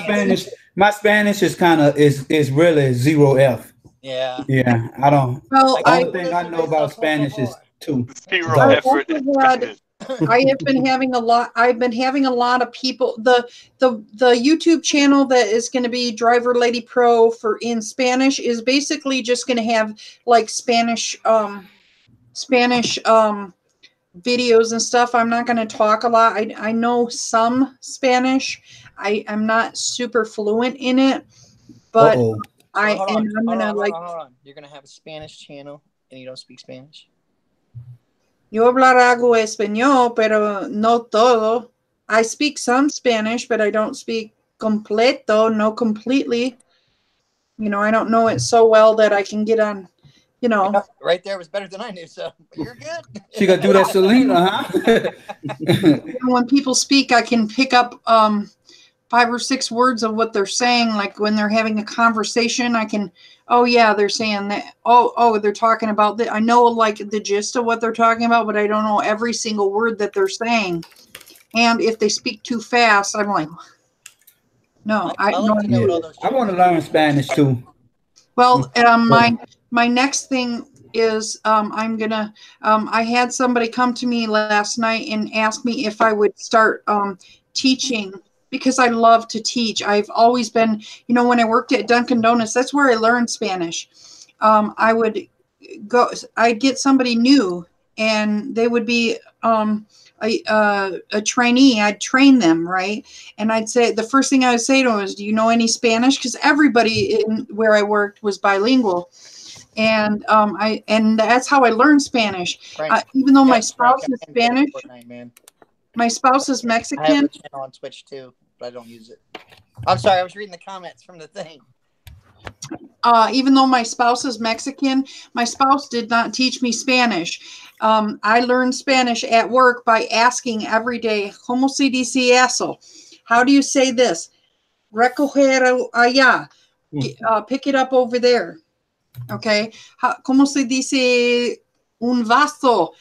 my Spanish is kind of is really 0F. Yeah. Yeah, I don't. Well, the only thing I know about Spanish is 2. 0 effort. I have been having a lot. I've been having a lot of people. The YouTube channel that is going to be Driver Lady Pro in Spanish is basically just going to have like Spanish videos and stuff. I'm not going to talk a lot. I know some Spanish. I'm not super fluent in it, but hold on. You're going to have a Spanish channel and you don't speak Spanish? Yo hablar algo español, pero no todo. I speak some Spanish, but I don't speak completo, no completely. You know, I don't know it so well that I can get on, you know. Yeah, right there was better than I knew, so you're good. She got to do that, Selena, huh? When people speak, I can pick up 5 or 6 words of what they're saying. Like when they're having a conversation, I can, oh yeah, they're saying that. Oh, they're talking about that. I know like the gist of what they're talking about, but I don't know every single word that they're saying. And if they speak too fast, I'm like, no, I like to know what all those I want to learn Spanish too. Well, my next thing is I'm gonna. I had somebody come to me last night and ask me if I would start teaching, because I love to teach. I've always been, when I worked at Dunkin' Donuts, that's where I learned Spanish. I would go. I'd get somebody new, and they would be a trainee. I'd train them, right? And I'd say, the first thing I would say to them is, do you know any Spanish? Because everybody where I worked was bilingual. And and that's how I learned Spanish. Even though my spouse is Spanish, my spouse is Mexican. I have a channel on Twitch too, but I don't use it. I'm sorry, I was reading the comments from the thing. Even though my spouse is Mexican, my spouse did not teach me Spanish. I learned Spanish at work by asking every day, ¿Cómo se dice eso? How do you say this? Recoger allá. Pick it up over there. Okay. ¿Cómo se dice un vaso?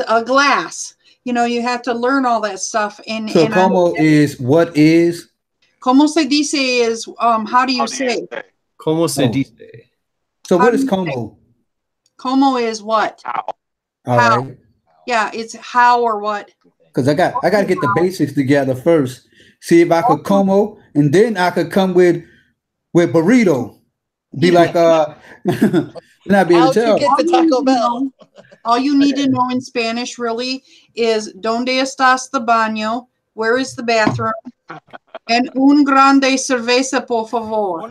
A glass. You have to learn all that stuff. So como is what is? ¿Cómo se dice is how do you say? Como se dice. So what is como? Como is what? How. How. Right. Yeah, it's how or what. Because I got to get the basics together first. See if I could como, and then I could come with burrito. Be like not be able to tell. Get the Taco Bell. All you need to know in Spanish really is ¿Dónde estás the baño? Where is the bathroom? And un grande cerveza, por favor.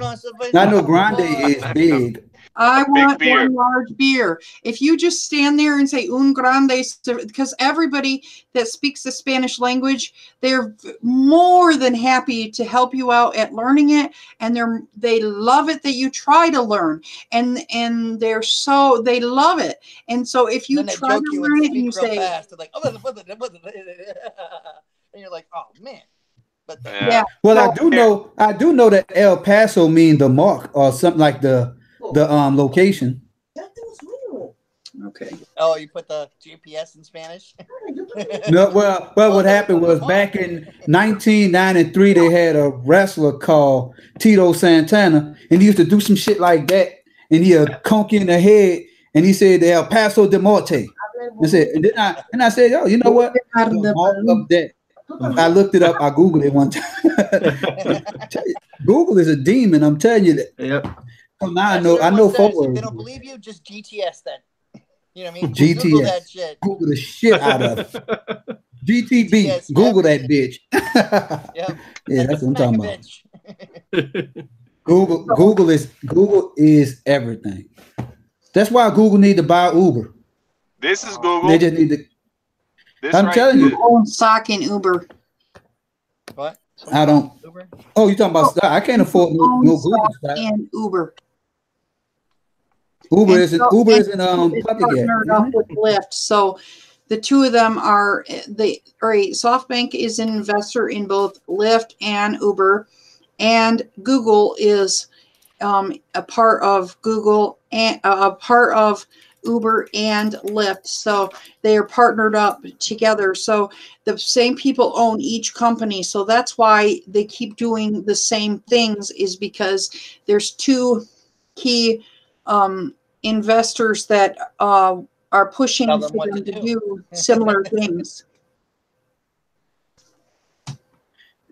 I know grande is big. I want one large beer. If you just stand there and say un grande, because everybody that speaks the Spanish language, they're more than happy to help you out at learning it, and they love it that you try to learn, and they love it. And so if you try to learn it and you say, fast, like, and you're like, oh man. But yeah. Well, I do know that El Paso means the mark or something like the location. Okay. Oh, you put the GPS in Spanish? No, well, what happened was back in 1993, they had a wrestler called Tito Santana, and he used to do some shit like that, and he conk in the head, and he said the El Paso de Morte. And I said, oh, you know what? The mark of that. I looked it up. I Googled it one time. Google is a demon. I'm telling you that. Yep. So now I know forward. If they don't believe you, just GTS that. You know what I mean? GTS. Google that shit. Google the shit out of it. GTB. GTS, Google that bitch. Yep. Yeah, that's what I'm talking about. Google is everything. That's why Google need to buy Uber. This is Google. They just need to. I'm telling you. Own stock in Uber. What? I don't. Uber? Oh, you talking about stock? I can't afford no Google stock. And Uber. Uber isn't public yet. Up with Lyft. So the two of them are SoftBank is an investor in both Lyft and Uber, and Google is a part of Google and a part of Uber and Lyft. So they are partnered up together. So the same people own each company. So that's why they keep doing the same things, is because there's two key investors that are pushing for them to do similar things.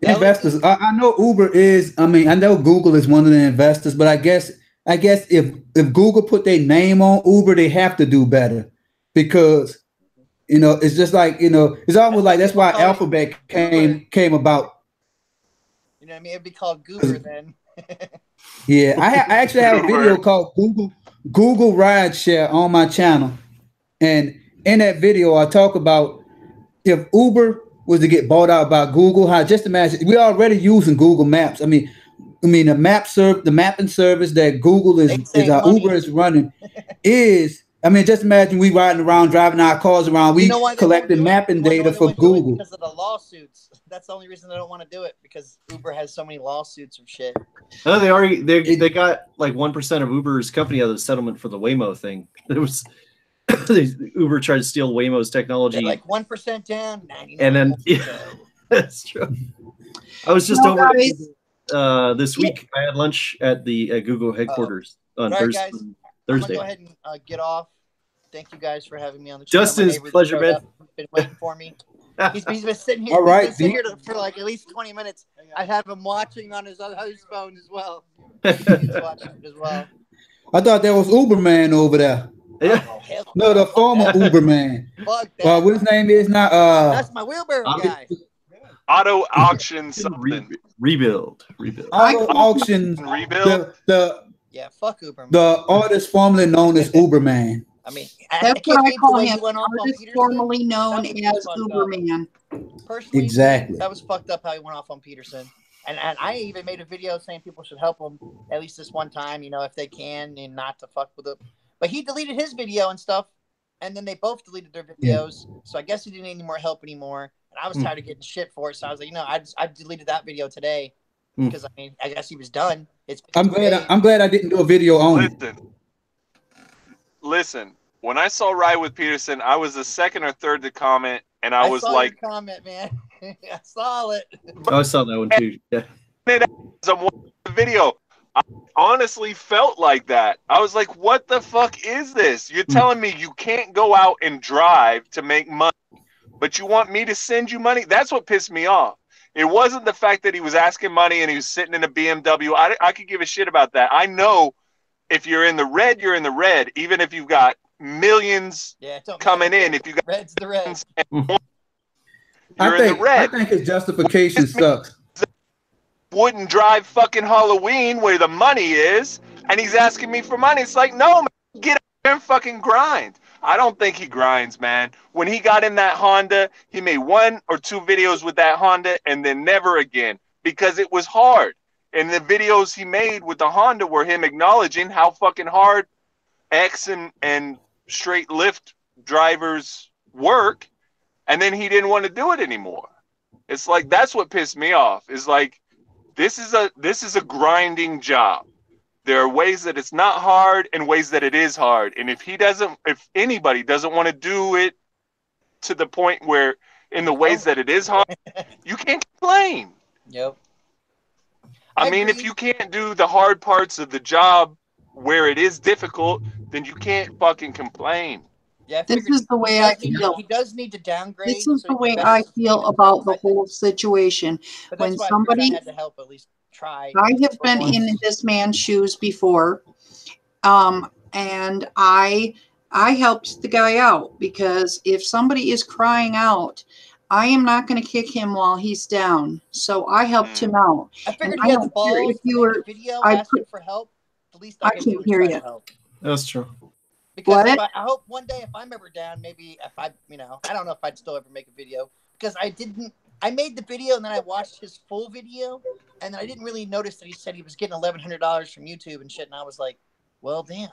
Investors. I know Uber is. I know Google is one of the investors, but I guess if Google put their name on Uber, they have to do better, because it's just like it's almost like that's why Alphabet came about. You know what I mean? It'd be called Goober then. Yeah, I actually have a video called Google Rideshare on my channel, and in that video I talk about if Uber was to get bought out by Google, how just imagine we're already using Google Maps. I mean the mapping service that Google is Uber is running is I mean, just imagine we riding around, driving our cars around. We collecting mapping data for Google. Because of the lawsuits. That's the only reason they don't want to do it, because Uber has so many lawsuits of shit. Oh, they got like 1% of Uber's company out of the settlement for the Waymo thing. It was Uber tried to steal Waymo's technology. They're like 1% down, 99%. And then that's true. I was just over this week. I had lunch at the Google headquarters on Thursday. I'm gonna go ahead and get off. Thank you guys for having me on the show. Justin's pleasure, man. Been waiting for me. He's been sitting here. All right, he's been sitting here for like at least 20 minutes. I have him watching on his phone as well. He's watching it as well. I thought that was Uberman over there. Yeah. No, the former Uberman. Fuck that. What his name is now? That's my wheelbarrow guy. Auto auction something. Rebuild. Auto auction. Rebuild. Yeah, fuck Uberman. The artist formerly known as Uberman. I mean, that's what I call him. Artist formerly known as Uberman. Personally, exactly. That was fucked up how he went off on Peterson. And I even made a video saying people should help him at least this one time, you know, if they can, and not to fuck with it. But he deleted his video and stuff, and then they both deleted their videos. Yeah. So I guess he didn't need any more help anymore. And I was tired of getting shit for it, so I was like, you know, I deleted that video today because I mean, I guess he was done. I'm glad I didn't do a video on it. Listen. When I saw Ride with Peterson, I was the second or third to comment, and I was like, "Comment, man, I saw it." I saw that one too. Yeah. I'm watching the video. I honestly felt like that. I was like, "What the fuck is this? You're telling me you can't go out and drive to make money, but you want me to send you money?" That's what pissed me off. It wasn't the fact that he was asking money and he was sitting in a BMW. I could give a shit about that. I know if you're in the red, you're in the red, even if you've got millions coming in. If you got red's the red, you're in the red. I think his justification sucks. Wouldn't drive fucking Halloween where the money is, and he's asking me for money. It's like, no, man, get out there and fucking grind. I don't think he grinds, man. When he got in that Honda, he made 1 or 2 videos with that Honda and then never again because it was hard. And the videos he made with the Honda were him acknowledging how fucking hard X and straight lift drivers work, and then he didn't want to do it anymore. It's like, that's what pissed me off. Is like, this is a grinding job. There are ways that it's not hard and ways that it is hard. And if anybody doesn't want to do it to the point where in the ways that it is hard, you can't complain. Yep. I mean, if you can't do the hard parts of the job where it is difficult, then you can't fucking complain. Yeah, this is the way I feel. He does need to downgrade. This is the way I feel about the whole situation. When somebody had to help, at least try. I have been in this man's shoes before, and I helped the guy out, because if somebody is crying out, I am not going to kick him while he's down. So I helped him out. I figured he had the balls if you were video asking for help. The least I can hear you. That's true. Because I hope one day if I'm ever down, maybe if I don't know if I'd still ever make a video, because I made the video and then I watched his full video and then I didn't really notice that he said he was getting $1,100 from YouTube and shit. And I was like, well, damn.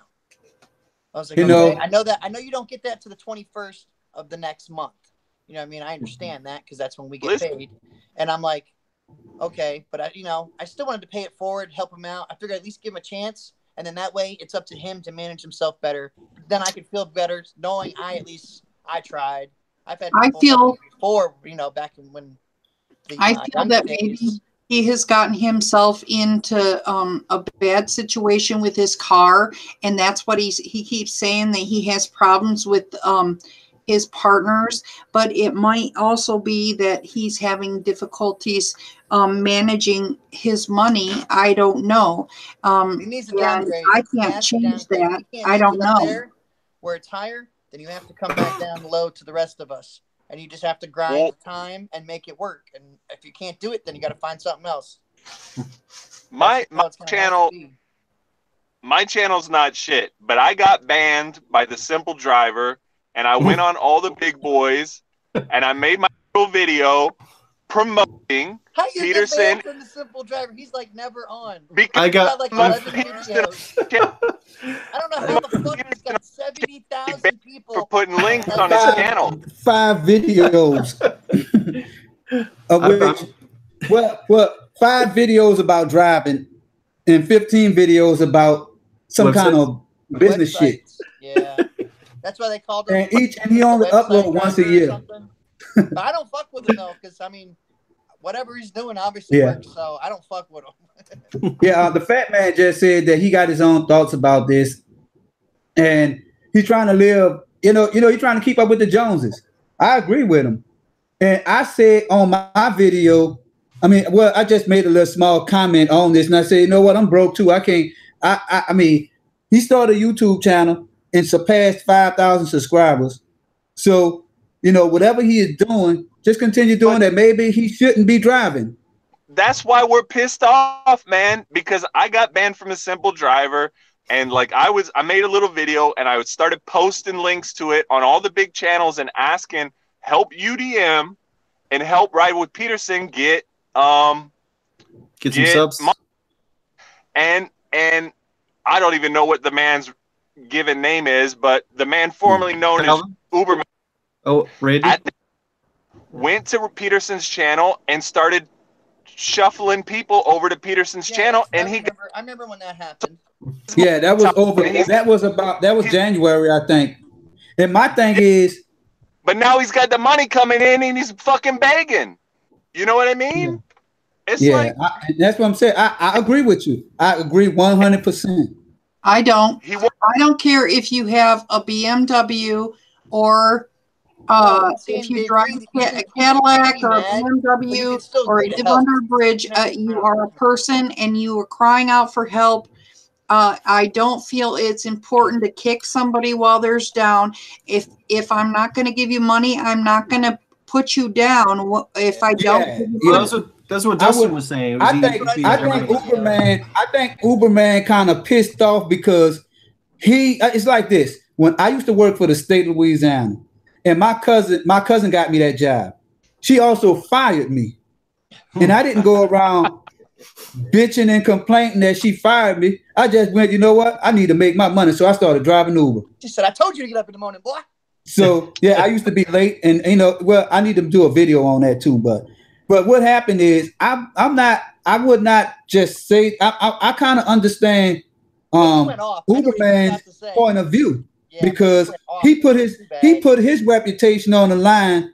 I was like, I know you don't get that to the 21st of the next month. You know what I mean? I understand that because that's when we get paid. And I'm like, okay, but I still wanted to pay it forward, help him out. I figured at least give him a chance. And then that way it's up to him to manage himself better. Then I could feel better knowing I tried. I feel before, back when I feel that maybe he has gotten himself into a bad situation with his car, and that's what he keeps saying, that he has problems with his partners, but it might also be that he's having difficulties managing his money. I don't know. He needs to downgrade. I can't change that. I don't know. There, where it's higher, then you have to come back down low to the rest of us, and you just have to grind time and make it work. And if you can't do it, then you got to find something else. My channel's not shit, but I got banned by the Simple Driver. And I went on all the big boys, and I made my little video promoting How you Peterson get banned from the simple driver? He's like never on. because I got like my 11 videos. I don't know how the fuck he's got 70,000 people for putting links on his channel. 5 videos. Of which, well, 5 videos about driving and 15 videos about some kind of business shit. Yeah, that's why they called him. And he only upload once a year. But I don't fuck with him though, because I mean, whatever he's doing obviously works. So I don't fuck with him. The fat man just said that he got his own thoughts about this, and he's trying to live. He's trying to keep up with the Joneses. I agree with him, and I said on my video. I just made a little small comment on this, and I said, you know what, I'm broke too. I can't. I mean, he started a YouTube channel and surpassed 5,000 subscribers. So, whatever he is doing, just continue doing that. Maybe he shouldn't be driving. That's why we're pissed off, man, because I got banned from a simple driver. And like I made a little video and I started posting links to it on all the big channels and asking, help UDM and help Ride with Peterson get some subs. And I don't even know what the man's given name is, but the man formerly known as Uberman. Oh, Randy? Went to Peterson's channel and started shuffling people over to Peterson's channel, and I remember when that happened. Yeah, that was over. That was January, I think. And my thing is, but now he's got the money coming in, and he's fucking begging. You know what I mean? Yeah. That's what I'm saying. I agree with you. I agree 100%. I don't. I don't care if you have a BMW or if you drive a Cadillac or a BMW or live under a bridge. You are a person and you are crying out for help. I don't feel it's important to kick somebody while there's down. If I'm not going to give you money, I'm not going to put you down. If I don't, that's what Dustin was saying. I think Uberman kind of pissed off because it's like this. When I used to work for the state of Louisiana, and my cousin got me that job. She also fired me, and I didn't go around bitching and complaining that she fired me. I just went, you know what? I need to make my money, so I started driving Uber. She said, "I told you to get up in the morning, boy." So yeah, I used to be late, and I need to do a video on that too. But what happened is I would not just say I kind of understand Uberman's point of view, because he put his reputation on the line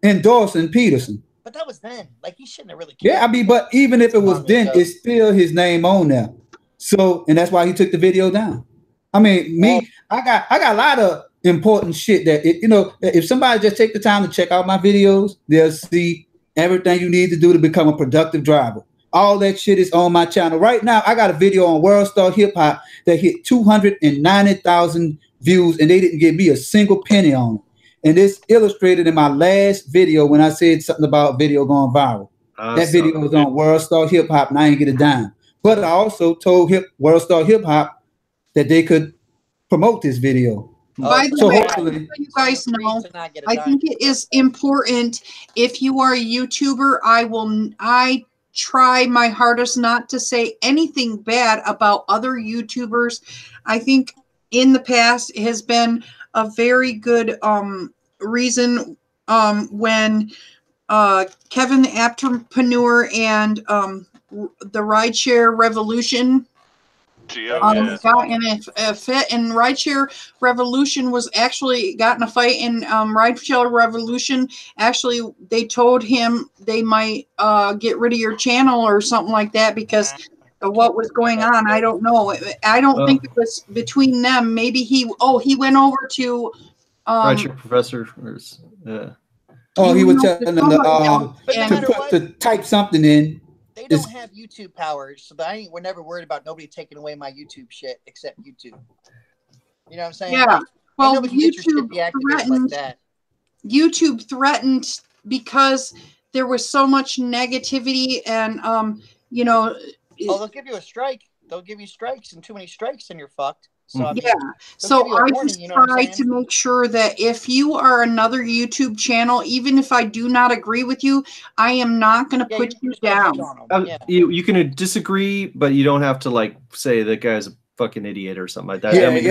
endorsing Peterson. But that was then. Like, he shouldn't have really cared. Yeah, I mean, but even if it was then, it's still his name on there. So, and that's why he took the video down. I mean, I got a lot of important shit that if somebody just take the time to check out my videos, they'll see everything you need to do to become a productive driver. All that shit is on my channel right now. I got a video on World Star Hip Hop that hit 290,000 views, and they didn't give me a single penny on it. And it's illustrated in my last video when I said something about video going viral. That video was on World Star Hip Hop, and I didn't get a dime. But I also told World Star Hip Hop that they could promote this video. By the way, hopefully, you guys know, I think it is important. If you are a YouTuber, I try my hardest not to say anything bad about other YouTubers. I think in the past it has been a very good reason when Kevin the Entrepreneur and the Rideshare Revolution got in a fit, and Rideshare Revolution got in a fight, and Rideshare Revolution actually, they told him they might get rid of your channel or something like that because of what was going on. I don't know. I don't think it was between them. Maybe he went over to Rideshare Professor. He was telling them to type something in. They don't have YouTube power, so we're never worried about nobody taking away my YouTube shit except YouTube. You know what I'm saying? Yeah. Well, YouTube threatened because there was so much negativity, and they'll give you a strike. they'll give you strikes, and too many strikes, and you're fucked. So I mean, yeah. So I warning, just try to make sure that if you are another YouTube channel, even if I do not agree with you, I am not going to put you down. You can disagree, but you don't have to like say that guy's a fucking idiot or something like that. Yeah, I mean,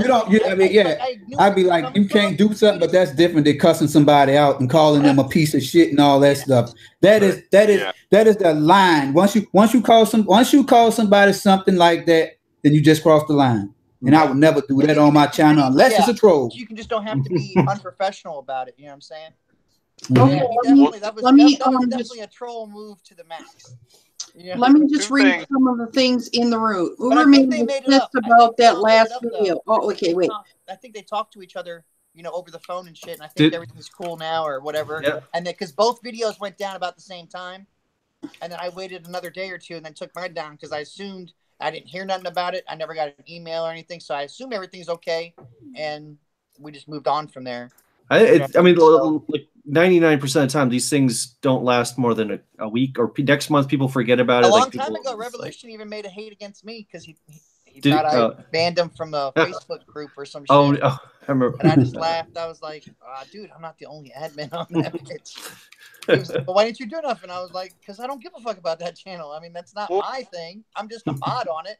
you don't. I'd be like, you can't do something, but that's different than cussing somebody out and calling them a piece of shit and all that stuff. That is the line. Once you call somebody something like that, then you just cross the line. And I would never do that on my channel unless it's a troll. You can just don't have to be unprofessional about it. You know what I'm saying? Okay, that was definitely a troll move to the max. Yeah. Let me just read some of the things in the room. Uberman was pissed about that last video. Oh, okay, wait. I think they talked to each other, over the phone and shit, and I think everything's cool now or whatever. Yeah. And then because both videos went down about the same time, and then I waited another day or two and then took mine down because I assumed I didn't hear nothing about it. I never got an email or anything, so I assume everything's okay, and we just moved on from there. I mean, like 99% of the time, these things don't last more than a week, or next month people forget about it. A long time ago, Revolution even made a hate against me because he thought I banned him from a Facebook group or some shit. Oh, I remember. And I just laughed. I was like, dude, I'm not the only admin on that bitch. He was like, well, why didn't you do nothing? I was like, because I don't give a fuck about that channel. I mean, that's not my thing. I'm just a mod on it.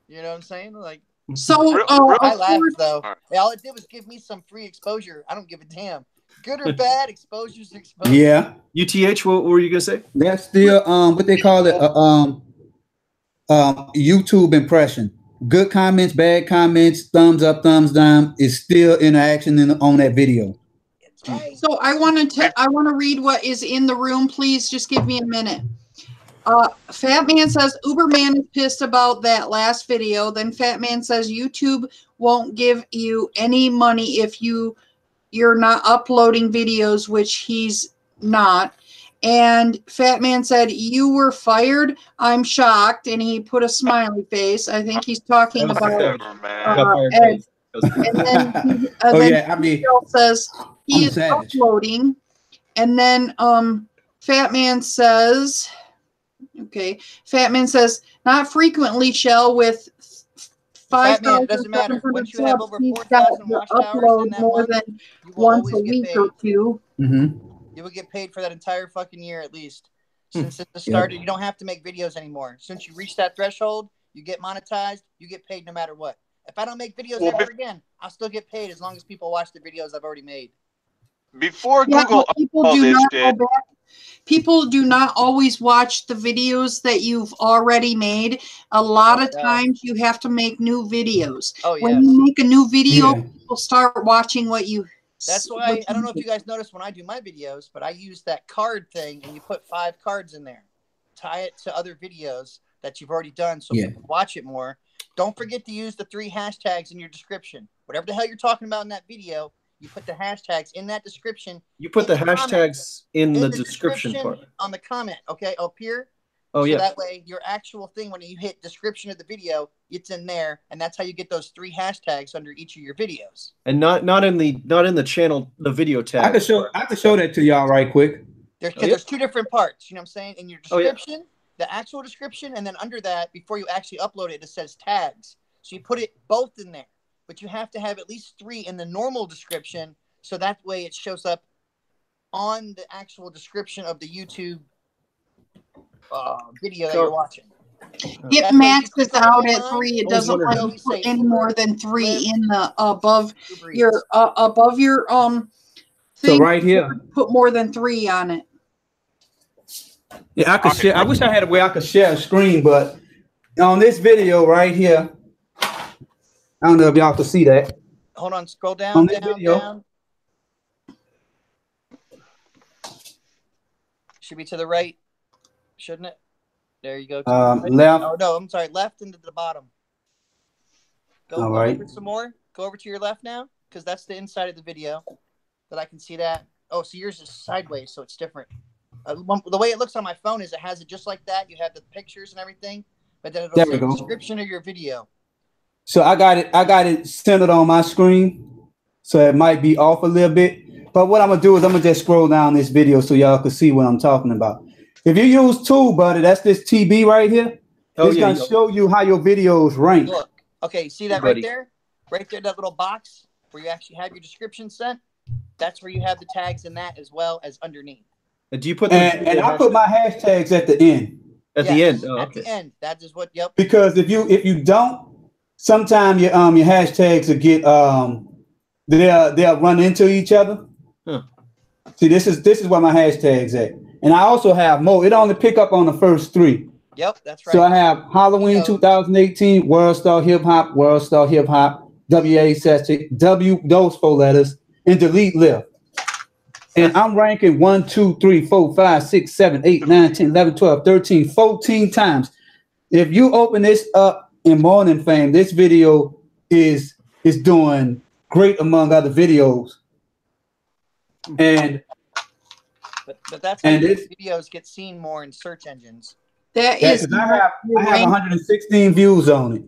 You know what I'm saying? Like, so I laughed though. All it did was give me some free exposure. I don't give a damn. Good or bad, exposure's exposure. Yeah. UTH, what were you gonna say? That's still what they call it YouTube impression. Good comments, bad comments, thumbs up, thumbs down is still interaction on that video. So I want to read what is in the room. Please just give me a minute. Fat Man says Uberman is pissed about that last video. Then Fat Man says YouTube won't give you any money if you're not uploading videos, which he's not. And Fat Man said, you were fired. I'm shocked. And he put a smiley face. I think he's talking about Ed. And then Michelle says he is uploading. And then Fat Man says, not frequently, Shell, with 5,000. Doesn't matter. Once you have over 4,000 watch hours in that more month, than once a week or two. Mm-hmm. You will get paid for that entire fucking year at least. Since it started, you don't have to make videos anymore. Since you reach that threshold, you get monetized, you get paid no matter what. If I don't make videos ever again, I'll still get paid as long as people watch the videos I've already made. Before Google all this shit. People do not always watch the videos that you've already made. A lot of times you have to make new videos. When you make a new video, people start watching what you... That's why, I don't know if you guys notice when I do my videos, but I use that card thing and you put 5 cards in there. Tie it to other videos that you've already done so people watch it more. Don't forget to use the 3 hashtags in your description. Whatever the hell you're talking about in that video, you put the hashtags in that description. You put the hashtags in the description part. On the comment, okay, up here. Oh, so that way your actual thing, when you hit description of the video, it's in there, and that's how you get those 3 hashtags under each of your videos. And not in the channel, the video tag. I can show that to y'all right quick. There's 2 different parts, you know what I'm saying? In your description, the actual description, and then under that, before you actually upload it, it says tags. So you put it both in there, but you have to have at least 3 in the normal description, so that way it shows up on the actual description of the YouTube video that you're watching. It maxes out at 3. It doesn't let you put any more than 3 in the above your thing. So right here, put more than 3 on it. Yeah, I could share. I wish I had a way I could share a screen, but on this video right here, I don't know if y'all can see that. Hold on, scroll down, down. Should be to the right, shouldn't it? There you go. Left. Oh no, I'm sorry, left into the bottom. Go over some more. Go over to your left now, because that's the inside of the video. That I can see that. Oh, so yours is sideways, so it's different. The way it looks on my phone is it has it just like that. You have the pictures and everything, but then it'll say the description of your video. So I got it centered on my screen, so it might be off a little bit. But what I'm gonna do is I'm gonna just scroll down this video so y'all can see what I'm talking about. If you use TubeBuddy, that's this TB right here. It's gonna show you how your videos rank. Look, okay, see that right there? Right there, that little box where you actually have your description set. That's where you have the tags in that as well as underneath. And do you put and I put my hashtags at the end. At the end. Oh, at the end. That is what. Yep. Because if you don't, sometimes your hashtags will get they'll run into each other. Huh. See, this is where my hashtags at, and I also have more. It only pick up on the first 3. Yep, that's right. So I have Halloween 2018, World Star Hip Hop, World Star Hip Hop, W those 4 letters, and delete lift. And I'm ranking 1, 2, 3, 4, 5, 6, 7, 8, 9, 10, 11, 12, 13, 14 times. If you open this up in Morning Fame, this video is doing great among other videos. And but that's how these videos get seen more in search engines. I have 116 views on it.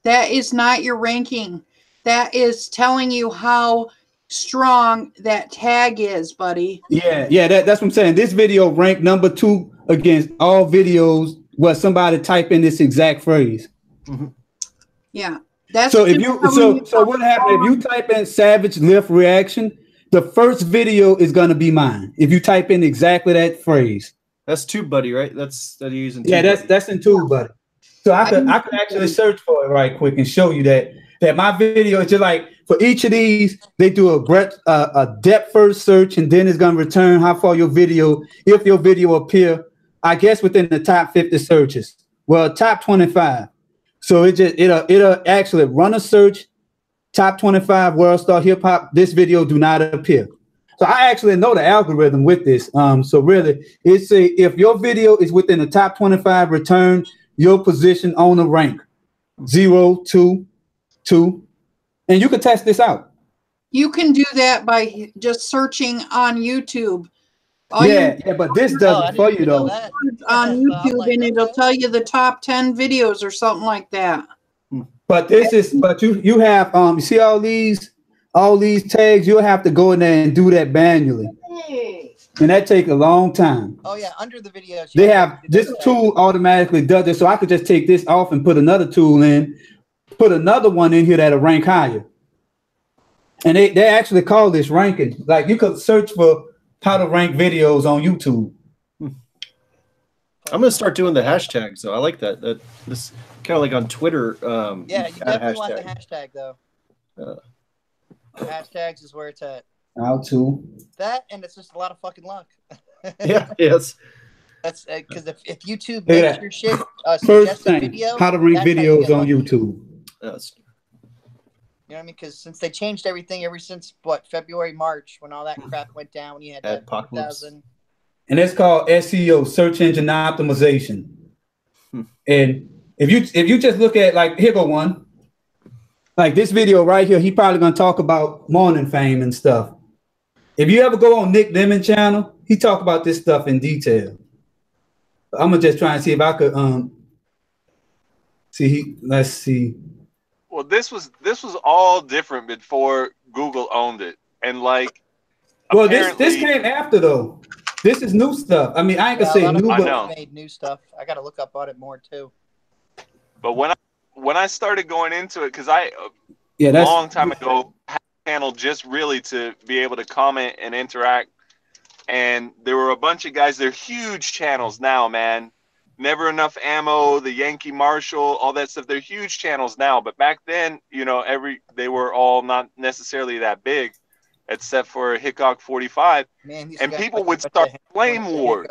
That is not your ranking. That is telling you how strong that tag is, buddy. Yeah, that's what I'm saying. This video ranked number 2 against all videos where somebody type in this exact phrase. Mm-hmm. Yeah. That's so if you so what happened if you type in Savage Lift Reaction, the first video is gonna be mine. If you type in exactly that phrase. That's TubeBuddy, right? That's that you're using. Yeah, that's in TubeBuddy. So I could actually search for it right quick and show you that my video is just like for each of these, they do a depth first search, and then it's gonna return how far your video, if your video appear, I guess within the top 50 searches. Well, top 25. So it'll actually run a search, top 25 World Star Hip Hop. This video do not appear. So I actually know the algorithm with this. So really, it's if your video is within the top 25, return your position on the rank 0, 2, 2, and you can test this out. You can do that by just searching on YouTube. But this does it for you though. On YouTube, and it'll tell you the top 10 videos or something like that. But you have you see all these tags. You'll have to go in there and do that manually, and that takes a long time. Oh yeah, under the videos they have this tool automatically does it, so I could just take this off and put another tool in, put another one in here that'll rank higher. And they actually call this ranking. Like you could search for how to rank videos on YouTube. I'm gonna start doing the hashtags though. I like that. This kind of like on Twitter. Yeah, you definitely want the hashtag though. Hashtags is where it's at. How to that, and it's just a lot of fucking luck. Yeah. Yes. That's because if YouTube makes your shit first thing, video, how to rank videos on YouTube. Yes. You know what I mean? Because since they changed everything ever since February, March, when all that crap went down, when you had that 2000. And it's called SEO, search engine optimization. And if you just look at here go one, like this video right here, he probably gonna talk about Morning Fame and stuff. If you ever go on Nick Lemon channel, he talk about this stuff in detail. I'm gonna just try and see if I could let's see. Well, this was all different before Google owned it, and this came after though. This is new stuff. I mean, I ain't gonna say new, but made new stuff. I got to look up on it more too. But when I started going into it, because a long time ago had a channel just really to be able to comment and interact, and there were a bunch of guys. They're huge channels now, man. Never Enough Ammo, the Yankee Marshall, all that stuff. They're huge channels now, but back then, they were all not necessarily that big, except for Hickok 45. Man, and people would start flame wars.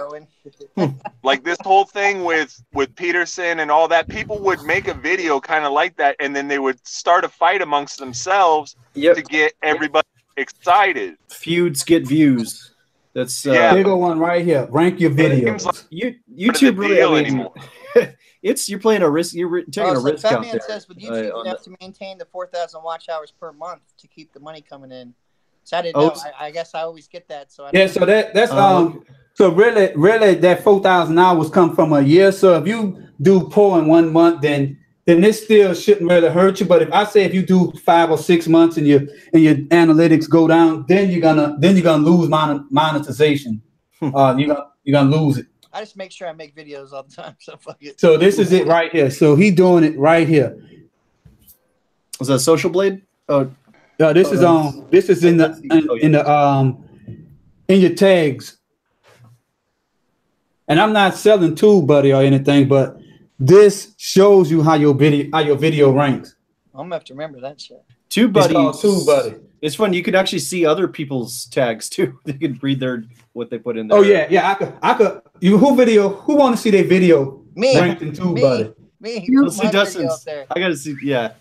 Like this whole thing with Peterson and all that. People would make a video kind of like that, and then they would start a fight amongst themselves to get everybody excited. Feuds get views. That's big old one right here. Rank your videos. Like YouTube really anymore. You're playing a risk. You're taking a risk out there. Says with YouTube, you have to maintain the 4,000 watch hours per month to keep the money coming in. So I didn't know. I guess I always get that. So so that's so really that 4,000 hours come from a year. So if you do poor in 1 month, then this still shouldn't really hurt you. But if you do 5 or 6 months and your analytics go down, then you're gonna lose monetization. You're gonna lose it. I just make sure I make videos all the time. So fuck it. So this is it right here. So he doing it right here. Was that Social Blade? Oh, this is This is in your tags. And I'm not selling TubeBuddy or anything, but this shows you how your video ranks. I'm gonna have to remember that shit. TubeBuddy. It's fun. You could actually see other people's tags too. They could read what they put in there. Oh yeah. I could. Who want to see their video? Me. Ranked in TubeBuddy. Me. Let's see Dustin's. I gotta see. Yeah.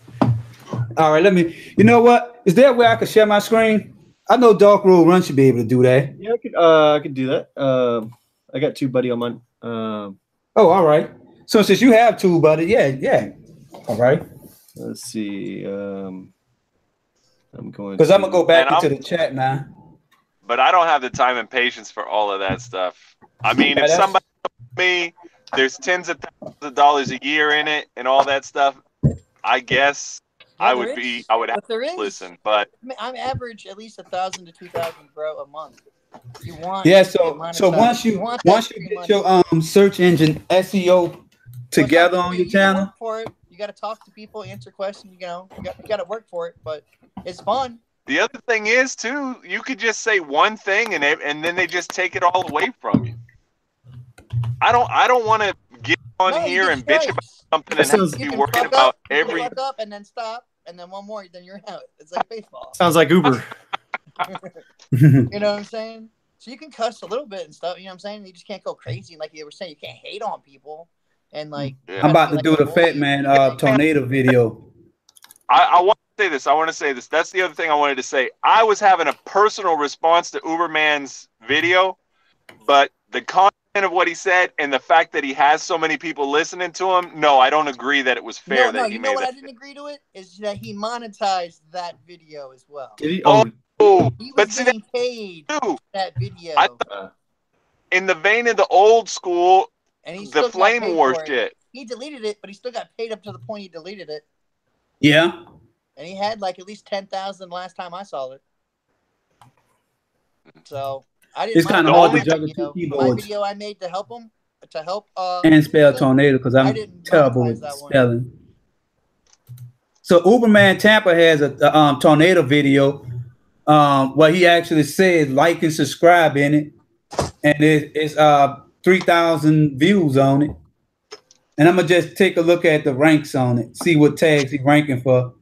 All right. You know what? Is there a way I could share my screen? I know Dark Road Run should be able to do that. Yeah, I could do that. I got TubeBuddy on mine. Oh, all right. So since you have TubeBuddy, yeah. All right. Let's see. I'm going because I'm gonna go back into the chat now. But I don't have the time and patience for all of that stuff. I mean, if somebody told me there's tens of thousands of dollars a year in it and all that stuff, I guess I would have to listen. But I'm average at least 1,000 to 2,000 bro a month. You want so once you get your search engine SEO together on your channel, work for it. You got to talk to people, answer questions. You got to work for it, but it's fun. The other thing is too, you could just say one thing and then they just take it all away from you. I don't want to get on here and bitch about something and have to be worried about every. Fuck up and then stop and then one more, then you're out. It's like baseball. Sounds like Uber. You know what I'm saying? So you can cuss a little bit and stuff. You know what I'm saying? You just can't go crazy like you were saying. You can't hate on people. And like, I'm about to do the Fat Man tornado video. I want to say this. I want to say this. That's the other thing I wanted to say. I was having a personal response to Uberman's video, but the content of what he said and the fact that he has so many people listening to him, no, I don't agree that it was fair. No, you know what I didn't agree to it is that he monetized that video as well. Did he? He was getting paid for that video. In the vein of the old school. And he the flame war shit. He deleted it, but he still got paid up to the point he deleted it. Yeah. And he had like at least 10,000 last time I saw it. So I didn't. It's kind of hard to juggle two keyboards. My video I made to help him and spell tornado because I'm terrible with spelling. So Uberman Tampa has a tornado video where he actually said like and subscribe in it, and it's 3,000 views on it. And I'm going to just take a look at the ranks on it, see what tags he's ranking for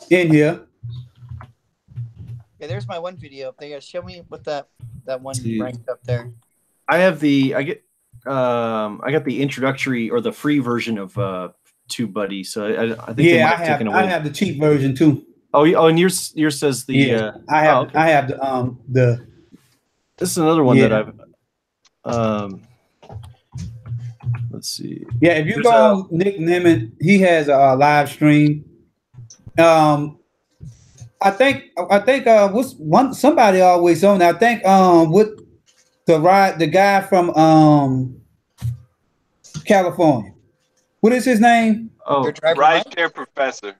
in here. Yeah, there's my one video up there. Show me what that one ranked up there. I got the introductory or the free version of TubeBuddy. So I think they might have taken away. I have the cheap version too. Oh, and yours says the I have the this is another one that I've let's see. Yeah, if you go on Nick Nemeth, he has a live stream. I think somebody always on. I think with the guy from California. What is his name? Oh, Rideshare Professor.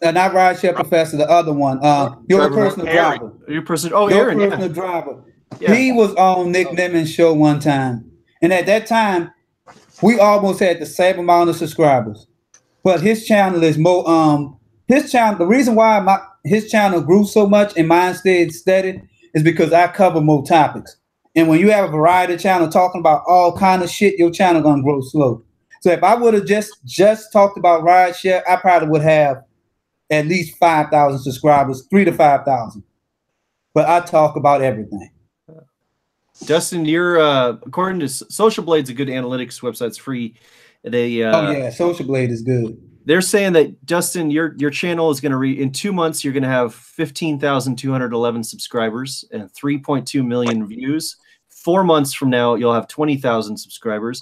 Not Rideshare Professor, the other one. Your personal driver. Your personal Aaron, personal driver. Yeah. He was on Nick Nemeth's show one time. And at that time, we almost had the same amount of subscribers. But his channel is more the reason why his channel grew so much and mine stayed steady is because I cover more topics. And when you have a variety channel talking about all kind of shit, your channel gonna grow slow. So if I would have just talked about rideshare, I probably would have at least 5,000 subscribers, 3,000 to 5,000. But I talk about everything. Dustin, you're according to Social Blade's a good analytics website. It's free. They Social Blade is good. They're saying that Dustin, your channel is going to in 2 months you're going to have 15,211 subscribers and 3.2 million views. 4 months from now you'll have 20,000 subscribers.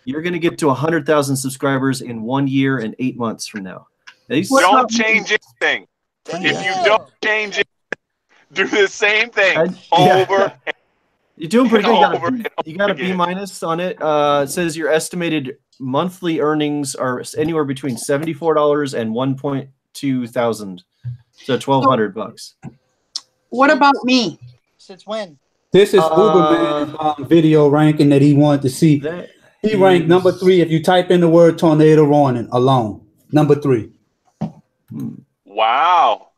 You're going to get to 100,000 subscribers in 1 year and 8 months from now. Don't change anything. If you don't change it, do the same thing over. You're doing pretty good. You got a B- on it. It says your estimated monthly earnings are anywhere between $74 and $1.2 thousand, so $1,200. What about me? Since when? This is Uberman's video ranking that he wanted to see. He ranked number 3 if you type in the word tornado warning alone. Number 3. Wow.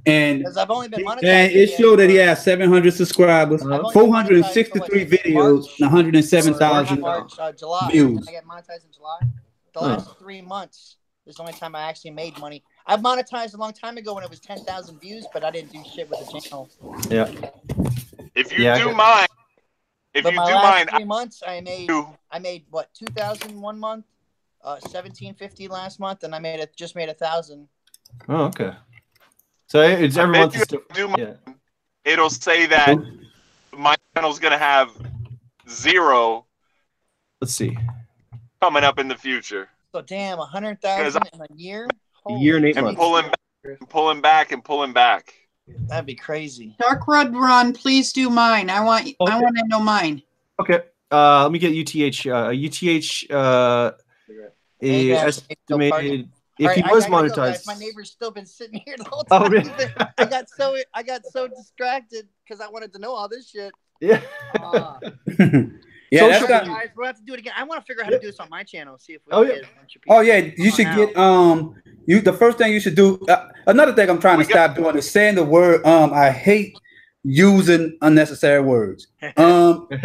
And I've only been monetized. And it showed that he has 700 subscribers, 463 videos, 107,000 July. views. I get monetized in July. The last 3 months is the only time I actually made money. I've monetized a long time ago when it was 10,000 views, but I didn't do shit with the channel. Yeah. If you do mine, But my last 3 months, I made what, 2,000 one month, 1,750 last month, and I just made 1,000. Oh, okay. So it's every month. It'll say that my channel's gonna have 0. Let's see. Coming up in the future. So damn, 100,000 in a year. A year and 8 months. Pulling back. That'd be crazy. Dark Red Run, please do mine. I want to know mine. Okay. Let me get UTH. UTH is estimated. If he was monetized, my neighbor's still been sitting here the whole time. Oh, really? I got so distracted because I wanted to know all this shit. Yeah. Yeah, that's guys, we'll have to do it again. I want to figure out how to do this on my channel. See if we can get a bunch of people. Oh yeah, you should get the first thing you should do. Another thing I'm trying to stop doing is saying the word I hate using unnecessary words.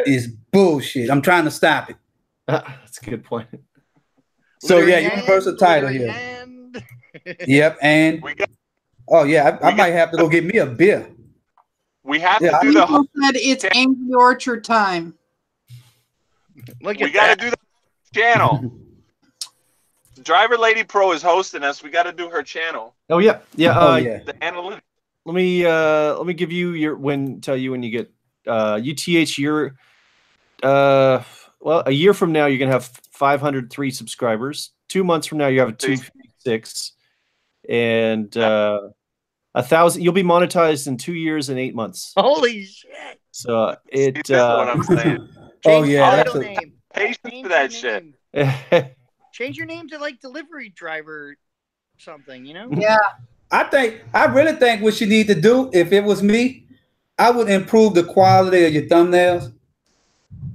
Is bullshit. I'm trying to stop it. That's a good point. So yeah, universal title here. Yep, and oh yeah, I might have to go get me a beer. We have to do the whole. It's Angry Orchard time. We got to do the channel. Driver Lady Pro is hosting us. We got to do her channel. Oh yeah, yeah. The analytics. Let me give you tell you when you get UTH. You're well, a year from now you're gonna have 503 subscribers. 2 months from now you have 256, and 1,000. You'll be monetized in 2 years and 8 months. Holy shit! So it. That's what I'm saying. Oh yeah, that's patience for that shit. Change your name to like delivery driver, something. You know? Yeah. I really think what you need to do, if it was me, I would improve the quality of your thumbnails.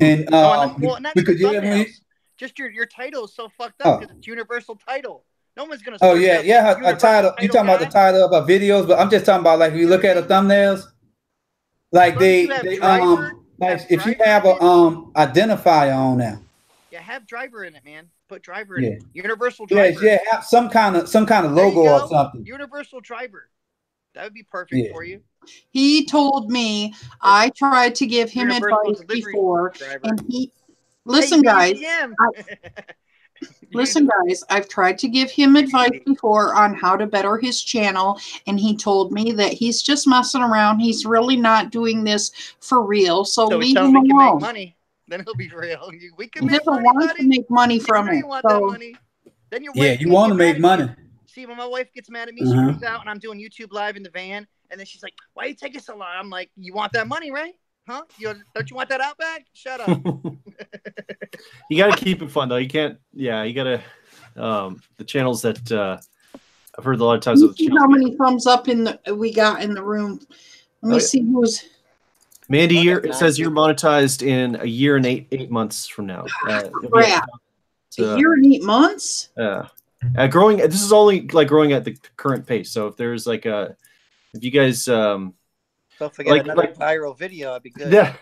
And not because thumbnails. Just your title is so fucked up because it's universal title. No one's gonna. Oh yeah, a title. You talking about the title of our videos, but I'm just talking about like if you look at the thumbnails, like they like if you have a identifier on there. Yeah, have driver in it, man. Put driver in it. Universal driver. Yeah, have some kind of logo or something. Universal driver. That would be perfect for you. He told me I tried to give him advice before, and he listen, guys. Listen, guys, I've tried to give him advice before on how to better his channel, and he told me that he's just messing around. He's really not doing this for real. So leave him alone. Make money, then he'll be real. We can he doesn't want to make money from it. So, then your wife you want to make money. See, when my wife gets mad at me, she comes out and I'm doing YouTube live in the van, and then she's like, "Why are you taking so long?" I'm like, "You want that money, right? Huh? Don't you want that Outback? Shut up." You got to keep it fun though. You can't. Yeah, you got to. The channels that I've heard a lot of times. See how many thumbs up we got in the room. Let me see who's. Mandy, it says you're monetized in a year and eight months from now. Crap. A year and 8 months? Yeah. Growing. This is only like growing at the current pace. So if there's like if you guys don't forget another viral video, I'd be good. Yeah.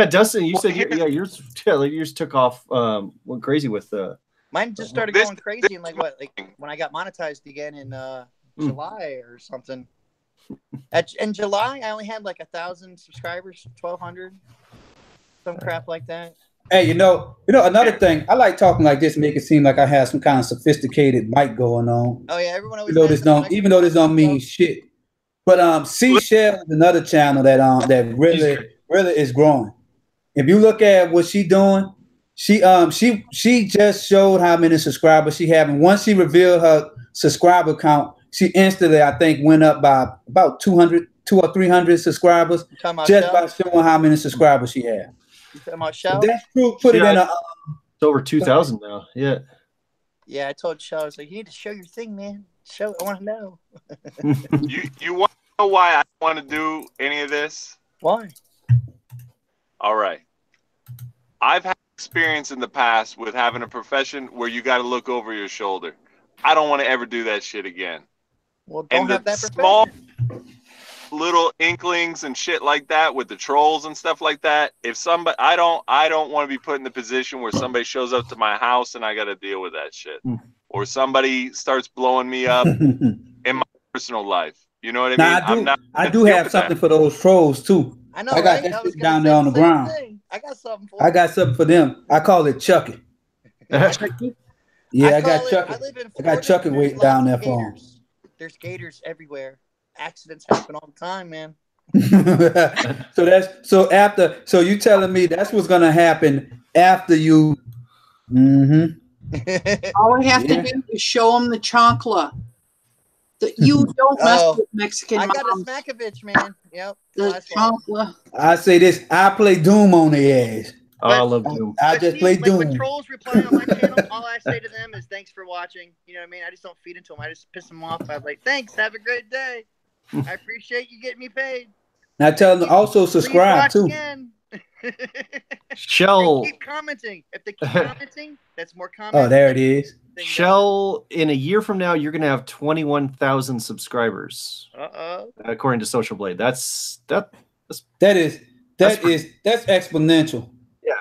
Dustin, you said yours took off, went crazy with mine just started going crazy in like when I got monetized again in July or something. In July, I only had like 1,000 subscribers, 1,200, some crap like that. Hey, you know, another thing, I like talking like this, make it seem like I have some kind of sophisticated mic going on. Oh yeah, everyone always. Even though this don't mean shit. But Seashell is another channel that really is growing. If you look at what she's doing, she just showed how many subscribers she having. Once she revealed her subscriber count, she instantly, I think, went up by about 200 or 300 subscribers just by showing how many subscribers she had. You talking about Shell? That's true. Put it in a. It's over 2,000 now. Yeah. Yeah, I told Shell, I was like, you need to show your thing, man. Show. I want to know. You want to know why I want to do any of this? Why? All right. I've had experience in the past with having a profession where you got to look over your shoulder. I don't want to ever do that shit again. Well, don't have that small profession. little inklings and shit like that with the trolls and stuff like that. If somebody, I don't want to be put in the position where somebody shows up to my house and I got to deal with that shit, or somebody starts blowing me up in my personal life. You know what I mean? I do have something for those trolls too. I know, I got right? that shit down there on the ground. I got something for I got something for them. I call it chucking. Yeah, I got chucking. I got chucking weight down there for them. There's gators everywhere. Accidents happen all the time, man. So you telling me that's what's gonna happen after you? All we have to do is show them the chancla. That you don't mess with Mexican moms. I got a Smackovich, man. Yep. The chancla. I say this. I play Doom on their ass. I love Doom. I just play Doom. When trolls reply on my channel, all I say to them is thanks for watching. You know what I mean? I just don't feed into them. I just piss them off. I'm like, thanks. Have a great day. I appreciate you getting me paid. Now tell them also subscribe too. Shell. Keep commenting. If they keep commenting, that's more comments. Oh, there it is. Shell, in a year from now, you're going to have 21,000 subscribers. According to Social Blade. That's exponential. Yeah.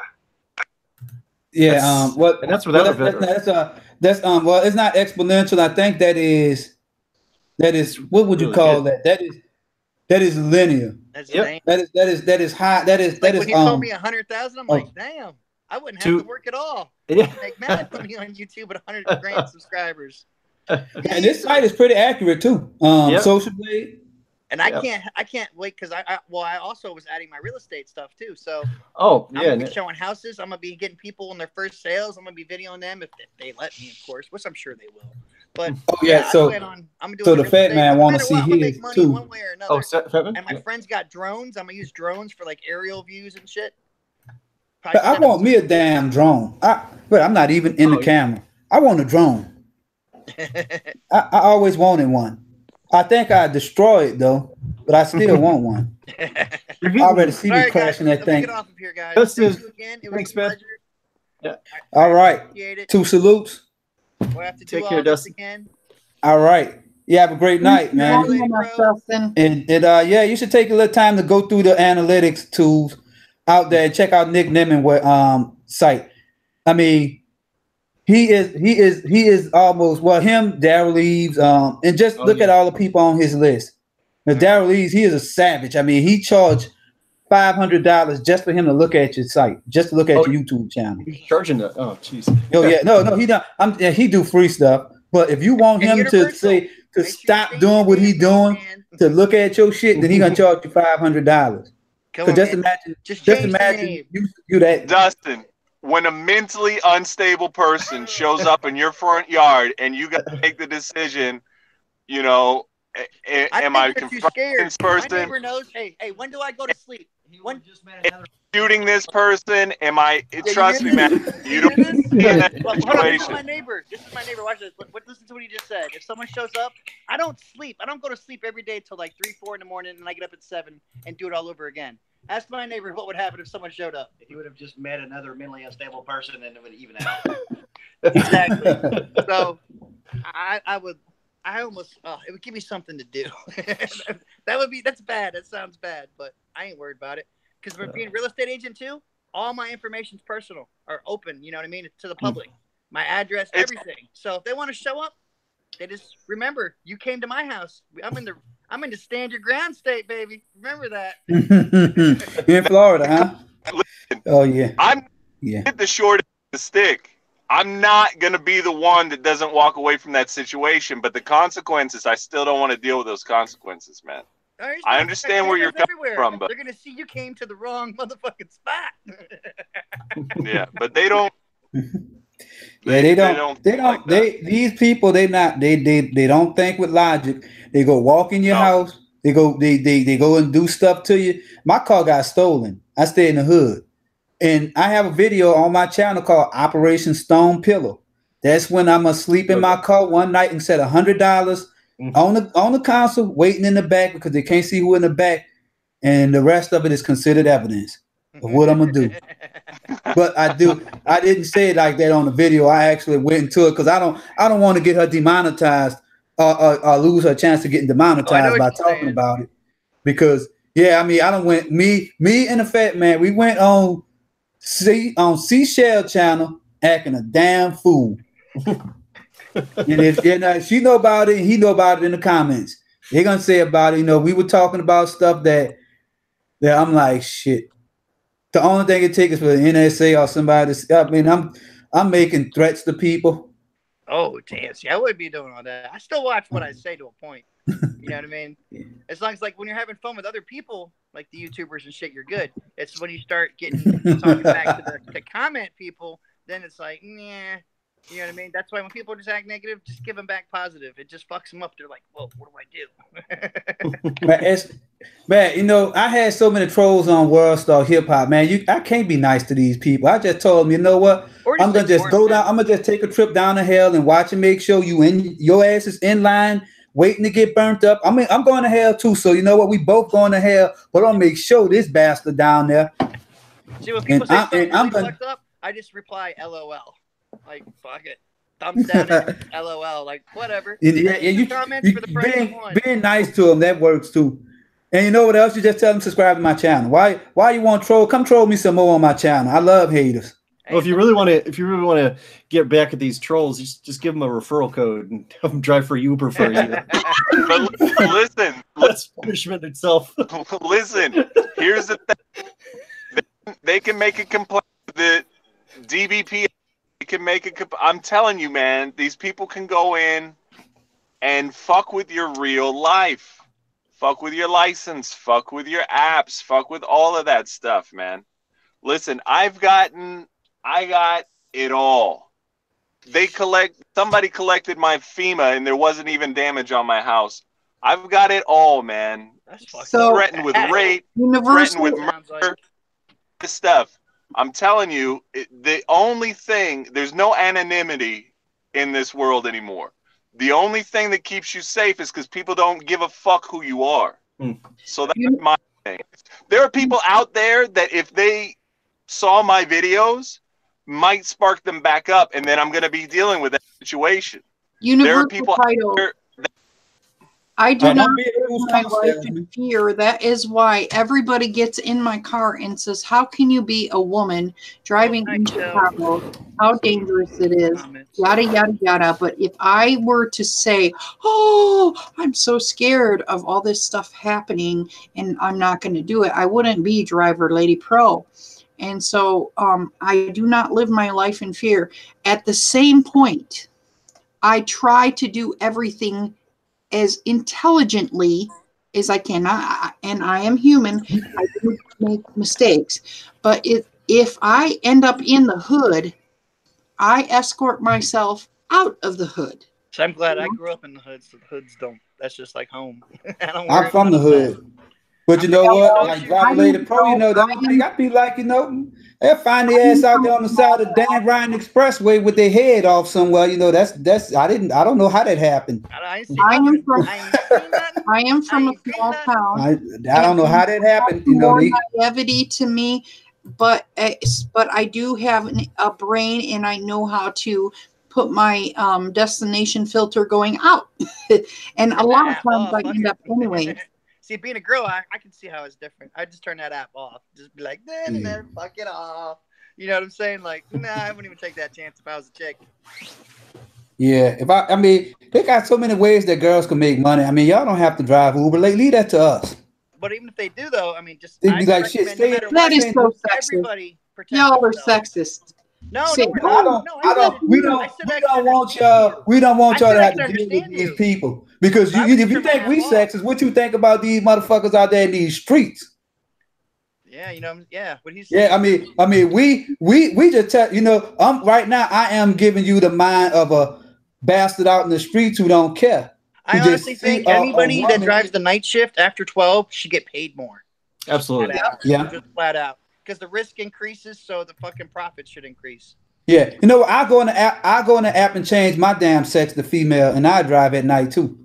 Yeah. And that's without a veteran. Well, it's not exponential. I think that is what would you call that? That is linear. That is high. When he told me 100,000, I'm like, damn, I wouldn't have to work at all. Yeah. Make mad money on YouTube with 100 grand subscribers. And this site is pretty accurate too. Social Blade. And I can't wait because I also was adding my real estate stuff too. So I'm gonna be showing houses. I'm gonna be getting people on their first sales. I'm gonna be videoing them if they let me, of course, which I'm sure they will. But so the Fat Man want to see his too. One way or another. And my friends got drones. I'm gonna use drones for like aerial views and shit. I want me a damn drone. But I'm not even in the camera. I want a drone. I always wanted one. I think I destroyed it though, but I still want one. I already see me crashing that thing. Get off of here, guys. Thank you again. It was a pleasure. Yeah. All right. 2 salutes. We'll have to do all this again. All right. You have a great night, man. And you should take a little time to go through the analytics tools out there and check out Nick Nimmin site. I mean, he is almost him, Daryl Eves, and just look at all the people on his list. Now, Daryl Eves, he is a savage. I mean, he charged $500 just for him to look at your site, just to look at your YouTube channel. He's charging that. Oh, jeez. Oh yeah, no, he don't. He do free stuff. But if you want him to say to stop doing what he's doing, to look at your shit, then he gonna charge you $500. So just imagine you that. Dustin, when a mentally unstable person shows up in your front yard and you got to make the decision, you know, am I confronting this person? My neighbor knows. Hey, when do I go to sleep? When just shooting this person? Am I? Trust me, man. You don't be in that situation. This is my neighbor. Watch this. Listen to what he just said. If someone shows up, I don't sleep. I don't go to sleep every day till like 3, 4 in the morning, and I get up at 7 and do it all over again. Ask my neighbor what would happen if someone showed up. He would have just met another mentally unstable person, and it would even out. Exactly. So I would. I almost it would give me something to do. That's bad. That sounds bad, but I ain't worried about it. Because for being a real estate agent too, all my information's personal or open, you know what I mean, to the public. My address, everything. So if they want to show up, they just remember you came to my house. I'm in the stand your ground state, baby. Remember that. You're in Florida, huh? Listen, oh yeah. Hit the short end of the stick. I'm not going to be the one that doesn't walk away from that situation, but the consequences, I still don't want to deal with those consequences, man. I understand where you're coming from, but they're going to see you came to the wrong motherfucking spot. Yeah, but they don't. These people, they don't think with logic. They go walk in your house. They go and do stuff to you. My car got stolen. I stay in the hood. And I have a video on my channel called Operation Stone Pillow. That's when I'm asleep in my car one night and set $100 on the console, waiting in the back because they can't see who in the back, and the rest of it is considered evidence. of what I'm gonna do. But I didn't say it like that on the video. I actually went into it because I don't want to get her demonetized or lose her chance of getting demonetized by talking about it. Because yeah, I mean, I don't went me and the Fat Man. We went on Seashell channel acting a damn fool. and she know about it, and he know about it in the comments. They're gonna say about it. You know, we were talking about stuff that I'm like, shit. The only thing it takes is for the NSA or somebody to. I mean, I'm making threats to people. Oh damn! See, I wouldn't be doing all that. I still watch what I say to a point. You know what I mean? As long as like when you're having fun with other people, like the YouTubers and shit, you're good. It's when you start talking back to the comment people, then it's like, nah. You know what I mean? That's why when people just act negative, just give them back positive. It just fucks them up. They're like, whoa, what do I do? Man, you know, I had so many trolls on World Star Hip Hop, man. I can't be nice to these people. I just told them, you know what? I'm gonna just go down. I'm gonna just take a trip down to hell and watch and make sure your ass is in line, waiting to get burnt up. I mean, I'm going to hell too. So you know what? We both going to hell, but I'll make sure this bastard down there. See, when people say something really fucked up, I just reply LOL. Like, fuck it. Thumbs down and LOL. Like, whatever. You comments for the price of one. Being nice to them, that works too. And you know what else? You just tell them subscribe to my channel. Why you want to troll? Come troll me some more on my channel. I love haters. Well, if you really want to get back at these trolls, just give them a referral code and have them drive for Uber for you. But listen, that's punishment itself. Listen, here's the thing. They can make a complaint. The DBP can make a. I'm telling you, man, these people can go in and fuck with your real life, fuck with your license, fuck with your apps, fuck with all of that stuff, man. Listen, I got it all. Somebody collected my FEMA and there wasn't even damage on my house. I've got it all, man. So, threatened with rape, threatened with murder, this stuff. I'm telling you, the only thing, there's no anonymity in this world anymore. The only thing that keeps you safe is because people don't give a fuck who you are. So that's my thing. There are people out there that if they saw my videos, might spark them back up, and then I'm going to be dealing with that situation. There are people out there I do not live my life in fear. That is why everybody gets in my car and says, how can you be a woman driving in Chicago? How dangerous it is, yada, yada, yada. But if I were to say, oh, I'm so scared of all this stuff happening and I'm not going to do it, I wouldn't be Driver Lady Pro. And so I do not live my life in fear. At the same point, I try to do everything as intelligently as I can. And I am human. I do make mistakes. But if I end up in the hood, I escort myself out of the hood. So I'm glad I grew up in the hood, so the hoods don't. That's just like home. I'm from the hood. But you know what? Like Driver Lady Pro, you know, the only thing I be like, you know, they'll find their ass out there on the side of the Dan Ryan Expressway with their head off somewhere. You know, that's I don't know how that happened. I am from a small town. I don't know how that happened. You know, naivety to me, but I do have a brain and I know how to put my destination filter going out. And a lot of times I end up anyway. See, being a girl, I can see how it's different. I just turn that app off. Just be like, fuck it off. You know what I'm saying? Like, nah, I wouldn't even take that chance if I was a chick. Yeah, I mean, they got so many ways that girls can make money. I mean, y'all don't have to drive Uber. Leave that to us. But even if they do, though, I mean, just be like, shit, that is so sexist. Y'all are sexist. No, we don't want y'all to have to deal with these people because if you think we sexist, what you think about these motherfuckers out there in these streets? Yeah, you know, yeah. What he's I mean, we just tell you know, right now I am giving you the mind of a bastard out in the streets who don't care. I honestly think anybody that drives the night shift after 12 should get paid more. Absolutely, yeah, just flat out. Because the risk increases, so the fucking profit should increase. Yeah, you know, I go in the app and change my damn sex to female, and I drive at night too,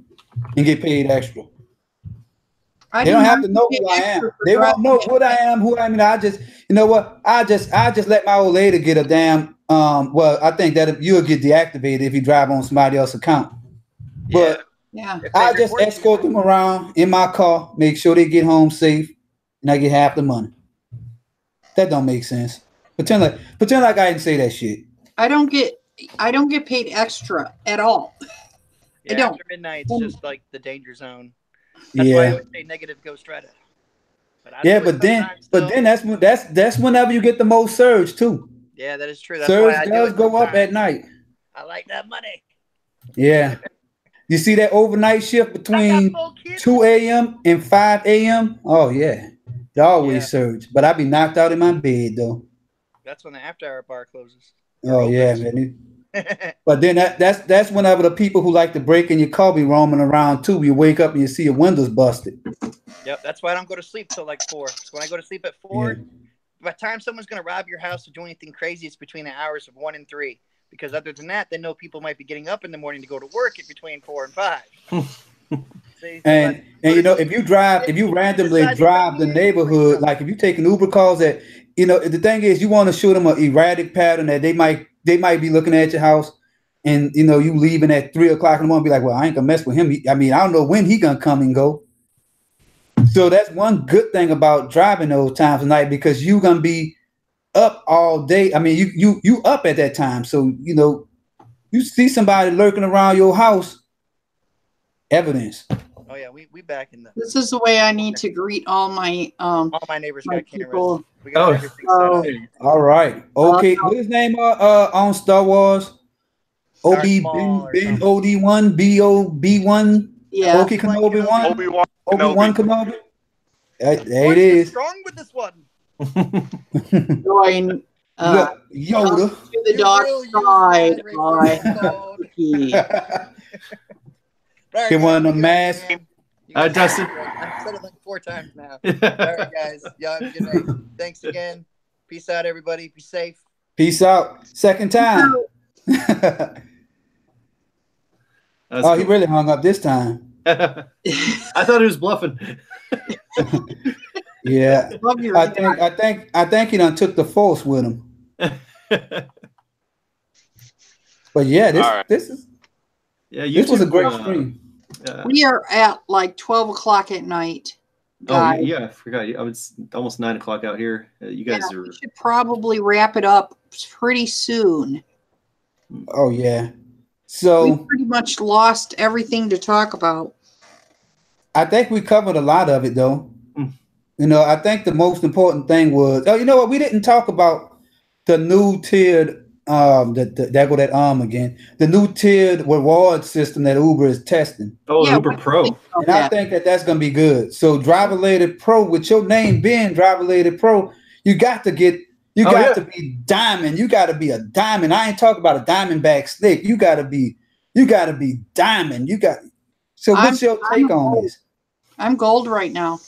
and get paid extra. They don't have to know who I am. They won't know what I am, who I am. I just, you know what? I just let my old lady get a damn. Well, I think that you'll get deactivated if you drive on somebody else's account. But yeah, I just escort them around in my car, make sure they get home safe, and I get half the money. That don't make sense. Pretend like I didn't say that shit. I don't get paid extra at all. Yeah, I don't. After midnight, it's just like the danger zone. That's why I always say negative Ghost Rider. But then that's whenever you get the most surge too. Yeah, that is true. That's surge why I does go up at night. I like that money. Yeah. You see that overnight shift between 2 a.m. and 5 a.m.? Oh yeah. It always surge. But I be knocked out in my bed though. That's when the after hour bar closes. Oh yeah, man. But then that's whenever the people who like to break in your car be roaming around too. You wake up and you see your windows busted. Yep, that's why I don't go to sleep till like 4. So when I go to sleep at 4, by the time someone's gonna rob your house or do anything crazy, it's between the hours of 1 and 3. Because other than that, they know people might be getting up in the morning to go to work at between 4 and 5. And you know, if you randomly drive the neighborhood, like if you take an Uber calls that, you know, the thing is you want to show them an erratic pattern that they might be looking at your house, and you know you leaving at 3 o'clock in the morning, be like, well, I ain't gonna mess with him. I don't know when he gonna come and go. So that's one good thing about driving those times of night, because you gonna be up all day. I mean, you up at that time, so you know you see somebody lurking around your house. Evidence. Oh yeah, we back in the. This is the way I need to greet all my neighbors got people. cameras. We got everything set up. All right. Okay. What his name on Star Wars? OB Ben OD1 BOB1. Yeah. Obi Kenobi 1. Obi-Wan Kenobi. There it is. Wrong with this one? Join Yoda. To the dark side. Get one of the masks. Dustin. I've said it like 4 times now. All right, guys. Y'all have a good night. Thanks again. Peace out, everybody. Be safe. Peace out. Second time. Cool. He really hung up this time. I thought he was bluffing. Yeah. I think he done took the force with him. But yeah, this was a great stream. We are at like 12 o'clock at night. Guys. Oh yeah, I forgot. It's almost 9 o'clock out here. You guys are. We should probably wrap it up pretty soon. Oh yeah. So we pretty much lost everything to talk about. I think we covered a lot of it though. You know, I think the most important thing was, you know what, we didn't talk about the new tiered again. The new tiered reward system that Uber is testing. Oh, yeah, Uber Pro. And I think that's gonna be good. So Driver-Lated Pro, with your name being Driver-Lated Pro, you got to be diamond. You got to be a diamond. I ain't talking about a diamondback snake. You got to be diamond. What's your take on this? I'm gold right now.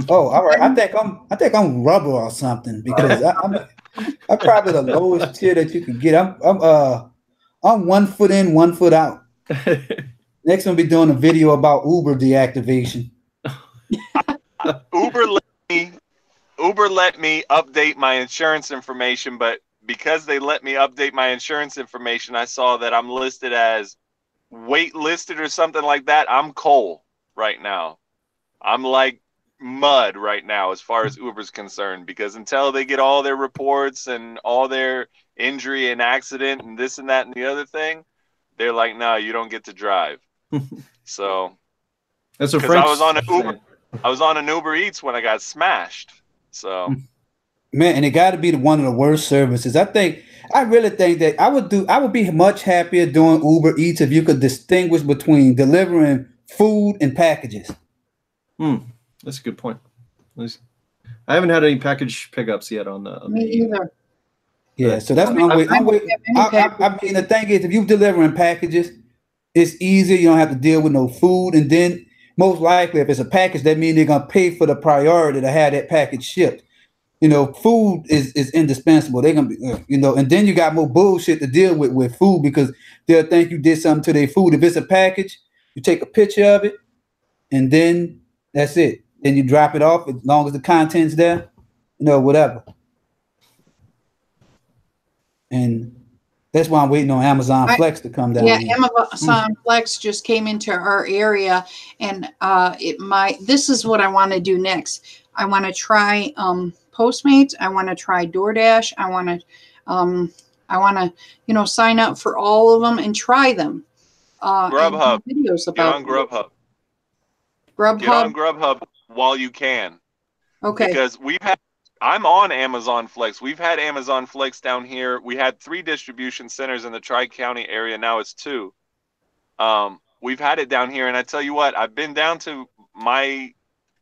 Oh, all right. I think I'm rubber or something, because I'm probably the lowest tier that you can get. I'm 1 foot in, 1 foot out. Next, I'm gonna be doing a video about Uber deactivation. Uber let me update my insurance information, but because they let me update my insurance information, I saw that I'm listed as waitlisted or something like that. I'm coal right now. I'm like mud right now as far as Uber's concerned, because until they get all their reports and all their injury and accident and this and that and the other thing, they're like, no, you don't get to drive. So that's what I was on an Uber. I was on an Uber Eats when I got smashed. So man, and it got to be one of the worst services. I really think that I would be much happier doing Uber Eats if you could distinguish between delivering food and packages. That's a good point. I haven't had any package pickups yet on the. Me either. Yeah, so that's one way. I mean, the thing is, if you're delivering packages, it's easier. You don't have to deal with no food, and then most likely, if it's a package, that means they're gonna pay for the priority to have that package shipped. You know, food is indispensable. They're gonna be, and then you got more bullshit to deal with food, because they'll think you did something to their food. If it's a package, you take a picture of it, and then that's it. then you drop it off as long as the content's there, you know, whatever. And that's why I'm waiting on Amazon Flex to come down. Yeah, here. Amazon Flex just came into our area, and this is what I want to do next. I want to try Postmates. I want to try DoorDash. I want to, you know, sign up for all of them and try them. Grubhub. Videos about Get on Grubhub. Grubhub. Get on Grubhub while you can. Okay. Because I'm on Amazon Flex. We've had Amazon Flex down here. We had 3 distribution centers in the Tri-County area. Now it's 2. We've had it down here, and I tell you what, I've been down to my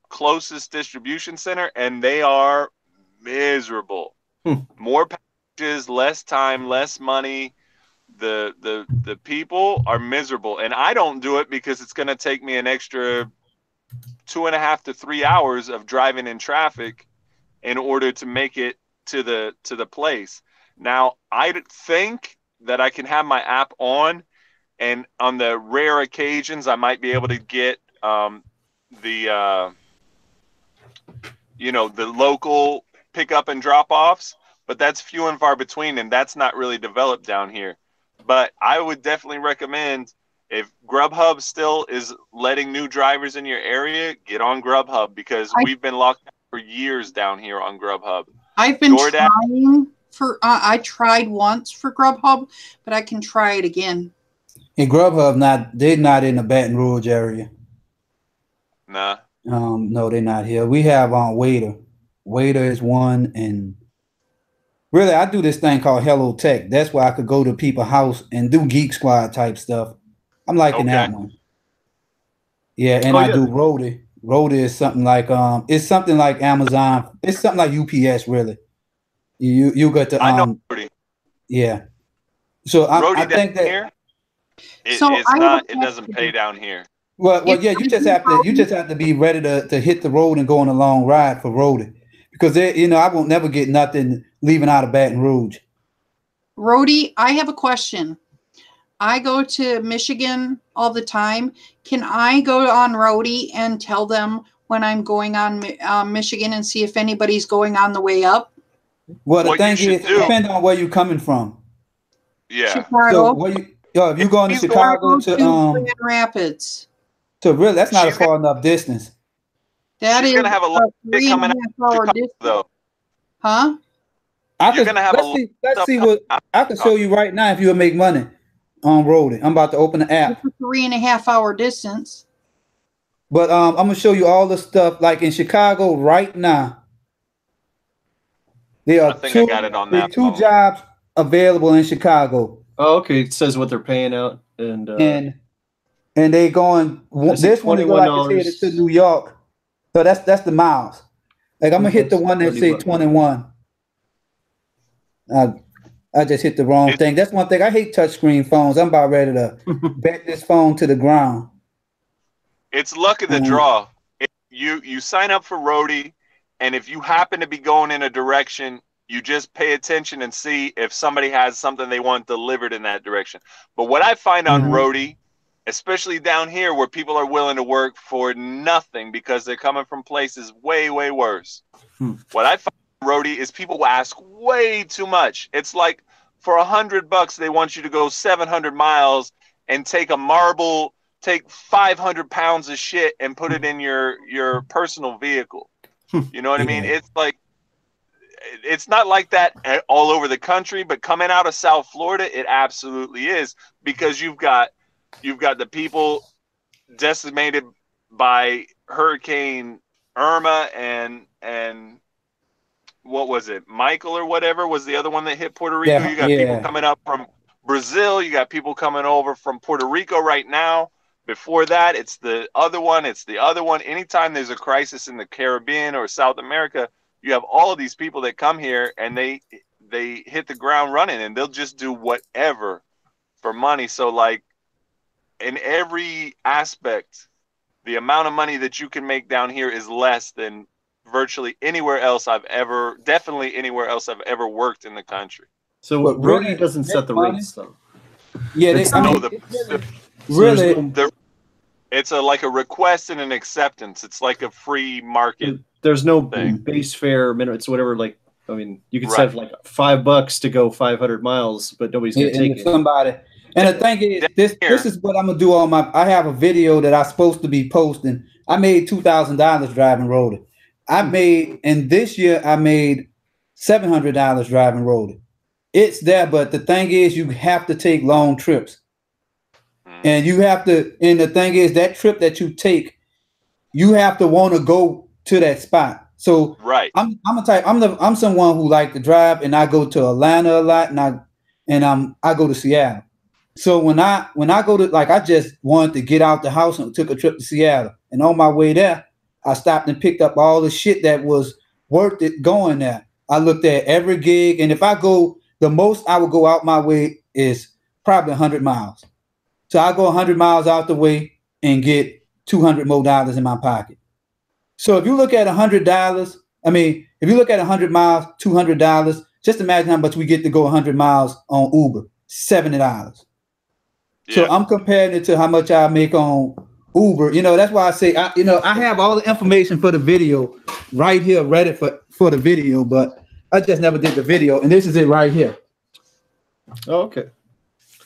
closest distribution center, and they are miserable. More packages, less time, less money. The people are miserable, and I don't do it because it's going to take me an extra 2.5 to 3 hours of driving in traffic in order to make it to the place. Now, I think that I can have my app on, and on the rare occasions, I might be able to get the local pickup and drop-offs, but that's few and far between, and that's not really developed down here. But I would definitely recommend, if Grubhub still is letting new drivers in your area, get on Grubhub, because we've been locked down for years down here on Grubhub. I've been trying for. I tried once for Grubhub, but I can try it again. And Grubhub they're not in the Baton Rouge area. Nah. No, they're not here. We have Waiter. Waiter is one, and really, I do this thing called Hello Tech. That's where I could go to people's house and do Geek Squad type stuff. I'm liking that one. Yeah, and I do Roadie. Roadie is something like it's something like Amazon. It's something like UPS, really. You got to I know Roadie. Yeah. So I think that here, it doesn't pay down here. Well, yeah. You just have to be ready to hit the road and go on a long ride for Roadie, because I won't never get nothing leaving out of Baton Rouge. Roadie, I have a question. I go to Michigan all the time. Can I go on Roadie and tell them when I'm going on Michigan and see if anybody's going on the way up? Well, the thing is, it depends on where you're coming from. Yeah. Chicago. So if you're going to Chicago to Grand Rapids. So really, that's not a far enough distance. That is gonna have a lot coming out of Chicago, though. Huh? Let's see what I can show you right now if you'll make money on Roadie. I'm about to open the app. It's a 3.5 hour distance. But I'm gonna show you all the stuff like in Chicago right now. There are two jobs available in Chicago. Oh, okay. It says what they're paying out, and they going. This one is like it's headed to New York, so that's the miles. Like I'm gonna hit the one that say 21. I just hit the wrong thing. That's one thing. I hate touchscreen phones. I'm about ready to bet this phone to the ground. It's luck of the draw. You sign up for Roadie, and if you happen to be going in a direction, you just pay attention and see if somebody has something they want delivered in that direction. But what I find on Roadie, especially down here where people are willing to work for nothing because they're coming from places way, way worse. What I find on Roadie is people ask way too much. It's like for $100, they want you to go 700 miles and take 500 pounds of shit and put it in your personal vehicle. You know what I mean? It's like, it's not like that all over the country, but coming out of South Florida, it absolutely is, because you've got the people decimated by Hurricane Irma and what was it? Michael or whatever was the other one that hit Puerto Rico. You got people coming up from Brazil. You got people coming over from Puerto Rico right now. Before that, it's the other one. Anytime there's a crisis in the Caribbean or South America, you have all of these people that come here and they hit the ground running, and they'll just do whatever for money. So like in every aspect, the amount of money that you can make down here is less than virtually anywhere else definitely anywhere else I've ever worked in the country. So what Roadie doesn't set the rates though. Yeah, it's It's like a request and an acceptance. It's like a free market. There's no thing. base fare minimum. It's whatever. Like, I mean, you could Right. set like $5 to go 500 miles, but nobody's gonna take it. Somebody. And the thing is, this is what I'm gonna do on my. I have a video that I'm supposed to be posting. I made $2,000 driving roadie. I made, and this year I made $700 driving roadie. It's there, but the thing is, you have to take long trips, and you have to. And the thing is, that trip that you take, you have to want to go to that spot. So right, I'm a type. I'm someone who like to drive, and I go to Atlanta a lot, and I go to Seattle. So when I go to, like, I just wanted to get out the house and took a trip to Seattle, and on my way there, I stopped and picked up all the shit that was worth it going there. I looked at every gig, and if I go, the most I would go out my way is probably 100 miles. So I go 100 miles out the way and get $200 more in my pocket. So if you look at $100, I mean, if you look at 100 miles, $200, just imagine how much we get to go 100 miles on Uber, $70. Yeah. So I'm comparing it to how much I make on Uber. You know, that's why I say, I have all the information for the video right here, ready for the video, but I just never did the video. And this is it right here. Oh, okay.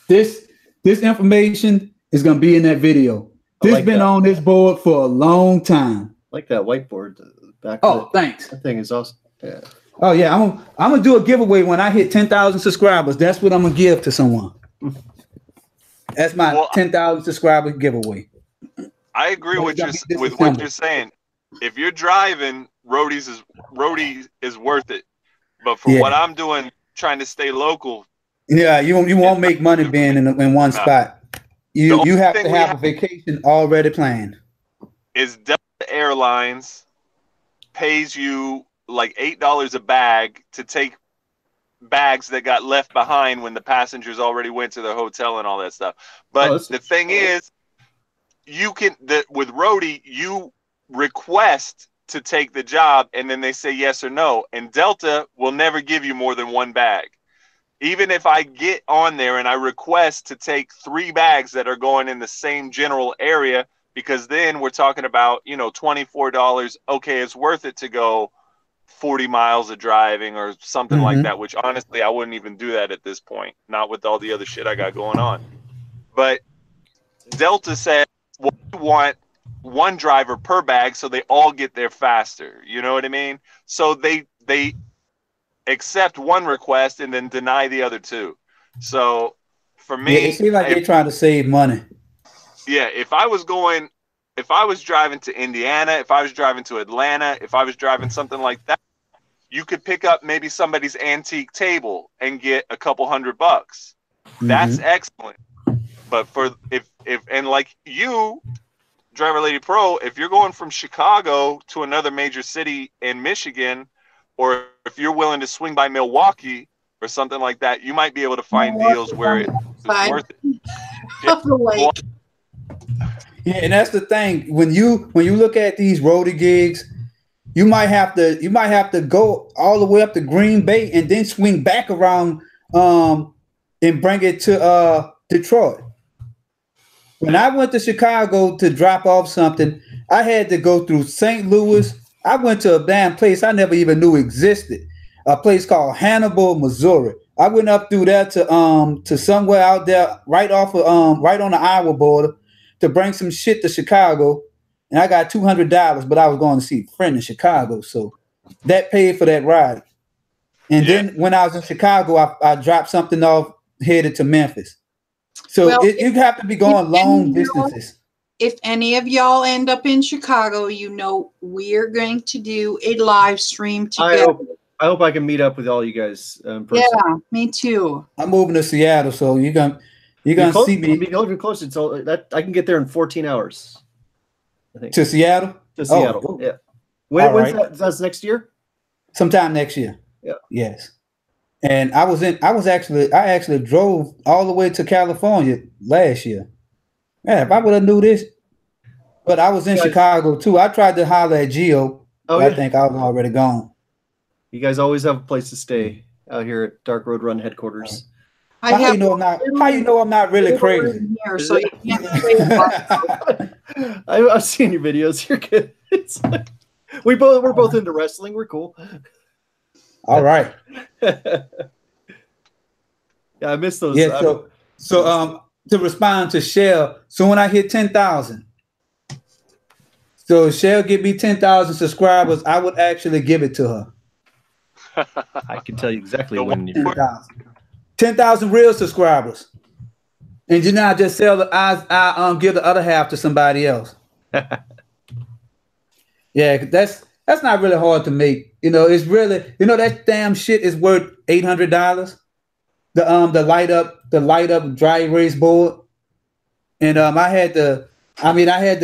This information is going to be in that video. This has been on this board for a long time. I like that whiteboard back. Oh, thanks. That thing is awesome. Yeah. Oh yeah, I'm gonna do a giveaway when I hit 10,000 subscribers. That's what I'm gonna give to someone. That's my 10,000 subscriber giveaway. I agree with what you're saying. If you're driving, roadie is worth it. But for what I'm doing, trying to stay local. Yeah, you won't make money being in one spot. You have to have a vacation already planned. Is Delta Airlines pays you like $8 a bag to take bags that got left behind when the passengers already went to their hotel and all that stuff. But the thing is, with roadie, you request to take the job and then they say yes or no. And Delta will never give you more than one bag. Even if I get on there and I request to take 3 bags that are going in the same general area, because then we're talking about, $24. Okay, it's worth it to go 40 miles of driving or something like that, which honestly, I wouldn't even do that at this point, not with all the other shit I got going on. But Delta said, well, we want 1 driver per bag so they all get there faster. You know what I mean? So they accept 1 request and then deny the other 2. So for me, it seems like they're trying to save money. Yeah, if I was driving to Indiana, if I was driving to Atlanta, if I was driving something like that, you could pick up maybe somebody's antique table and get a couple $100. That's excellent. But and like you, Driver Lady Pro, if you're going from Chicago to another major city in Michigan, or if you're willing to swing by Milwaukee or something like that, you might be able to find deals where it's worth it. Yeah, and that's the thing. When you look at these roadie gigs, you might have to go all the way up to Green Bay and then swing back around and bring it to Detroit. When I went to Chicago to drop off something, I had to go through St. Louis. I went to a damn place I never even knew existed, a place called Hannibal, Missouri. I went up through there to somewhere out there right on the Iowa border to bring some shit to Chicago, and I got $200, but I was going to see a friend in Chicago, so that paid for that ride. And then when I was in Chicago, I dropped something off, headed to Memphis. So you have to be going long distances. If any of y'all end up in Chicago, we're going to do a live stream together. I hope I can meet up with all you guys. Yeah, me too. I'm moving to Seattle, so you're gonna see me. You're close. It's all that I can get there in 14 hours. I think to Seattle. To Seattle. Yeah. When's that? That's next year. Sometime next year. Yeah. Yes. And I actually drove all the way to California last year. Yeah, if I would have knew this, but I was in Chicago too. I tried to holler at Gio. I think I was already gone. You guys always have a place to stay out here at Dark Road Run headquarters. How you know I'm not really crazy? Here, so you can't I've seen your videos. You're good. It's like, we're both into wrestling. We're cool. All right. Yeah, I miss those. Yeah. So to respond to Shell, so when I hit 10,000, so Shell give me 10,000 subscribers, I would actually give it to her. I can tell you exactly when you 10,000 real subscribers, and you know I just sell the I give the other half to somebody else. Yeah, that's not really hard to make. You know, it's really, you know, that damn shit is worth $800. The light up dry erase board, and I had to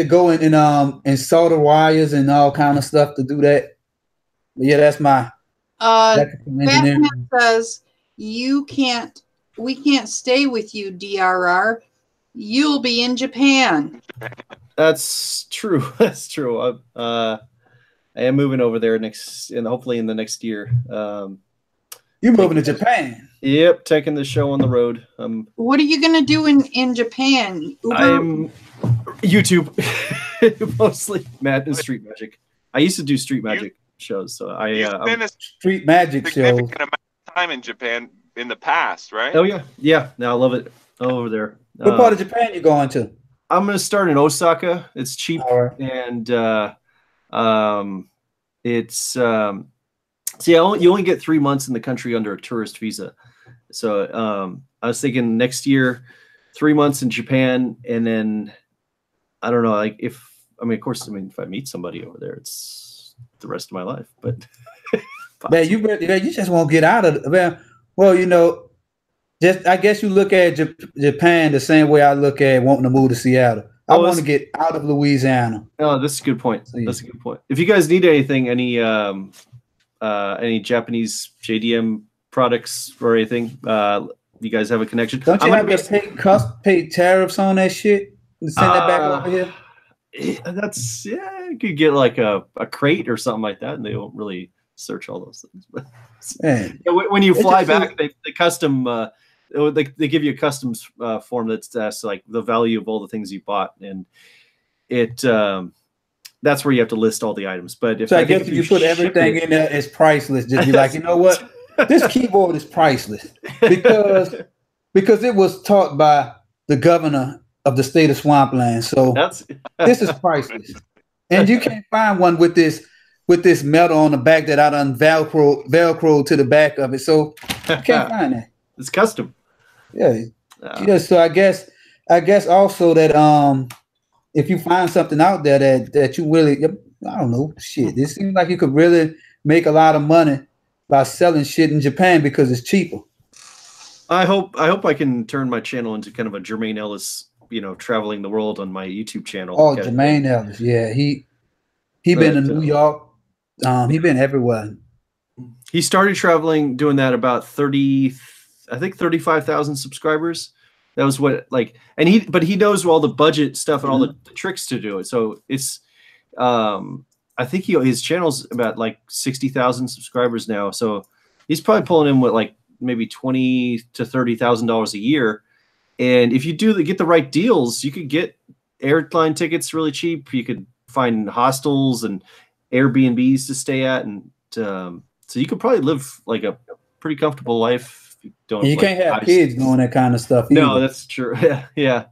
go in and solder wires and all kind of stuff to do that. But yeah, that's my Batman says we can't stay with you, DRR. You'll be in Japan. That's true. That's true. I am moving over there hopefully in the next year. You're moving to Japan? Yep, taking the show on the road. What are you gonna do in Japan? I'm YouTube, mostly street magic. I used to do street magic shows, so You've been a street magic show. Significant amount of time in Japan in the past, right? Oh yeah. Now I love it over there. What part of Japan you going to? I'm gonna start in Osaka. It's cheap, and it's you only get 3 months in the country under a tourist visa. So I was thinking next year, 3 months in Japan, and then I don't know, like if I meet somebody over there, it's the rest of my life. But man, you just won't get out of it, man. Well, you know, I guess you look at Japan the same way I look at wanting to move to Seattle. I want to get out of Louisiana. Oh, that's a good point. That's a good point. If you guys need anything, any Japanese JDM products or anything, you guys have a connection. Don't you have to pay tariffs on that shit and send that back over here? You could get like a crate or something like that, and they don't really search all those things. But when you fly back, they custom. They give you a customs form that's like the value of all the things you bought, and that's where you have to list all the items. But if you put everything in there, it's priceless. Just be like, you know what, this keyboard is priceless because it was taught by the governor of the state of Swampland. So this is priceless, and you can't find one with this metal on the back that I done Velcro to the back of it. So you can't find that. It's custom. Yeah. So I guess also that if you find something out there that you really, I don't know, shit, it seems like you could really make a lot of money by selling shit in Japan because it's cheaper. I hope I can turn my channel into kind of a Jermaine Ellis, traveling the world on my YouTube channel. Oh, Jermaine Ellis, yeah, he been in New York, he been everywhere. He started traveling doing that about 35,000 subscribers. That was what but he knows all the budget stuff and all the tricks to do it. So it's, I think his channel's about 60,000 subscribers now. So he's probably pulling in with maybe $20,000 to $30,000 a year. And if you get the right deals, you could get airline tickets really cheap. You could find hostels and Airbnbs to stay at, and so you could probably live a pretty comfortable life. You can't have kids doing that kind of stuff either. No, that's true. Yeah.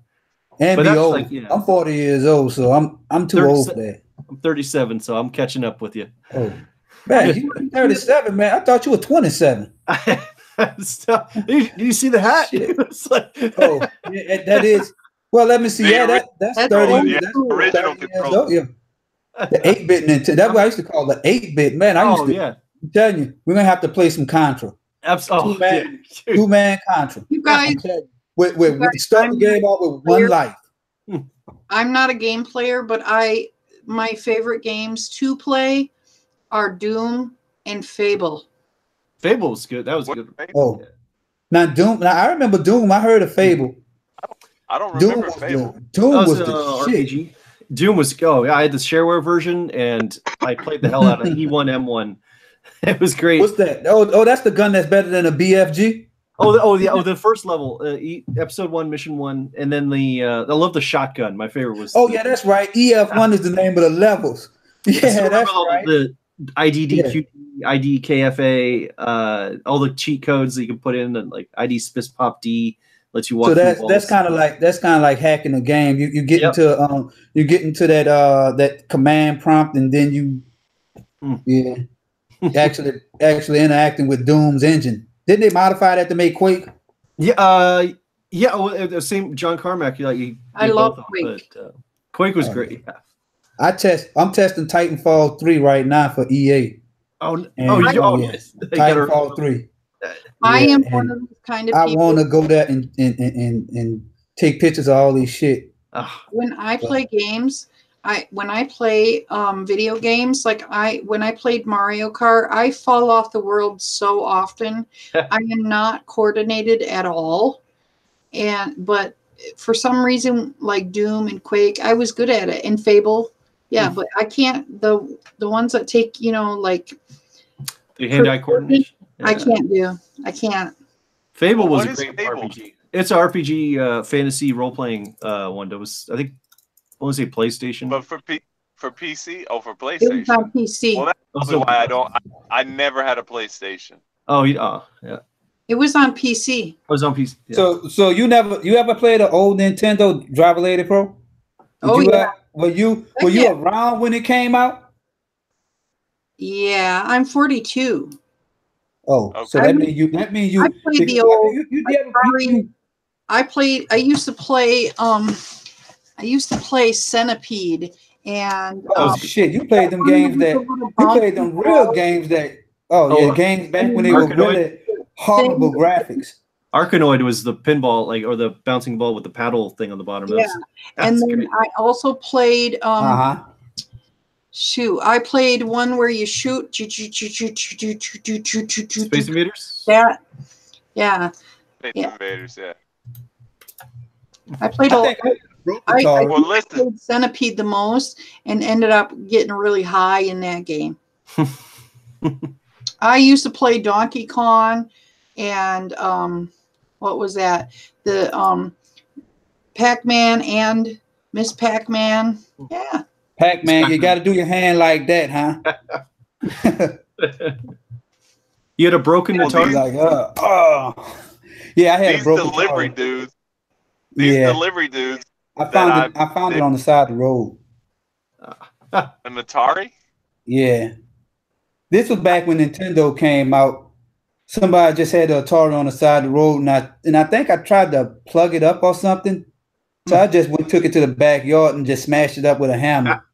And but be old. I'm 40 years old, so I'm too old for that. I'm 37, so I'm catching up with you. Oh, man, you're 37, man. I thought you were 27. Did you see the hat? It's oh, yeah, that is. Well, let me see. That's 30. Yeah, that's original 30 control. Old. Yeah. The 8-bit Nintendo. That's what I used to call the 8-bit. Man, I'm telling you, we're gonna have to play some Contra. Absolutely. Two-man Contra. You guys, we start the game off with one life. I'm not a game player, but my favorite games to play are Doom and Fable. Fable was good. That was good. Oh, now Doom. Now I remember Doom. I heard of Fable. I don't remember Fable. Doom was the RPG. Doom was I had the shareware version, and I played the hell out of E1 M1. It was great. What's that? Oh, that's the gun that's better than a BFG. The first level, episode 1, mission 1, and then I love the shotgun. My favorite was. Oh yeah, that's right. EF1 is the name of the levels. Yeah, that's right. The IDDQ, IDKFA, all the cheat codes that you can put in, and like ID Spis Pop D lets you walk. So that's kind of like hacking the game. You get into that command prompt, and then actually interacting with Doom's engine. Didn't they modify that to make Quake? Yeah. The same John Carmack. I love Quake. But, Quake was great. Yeah. I'm testing Titanfall 3 right now for EA. Titanfall 3. I am one of those kind of people. I want to go there and take pictures of all these shit. When I play games, when I play video games, when I played Mario Kart, I fall off the world so often. I am not coordinated at all, but for some reason, like Doom and Quake, I was good at it. And Fable, but I can't. The ones that take the hand-eye coordination. Yeah. I can't. Fable was a great RPG. It's an RPG fantasy role-playing one. That was, I think, I want to say PlayStation. But for PC? Oh, for PlayStation. It was on PC. Well, that's why I never had a PlayStation. Oh, yeah. It was on PC. It was on PC. Yeah. So you ever played an old Nintendo Driver Lady Pro? Were you around when it came out? Yeah, I'm 42. Oh, okay. So that means you. I played the old. I used to play Centipede and. Oh shit! You played them games you played them real games games back when they were really horrible graphics. Arkanoid was the pinball, or the bouncing ball with the paddle thing on the bottom. Yeah, and then great. I also played. Shoot, I played one where you shoot. Space Invaders? That, yeah. Space Invaders, yeah. I played I played Centipede the most and ended up getting really high in that game. I used to play Donkey Kong and what was that? The Pac-Man and Miss Pac-Man. Yeah. Pac-Man, you got to do your hand like that, huh? You had a broken Atari? Yeah, I had a broken delivery Atari. Dudes. These delivery dudes. I found it on the side of the road. An Atari? Yeah. This was back when Nintendo came out. Somebody just had the Atari on the side of the road, and I think I tried to plug it up or something. So I just took it to the backyard and just smashed it up with a hammer.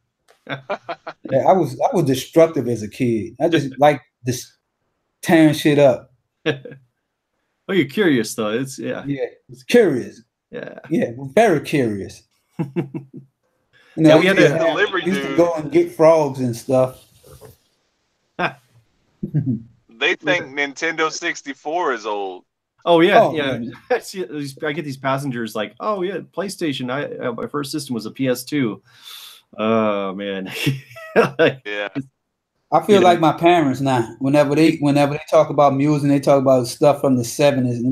Yeah, I was destructive as a kid. I just like this tearing shit up. Oh, you're curious though. It's curious. Yeah, very curious. We had a delivery used to go and get frogs and stuff. They think Nintendo 64 is old. Oh yeah. I get these passengers like, oh yeah, PlayStation. My first system was a PS2. Oh man. Yeah. I feel like my parents now. Whenever they talk about music, they talk about stuff from the 70s.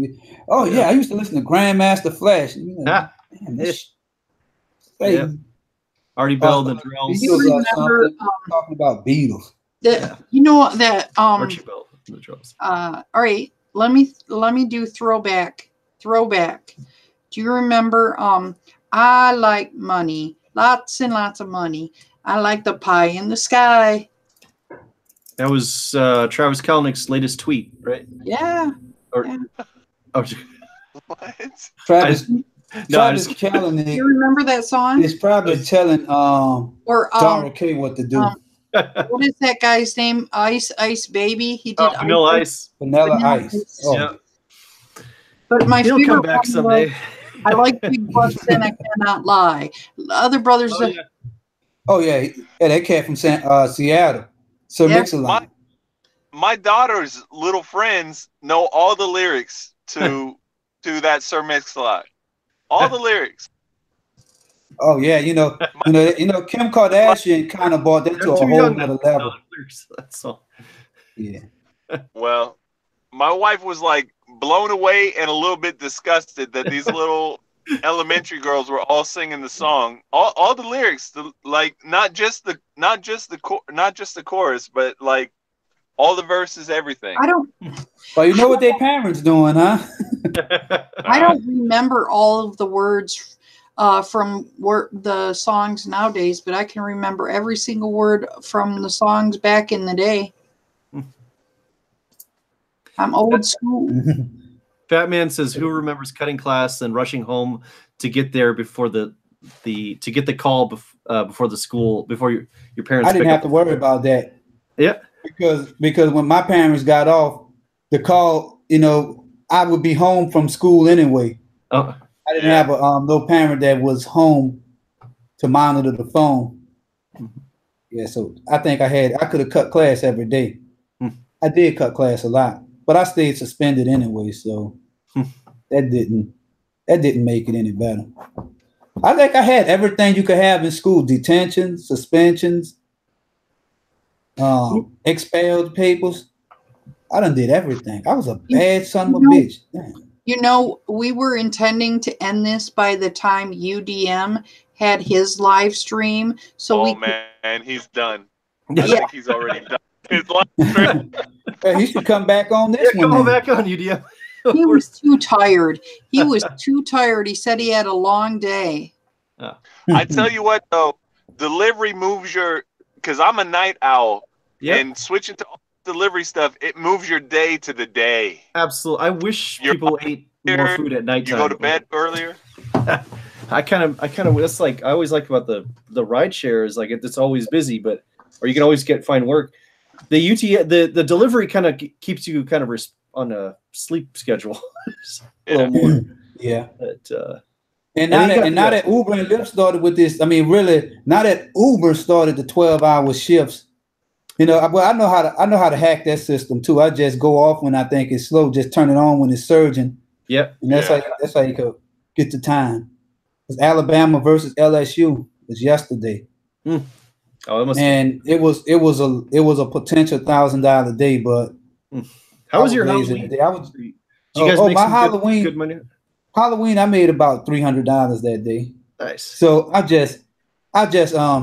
I used to listen to Grandmaster Flash. Artie Bell, the Drells. You remember talking about Beatles? You know that Archie Bell, the Drells. All right. Let me do throwback. Do you remember? I like money, lots and lots of money. I like the pie in the sky. That was Travis Kalanick's latest tweet, right? Yeah. What? Travis Kalanick. Do you remember that song? He's probably telling Dara K what to do. What is that guy's name? Ice Baby. He did Vanilla Ice. Vanilla Ice. Oh. Yeah. But my He'll favorite come back someday. I like Big Bucks and I Cannot Lie. The other brothers. That cat from Seattle. So Mix-a-Lot. My daughter's little friends know all the lyrics to that Sir Mix-a-Lot. All the lyrics. Oh yeah, Kim Kardashian kind of brought that to a whole other level. That's all. Yeah. Well, my wife was like blown away and a little bit disgusted that these little elementary girls were all singing the song, all the lyrics, like not just the chorus, but like all the verses, everything. I don't. Well, you know what their parents doing, huh? I don't remember all of the words from the songs nowadays, but I can remember every single word from the songs back in the day. I'm old school. Fat Man says, "Who remembers cutting class and rushing home to get there before to get the call before the school before your parents?" I didn't have to worry about that. Yeah, because when my parents got off the call, you know, I would be home from school anyway. Oh, I didn't have no parent that was home to monitor the phone. Yeah, so I think I could have cut class every day. I did cut class a lot, but I stayed suspended anyway, so that didn't make it any better. I think I had everything you could have in school: detention, suspensions, expelled papers. I done did everything. I was a bad son of a bitch. Damn. You know, we were intending to end this by the time UDM had his live stream. So man, he's done. I think he's already done his live stream. He should come back on this one. Come back on, UDM. He was too tired. He was too tired. He said he had a long day. I tell you what, though, delivery moves because I'm a night owl, and switching to delivery stuff, it moves your day to the day. Absolutely. I wish people ate more food at nighttime. You go to bed earlier. I kind of that's like I always like about the rideshare is like it's always busy, but or you can always find work. The delivery kind of keeps you kind of on a sleep schedule. A little more. Yeah. But, and now that Uber and Lyft started with this, I mean, really, now that Uber started the 12-hour shifts, you know, I know how to hack that system too. I just go off when I think it's slow, just turn it on when it's surging. Yep. And that's how you could get the time. It's Alabama versus LSU was yesterday. Oh, it was a potential $1,000 day, but how was your Halloween? Did you guys make some Halloween good money? Halloween, I made about $300 that day. Nice. So I just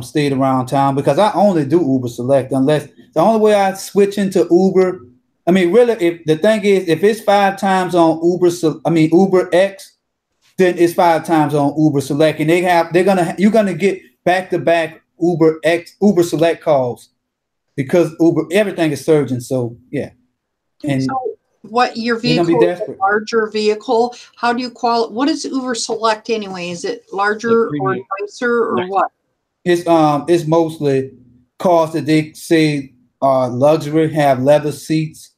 stayed around town because I only do Uber Select unless the only way I switch into Uber. I mean, really, if the thing is, if it's 5 times on Uber X, then it's 5 times on Uber Select, and you're gonna get back-to-back Uber Select calls because everything is surging. So yeah, and so what your vehicle is a larger vehicle? How do you what is Uber Select anyway? Is it larger or nicer or what? It's mostly cars that they say are luxury, have leather seats,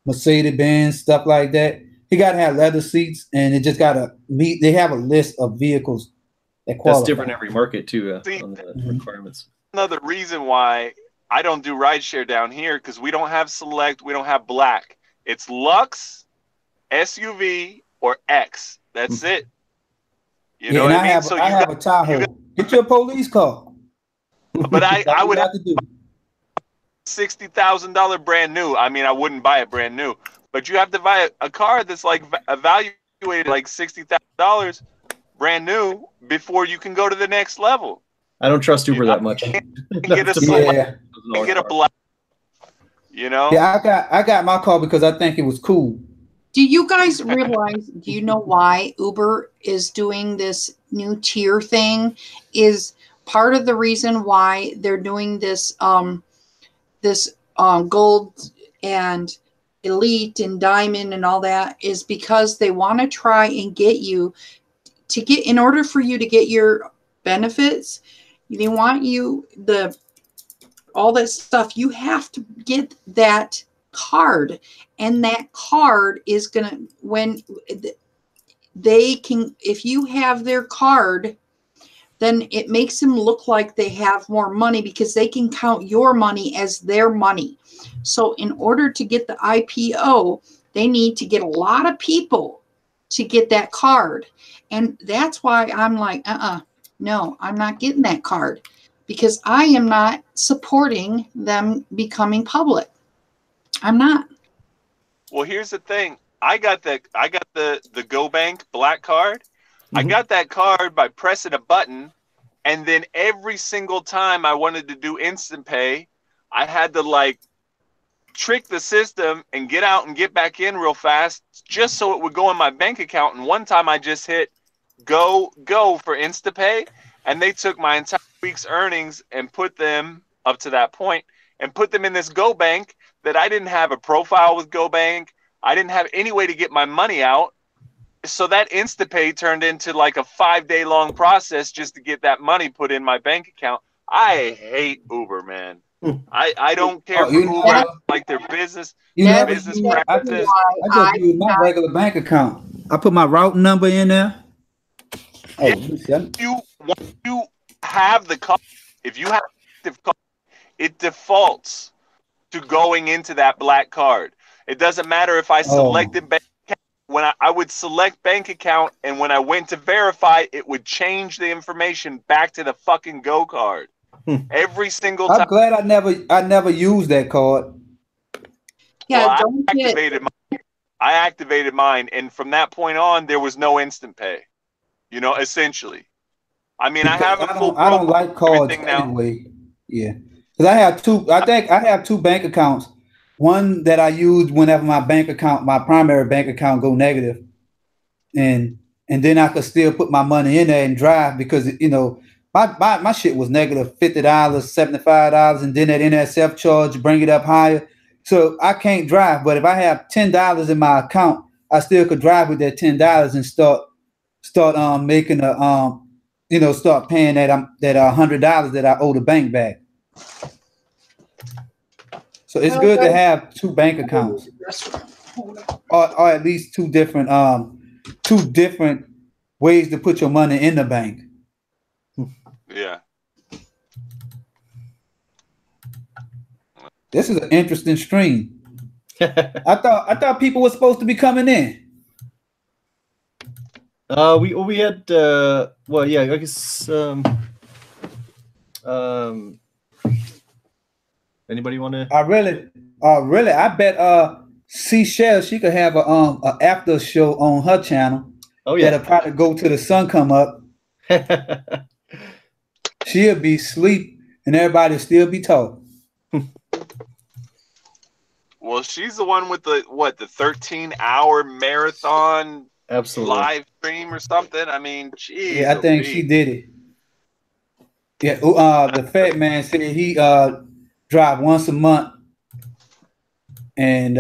Mercedes-Benz, stuff like that. You gotta have leather seats, and it just gotta meet. They have a list of vehicles that qualify. That's different every market too on the requirements. Another reason why I don't do rideshare down here because we don't have Select, we don't have Black. It's Lux, SUV, or X. That's it. You know what I mean? I have a Tahoe. Get your police car. But I would have to do $60,000 brand new. I mean, I wouldn't buy it brand new, but you have to buy a car that's like evaluated like $60,000 brand new before you can go to the next level. I don't trust Uber that much. Get a Black. You know? Yeah, I got my car because I think it was cool. Do you guys realize, do you know why Uber is doing this new tier thing? Is part of the reason why they're doing this gold and elite and diamond and all that is because they want to try and get you to get, in order for you to get your benefits, they want you all that stuff, you have to get that card, and that card is gonna, when they can, if you have their card, then it makes them look like they have more money because they can count your money as their money. So in order to get the IPO, they need to get a lot of people to get that card. And that's why I'm like, no, I'm not getting that card because I am not supporting them becoming public. I'm not. Well, here's the thing. I got the Go Bank black card. I got that card by pressing a button, and then every single time I wanted to do instant pay, I had to like trick the system and get out and get back in real fast just so it would go in my bank account. And one time I just hit go for instant pay, and they took my entire week's earnings and put them up to that point and put them in this Go Bank that I didn't have a profile with Go Bank. I didn't have any way to get my money out. So that InstaPay turned into like a 5-day long process just to get that money put in my bank account. I hate Uber, man. I don't care for Uber, like their business practices. I just use my regular bank account. I put my routing number in there. Oh, you have the card. If you have active card, it defaults to going into that black card. It doesn't matter if I selected bank account. When I would select bank account, and when I went to verify, it would change the information back to the fucking Go card. Every single time. I'm glad I never used that card. Yeah, well, I activated mine, and from that point on, there was no instant pay. You know, essentially. I mean, I don't like cards anyway. Yeah, because I have two. I think I have two bank accounts. One that I use whenever my primary bank account go negative, and then I could still put my money in there and drive because my shit was negative $50, $75, and then that NSF charge bring it up higher. So I can't drive, but if I have $10 in my account, I still could drive with that $10 and start making start paying that $100 that I owe the bank back. So it's good to have two bank accounts, or at least two different ways to put your money in the bank. Yeah. This is an interesting stream. I thought people were supposed to be coming in. We had I guess anybody want to? I bet Seashell, she could have a after show on her channel. Oh yeah, that'll probably go till the sun come up. She'll be asleep and everybody still be talking. Well, she's the one with the 13-hour marathon live stream or something. I mean, geez. Yeah, I think she did it. Yeah, the fat man said he drive once a month, and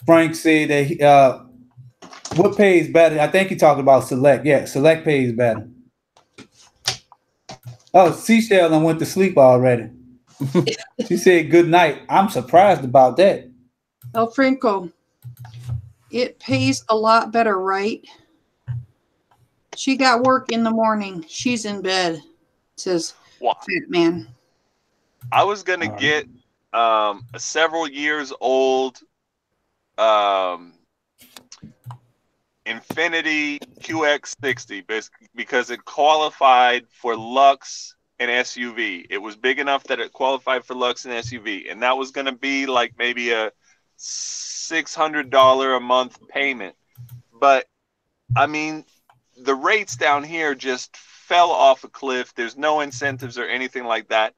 Frank said that what pays better? I think he talked about Select. Yeah, Select pays better. Oh, Seashell went to sleep already. She said good night. I'm surprised about that. El Franco, it pays a lot better, right? She got work in the morning. She's in bed, says Fat Man. I was going to get a several years old Infiniti QX60 because it qualified for Lux and SUV. It was big enough that it qualified for Lux and SUV, and that was going to be like maybe a $600 a month payment. But I mean, the rates down here just fell off a cliff. There's no incentives or anything like that.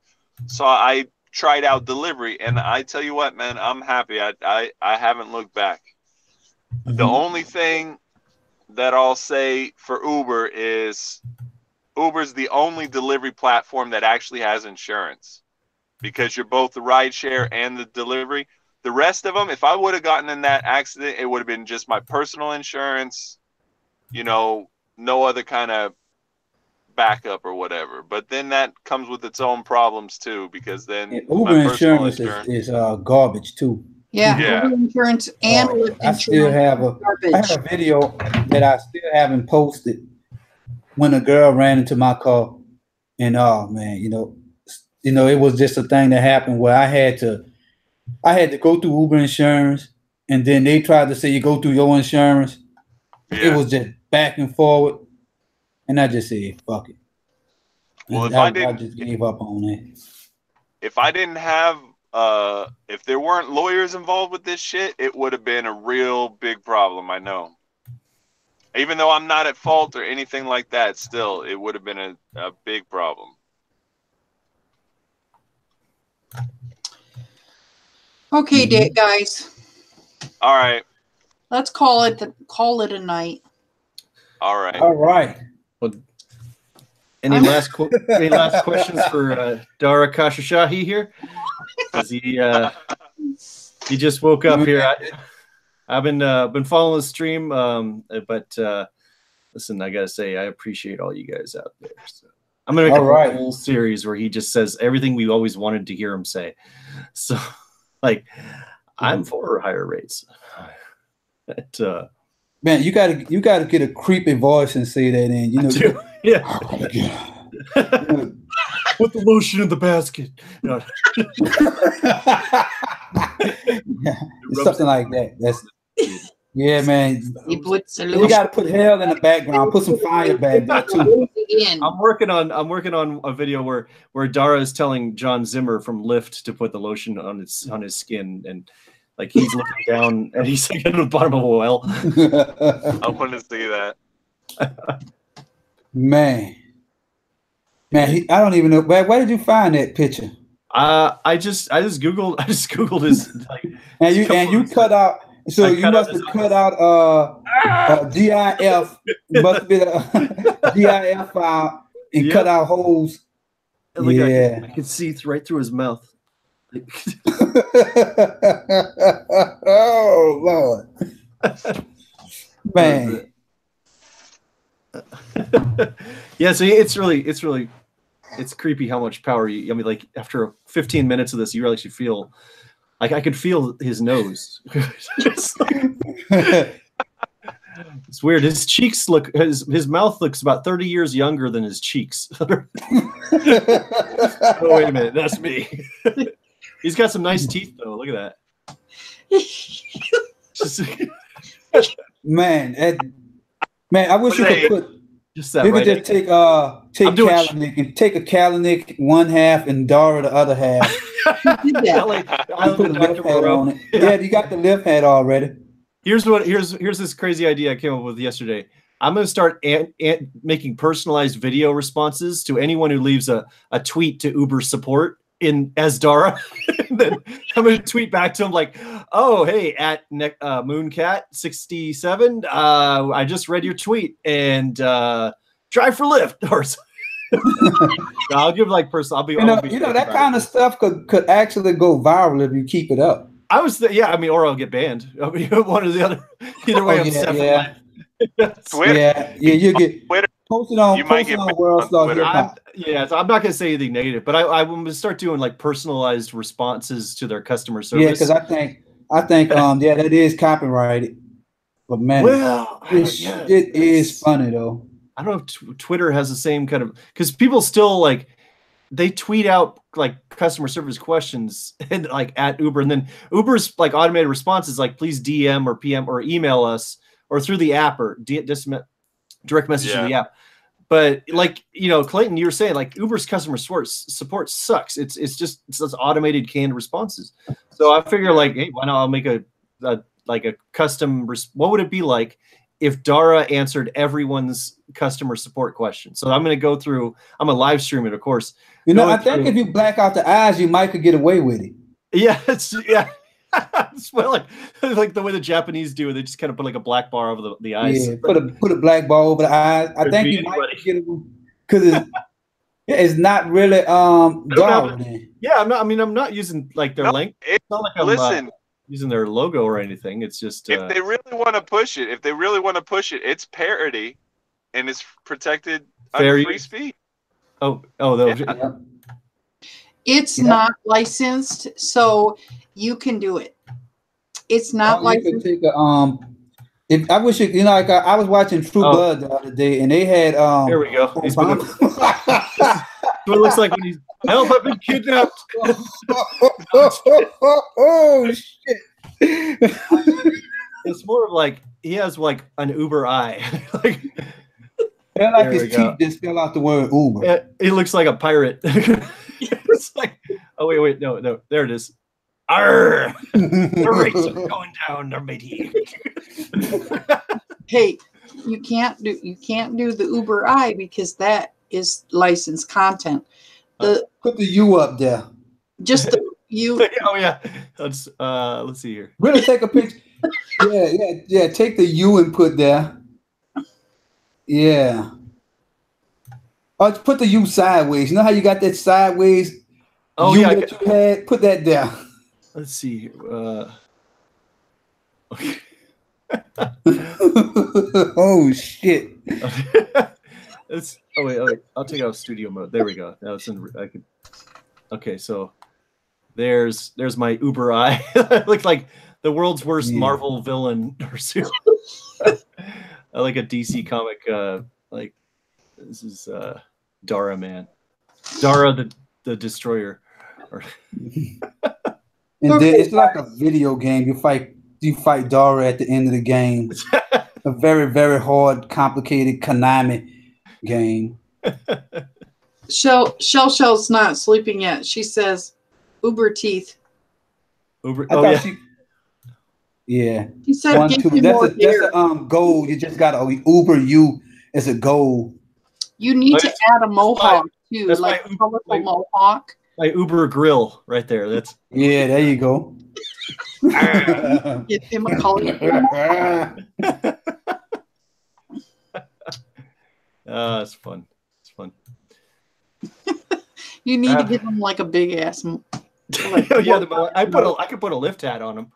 So I tried out delivery, and I tell you what, man, I'm happy. I haven't looked back. Mm-hmm. The only thing that I'll say for Uber is Uber's the only delivery platform that actually has insurance, because you're both the rideshare and the delivery. The rest of them, if I would have gotten in that accident, it would have been just my personal insurance, no other kind of backup or whatever. But then that comes with its own problems too, because then Uber insurance is garbage too. Yeah. Uber insurance and insurance. I have a video that I still haven't posted when a girl ran into my car, and oh man, it was just a thing that happened where I had to go through Uber insurance, and then they tried to say you go through your insurance. Yeah. It was just back and forward, and I just said fuck it. Well, I just gave up on it. If I didn't have if there weren't lawyers involved with this shit, it would have been a real big problem. I know. Even though I'm not at fault or anything like that, still, it would have been a big problem. Okay, guys. All right. Let's call it a night. All right. All right. Well, any last questions for Dara Khosrowshahi here? Because he just woke up here. I've been following the stream, but listen, I gotta say I appreciate all you guys out there. So I'm gonna make a whole series where he just says everything we always wanted to hear him say. So, like, I'm for higher rates. But, man, you gotta get a creepy voice and say that in. You know, yeah. Put the lotion in the basket. No. Yeah, something like that. That's yeah, man. He puts you got to put hell in the background. Put some fire back there too. I'm working on a video where Dara is telling John Zimmer from Lyft to put the lotion on his skin, and like he's looking down and he's like at the bottom of a well. I want to see that. Man, I don't even know. Where did you find that picture? I just googled his like. And you cut out. So you must have cut out GIF. Must have been a GIF file and cut out holes. Like yeah, I could see right through his mouth. Oh Lord, man. Yeah, so it's creepy how much power I mean, like after 15 minutes of this, you really should feel like I could feel his nose. It's weird. His cheeks his mouth looks about 30 years younger than his cheeks. Oh, wait a minute, that's me. He's got some nice teeth though. Look at that. Man, I wish you could put. Just that. You could just take Kalanick and take a Kalanick one half and Dara the other half. Yeah, like, you put a lift hat on it. Yeah, you got the lift hat already. Here's this crazy idea I came up with yesterday. I'm going to start making personalized video responses to anyone who leaves a tweet to Uber support as Dara. And then I'm going to tweet back to him like, "Oh, hey, at Mooncat67, I just read your tweet and drive for Lyft." Or I'll give like personal. I'll be that kind of stuff could actually go viral if you keep it up. I mean, or I'll get banned. I mean, one or the other. Either way, I'm set for life. Twitter. You get Twitter. Posted on World Star Twitter. So I'm not gonna say anything negative, but I'm gonna start doing like personalized responses to their customer service. Yeah, because I think yeah, that is copyrighted. But man, it is funny though. I don't know if Twitter has the same kind of, because people still like they tweet out like customer service questions and like at Uber, and then Uber's like automated responses like please DM or PM or email us or through the app or direct message to the app. But like, Clayton, you were saying like Uber's customer support sucks. It's those automated canned responses. So I figure like, hey, why not I'll make a custom. What would it be like if Dara answered everyone's customer support question? So I'm going to go through. I'm going to live stream it, of course. I think if you black out the eyes, you might could get away with it. Yeah, it's well, like the way the Japanese do it, they just kind of put like a black bar over the eyes. Yeah, put a black bar over the eyes. I think you might get it because it's not really dark. Yeah, I'm not using like their length. It's not like I'm using their logo or anything. It's just if they really want to push it, it's parody, and it's protected under free speech. It's not licensed, so you can do it. It's not licensed. I wish like I was watching True Blood the other day, and they had Here we go. He's been what it looks like when he's help. I've been kidnapped. Oh shit! It's more of like he has like an Uber eye. Like his teeth just fell out the word Uber. It looks like a pirate. It's like, oh wait, no, there it is. Arr! The rates are going down, matey. Hey, you can't do the Uber I because that is licensed content. Put the U up there. Just the U. Oh yeah. Let's see here. Really take a picture. Yeah. Take the U and put there. Yeah. Oh, put the U sideways. You know how you got that sideways? Oh U yeah. that you had? Put that there. Let's see. Okay. Oh shit. Oh wait. I'll take out studio mode. There we go. Now it's in. Okay, so there's my Uber eye. I look like the world's worst Marvel villain or super. I like a DC comic. Like this is Dara, man. Dara the Destroyer. And then it's like a video game. You fight Dara at the end of the game. A very, very hard, complicated Konami game. Shell's not sleeping yet. She says, "Uber teeth." Uber. Yeah. She said, 1, 2. That's a goal. You just gotta Uber you as a goal. You need to add a mohawk too, like a colorful mohawk. My Uber grill right there. That's there you go. Give him a colorful mohawk. It's fun. It's fun. You need to give him like a big ass. I could put a lift hat on him.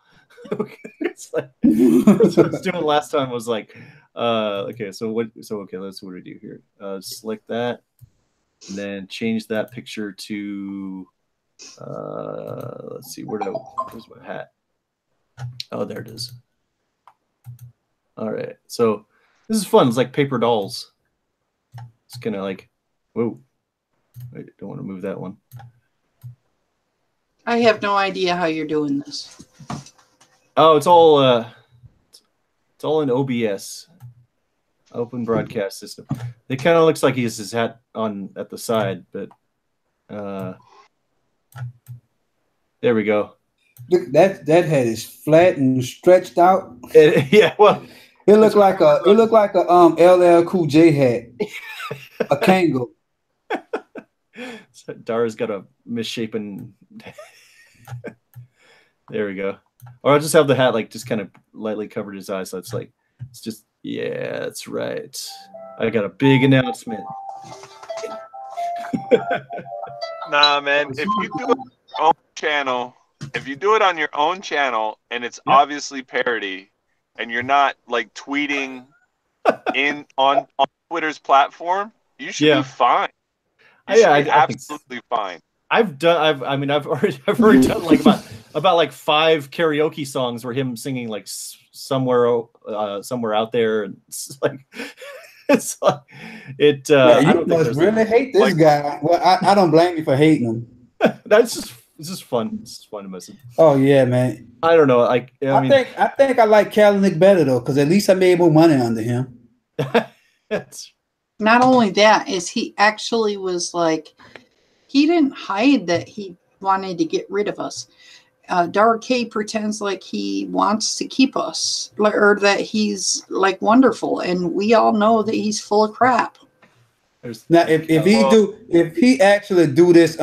It's like, that's what I was doing last time. Was like, okay, so let's what do we do here? Select that, and then change that picture to. Let's see, where's my hat? Oh, there it is. All right, so this is fun. It's like paper dolls. It's kind of like, whoa. Wait, don't want to move that one. I have no idea how you're doing this. Oh, it's all in OBS, Open Broadcast System. It kind of looks like he has his hat on at the side, but there we go. Look, that head is flat and stretched out. Yeah, well, it looked like a LL Cool J hat, a Kangol. So Dara's got a misshapen. There we go. Or I'll just have the hat like just kind of lightly covered his eyes. So it's like yeah, that's right. I got a big announcement. Nah, man. If you do it on your own channel, and it's obviously parody, and you're not like tweeting on Twitter's platform, you should be fine. Absolutely fine. I've already done like about like 5 karaoke songs where him singing like somewhere out there, and it's like it. You must really hate this guy. Well, I don't blame you for hating him. It's just fun. It's just fun to listen. Oh yeah, man. I don't know. I think I like Kalanick better though, because at least I made more money under him. Not only that, is he actually was like, he didn't hide that he wanted to get rid of us. Dara K pretends like he wants to keep us, or that he's like wonderful, and we all know that he's full of crap. Now, if he actually do this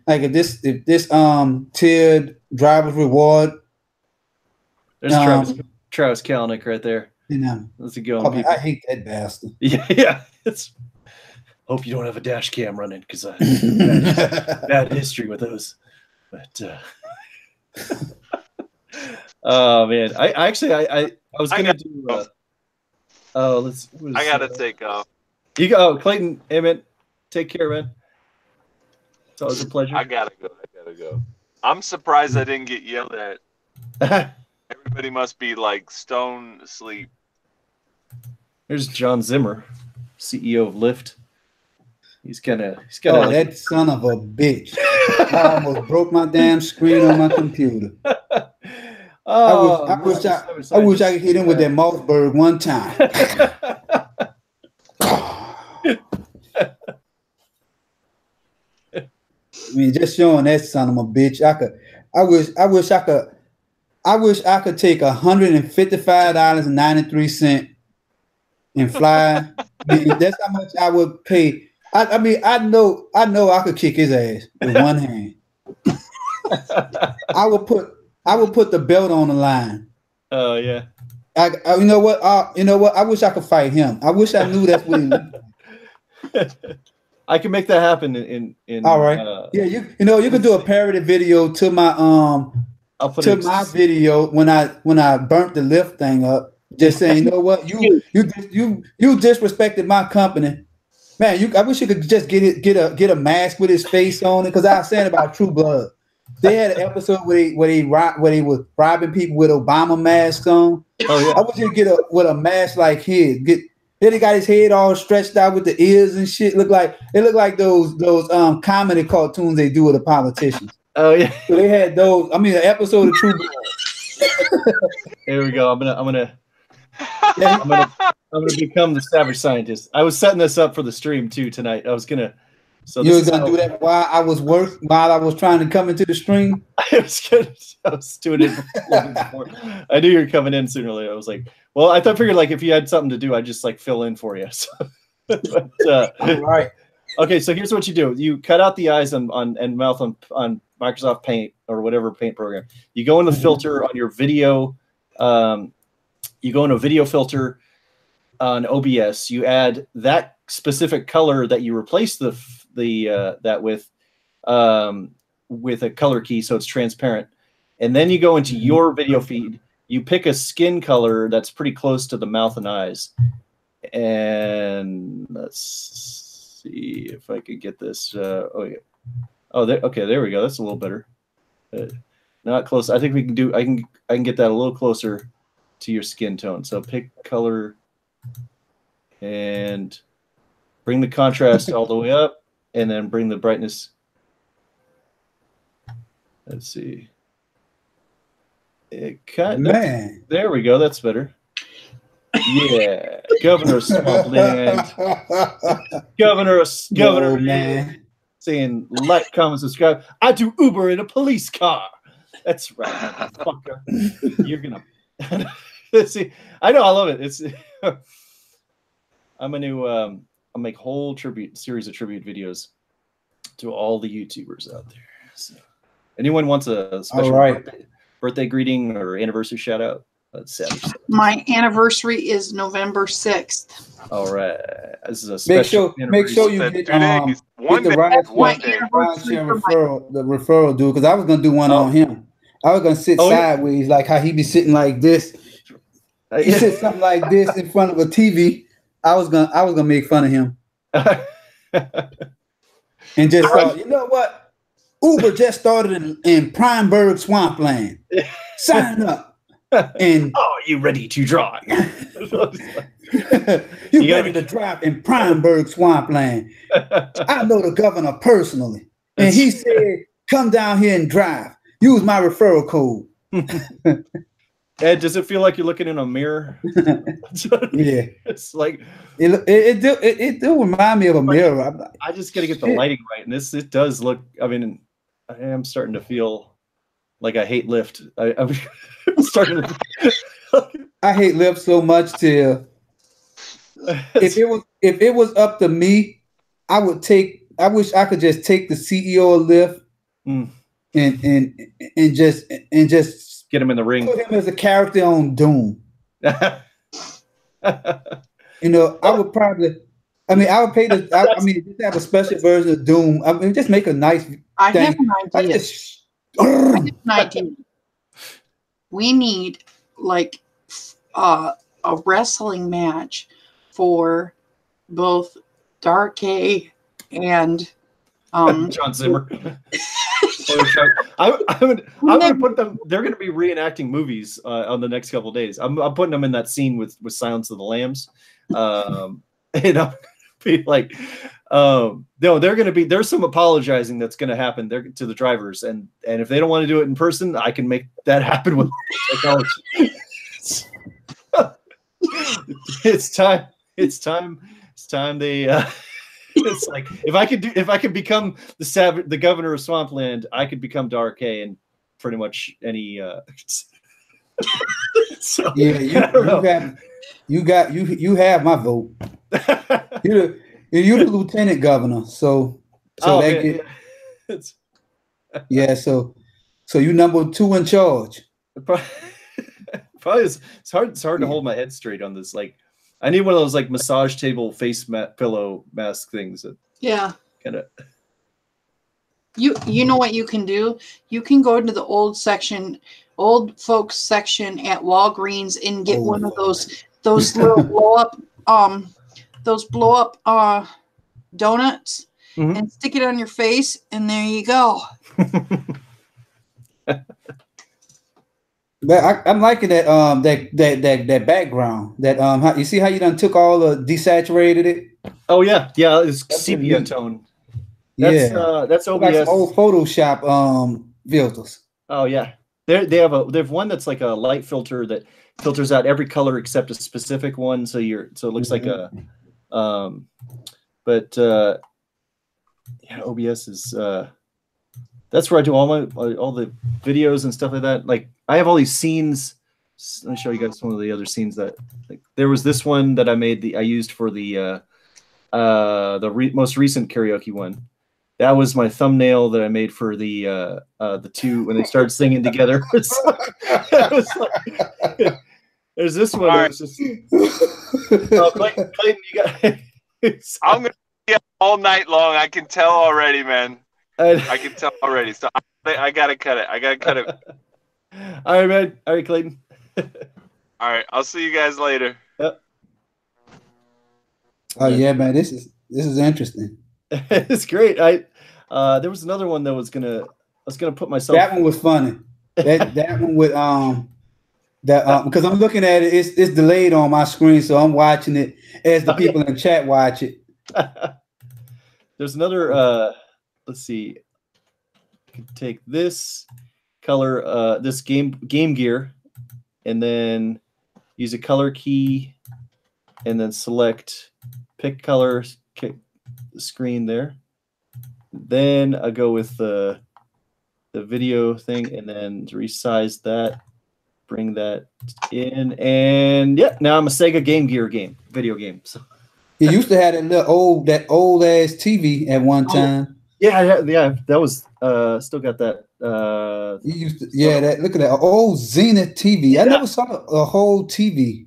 if this tiered driver's reward, there's Travis Kalanick right there. Let's go. I hate that bastard. Yeah. Hope you don't have a dash cam running, because I bad history with those. But oh man, I was gonna do. I gotta take off. You go, Clayton. Hey man, take care, man. It's always a pleasure. I gotta go. I'm surprised I didn't get yelled at. Everybody must be like stone asleep. There's John Zimmer, CEO of Lyft. He's got that son of a bitch. I almost broke my damn screen on my computer. I wish I could hit him with that Mossberg one time. I mean, just showing that son of a bitch. I wish I could take $155.93 and fly. That's how much I would pay. I mean, I know I could kick his ass with one hand. I would put the belt on the line. Oh yeah. You know what? I wish I could fight him. I wish I knew that's what he I can make that happen in all right. Yeah, you can do a parody video to my my video when I burnt the lift thing up. Just saying, you know what? You disrespected my company. Man, I wish you could just get a mask with his face on it, because I was saying about True Blood. They had an episode where they was robbing people with Obama masks on. Oh yeah. I wish you get with a mask like his. Then he got his head all stretched out with the ears and shit. It looked like those comedy cartoons they do with the politicians. Oh yeah. So they had those. I mean, an episode of True Blood. Here we go. I'm gonna become the savage scientist. I was setting this up for the stream too tonight. I was gonna. So you were gonna do that while I was trying to come into the stream. I was doing it before. I knew you were coming in sooner or later. I was like, well, I figured like if you had something to do, I'd just like fill in for you. So, but, all right. Okay, so here's what you do: you cut out the eyes and mouth on Microsoft Paint or whatever paint program. You go in the filter on your video. You go into a video filter on OBS. You add that specific color that you replace that with a color key, so it's transparent. And then you go into your video feed. You pick a skin color that's pretty close to the mouth and eyes. And let's see if I could get this. Oh yeah. Oh, okay. There we go. That's a little better. Not close. I think we can do. I can get that a little closer to your skin tone. So pick color and bring the contrast all the way up, and then bring the brightness. Let's see. Man. There we go. That's better. Yeah. Governor Swampland. Governor man. Saying like, comment, subscribe. I do Uber in a police car. That's right, motherfucker. You're gonna see. I know, I love it. It's I'm gonna make a whole series of tribute videos to all the YouTubers out there. So, anyone wants a special birthday greeting or anniversary shout out? My anniversary is November 6th. All right, this is a special. Make sure you get the referral dude, because I was gonna do one on him. I was gonna sit sideways, like how he be sitting like this. He sit something like this in front of a TV. I was gonna make fun of him, and just you know what? Uber just started in Primeburg Swampland. Sign up. And are you ready to drive? you ready to drive in Primeburg Swampland? I know the governor personally, and he said, "Come down here and drive. Use my referral code." Ed, does it feel like you're looking in a mirror? Yeah, it's like it do remind me of a mirror. I just got to get the lighting right, and it does look. I mean, I am starting to feel like I hate Lyft. I'm starting to. I hate Lyft so much till if it was up to me, I wish I could just take the CEO of Lyft and just get him in the ring. Put him as a character on Doom. You know, I would probably. I mean, I would pay just have a special version of Doom. I mean, just make a nice. I have an idea. I have an idea. We need like a wrestling match for both Dark A and John Zimmer. I'm gonna put them. They're gonna be reenacting movies on the next couple of days. I'm putting them in that scene with Silence of the Lambs, and I'm be like, no, they're gonna be. There's some apologizing that's gonna happen there to the drivers, and if they don't want to do it in person, I can make that happen with technology. It's time. They It's like if I could become the governor of Swampland, I could become Dark K and pretty much any. So, yeah, you have my vote. You're the lieutenant governor, so yeah. So you number 2 in charge. Probably it's hard to hold my head straight on this. Like, I need one of those like massage table pillow mask things. Yeah. Kind of. You know what you can do? You can go into the old folks section at Walgreens and get one of those little blow up donuts and stick it on your face, and there you go. But I'm liking that background. That you see how you done took all the desaturated it. Oh yeah, it's sepia tone. That's OBS. Like some old Photoshop filters. Oh yeah, they have one that's like a light filter that filters out every color except a specific one. So it looks like a yeah, OBS is that's where I do all the videos and stuff like that. Like I have all these scenes. Let me show you guys some of the other scenes that like there was this one that I used for the most recent karaoke one. That was my thumbnail that I made for the two when they started singing together. There's this one. Right. Just, Clayton, you got. I'm gonna be up all night long. I can tell already, man. I can tell already. So I gotta cut it. All right, man. All right, Clayton. All right. I'll see you guys later. Yep. Oh yeah, man. This is interesting. It's great. There was another one that I was gonna put myself. That one was funny. That one with because I'm looking at it, it's delayed on my screen, so I'm watching it as the people in the chat watch it. There's another. Let's see. I can take this color, this game gear, and then use a color key, and then pick color. The screen there. Then I go with the video thing, and then resize that, bring that in, and yeah, now I'm a Sega Game Gear video game. So you used to have that old ass TV at one time. Yeah, that was still got that. You used to, look at that old Zenith TV. Yeah. I never saw a whole TV.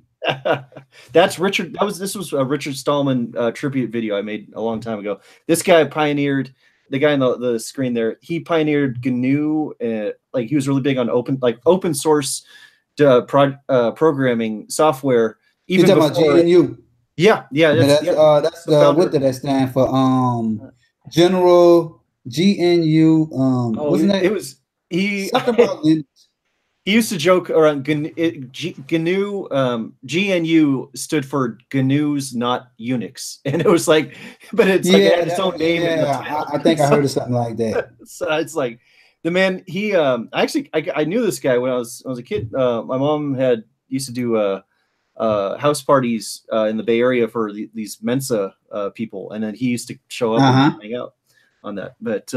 That's Richard. This was a Richard Stallman tribute video I made a long time ago. This guy pioneered, the guy on the screen there. He pioneered GNU. Like he was really big on open source programming software. Even you're talking before, about GNU. Yeah. That's what did that stand for? General GNU. Wasn't that? It was something about Linux. He used to joke around GNU. GNU stood for GNU's not Unix, and it was like, but it's like it had its own name. Yeah, I think I heard of something like that. So it's like the man. He I knew this guy when I was a kid. My mom used to do house parties in the Bay Area for these Mensa people, and then he used to show up and hang out on that. But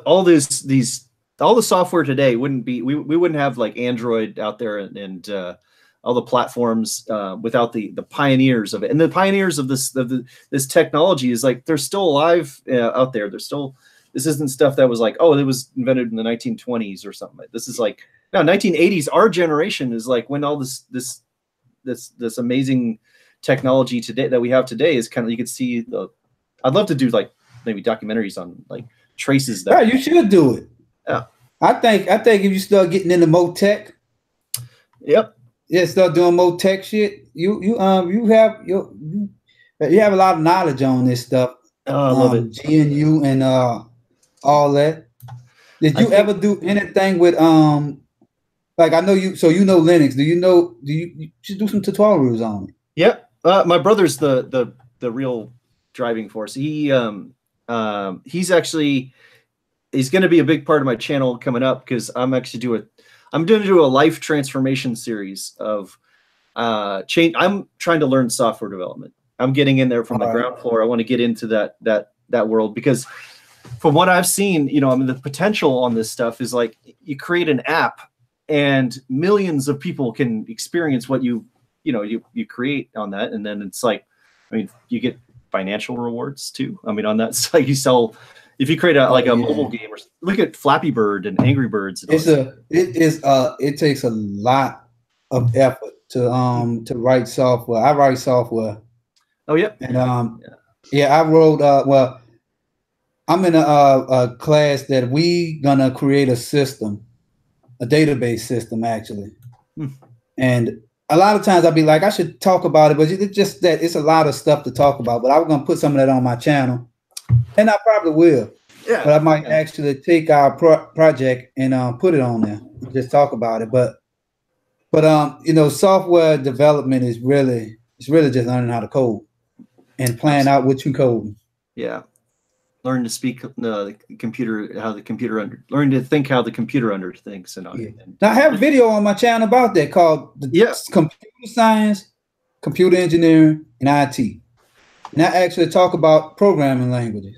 all the software today wouldn't be. We wouldn't have like Android out there and all the platforms without the pioneers of it. And the pioneers of this technology is like they're still alive out there. They're still. This isn't stuff that was like, oh, it was invented in the 1920s or something. This is like no 1980s. Our generation is like when all this amazing technology today that we have today is kind of, you could see the. I'd love to do like maybe documentaries on like traces that. Yeah, you should do it. Yeah, I think if you start getting into more tech. Yep. Yeah, start doing more tech shit. You have a lot of knowledge on this stuff. Oh, I love it. GNU and all that. Did you ever do anything with like I know you, so you know Linux. You should do some tutorials on it? Yep. My brother's the real driving force. He's going to be a big part of my channel coming up because I'm going to do a life transformation series of change. I'm trying to learn software development. I'm getting in there from the ground floor. I want to get into that world because from what I've seen, you know, I mean, the potential on this stuff is like you create an app and millions of people can experience what you create on that. And then it's like, I mean, you get financial rewards too. I mean, on that, it's like you sell, if you create a mobile game or look at Flappy Bird and Angry Birds. It takes a lot of effort to write software. I write software. Oh yeah. And I wrote well, I'm in a class that we gonna create a system, a database system actually. And a lot of times I'll be like, I should talk about it, but it's just that it's a lot of stuff to talk about. But I was gonna put some of that on my channel, and I probably will. Yeah. But I might actually take our project and put it on there, and just talk about it. But you know, software development is really just learning how to code and plan out what you code. Yeah. Learn to speak the computer, learn to think how the computer thinks. And now I have a video on my channel about that called Computer Science, Computer Engineering, and IT. And I actually talk about programming languages.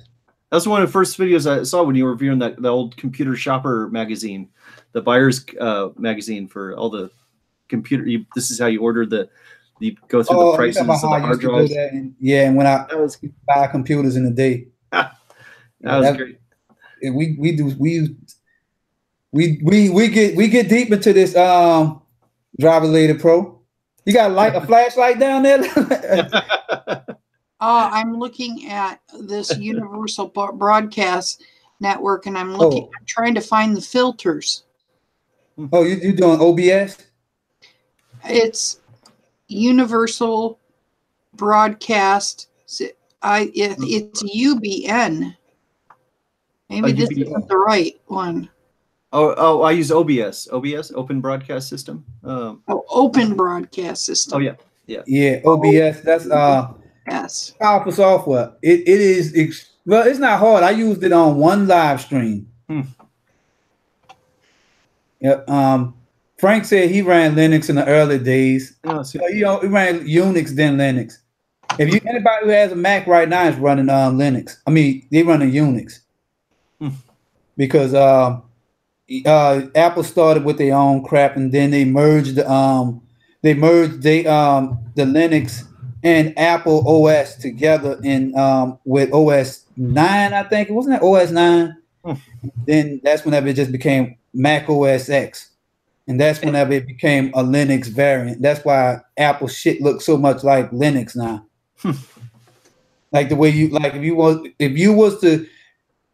That was one of the first videos I saw when you were reviewing the old Computer Shopper magazine, the buyer's magazine for all the computer. This is how you order you go through the prices of the hard drives. And when I buy computers in a day. That was great. We get deep into this Driver Later Pro. You got a flashlight down there? I'm looking at this Universal Broadcast Network, and I'm trying to find the filters. Oh, you doing OBS? It's Universal Broadcast. It's UBN. Maybe this isn't the right one. Oh, I use OBS, Open Broadcast System. Open Broadcast System. Oh yeah. OBS. That's yes, powerful software. It is well. It's not hard. I used it on one live stream. Yeah. Frank said he ran Linux in the early days. Oh, he ran Unix then Linux. If anybody who has a Mac right now is running Linux. I mean, they running Unix. Because Apple started with their own crap, and then they merged the Linux and Apple OS together in with OS 9, I think. Wasn't that OS 9? Then that's whenever it just became Mac OS X. And that's whenever it became a Linux variant. That's why Apple shit looks so much like Linux now. Like the way if you was to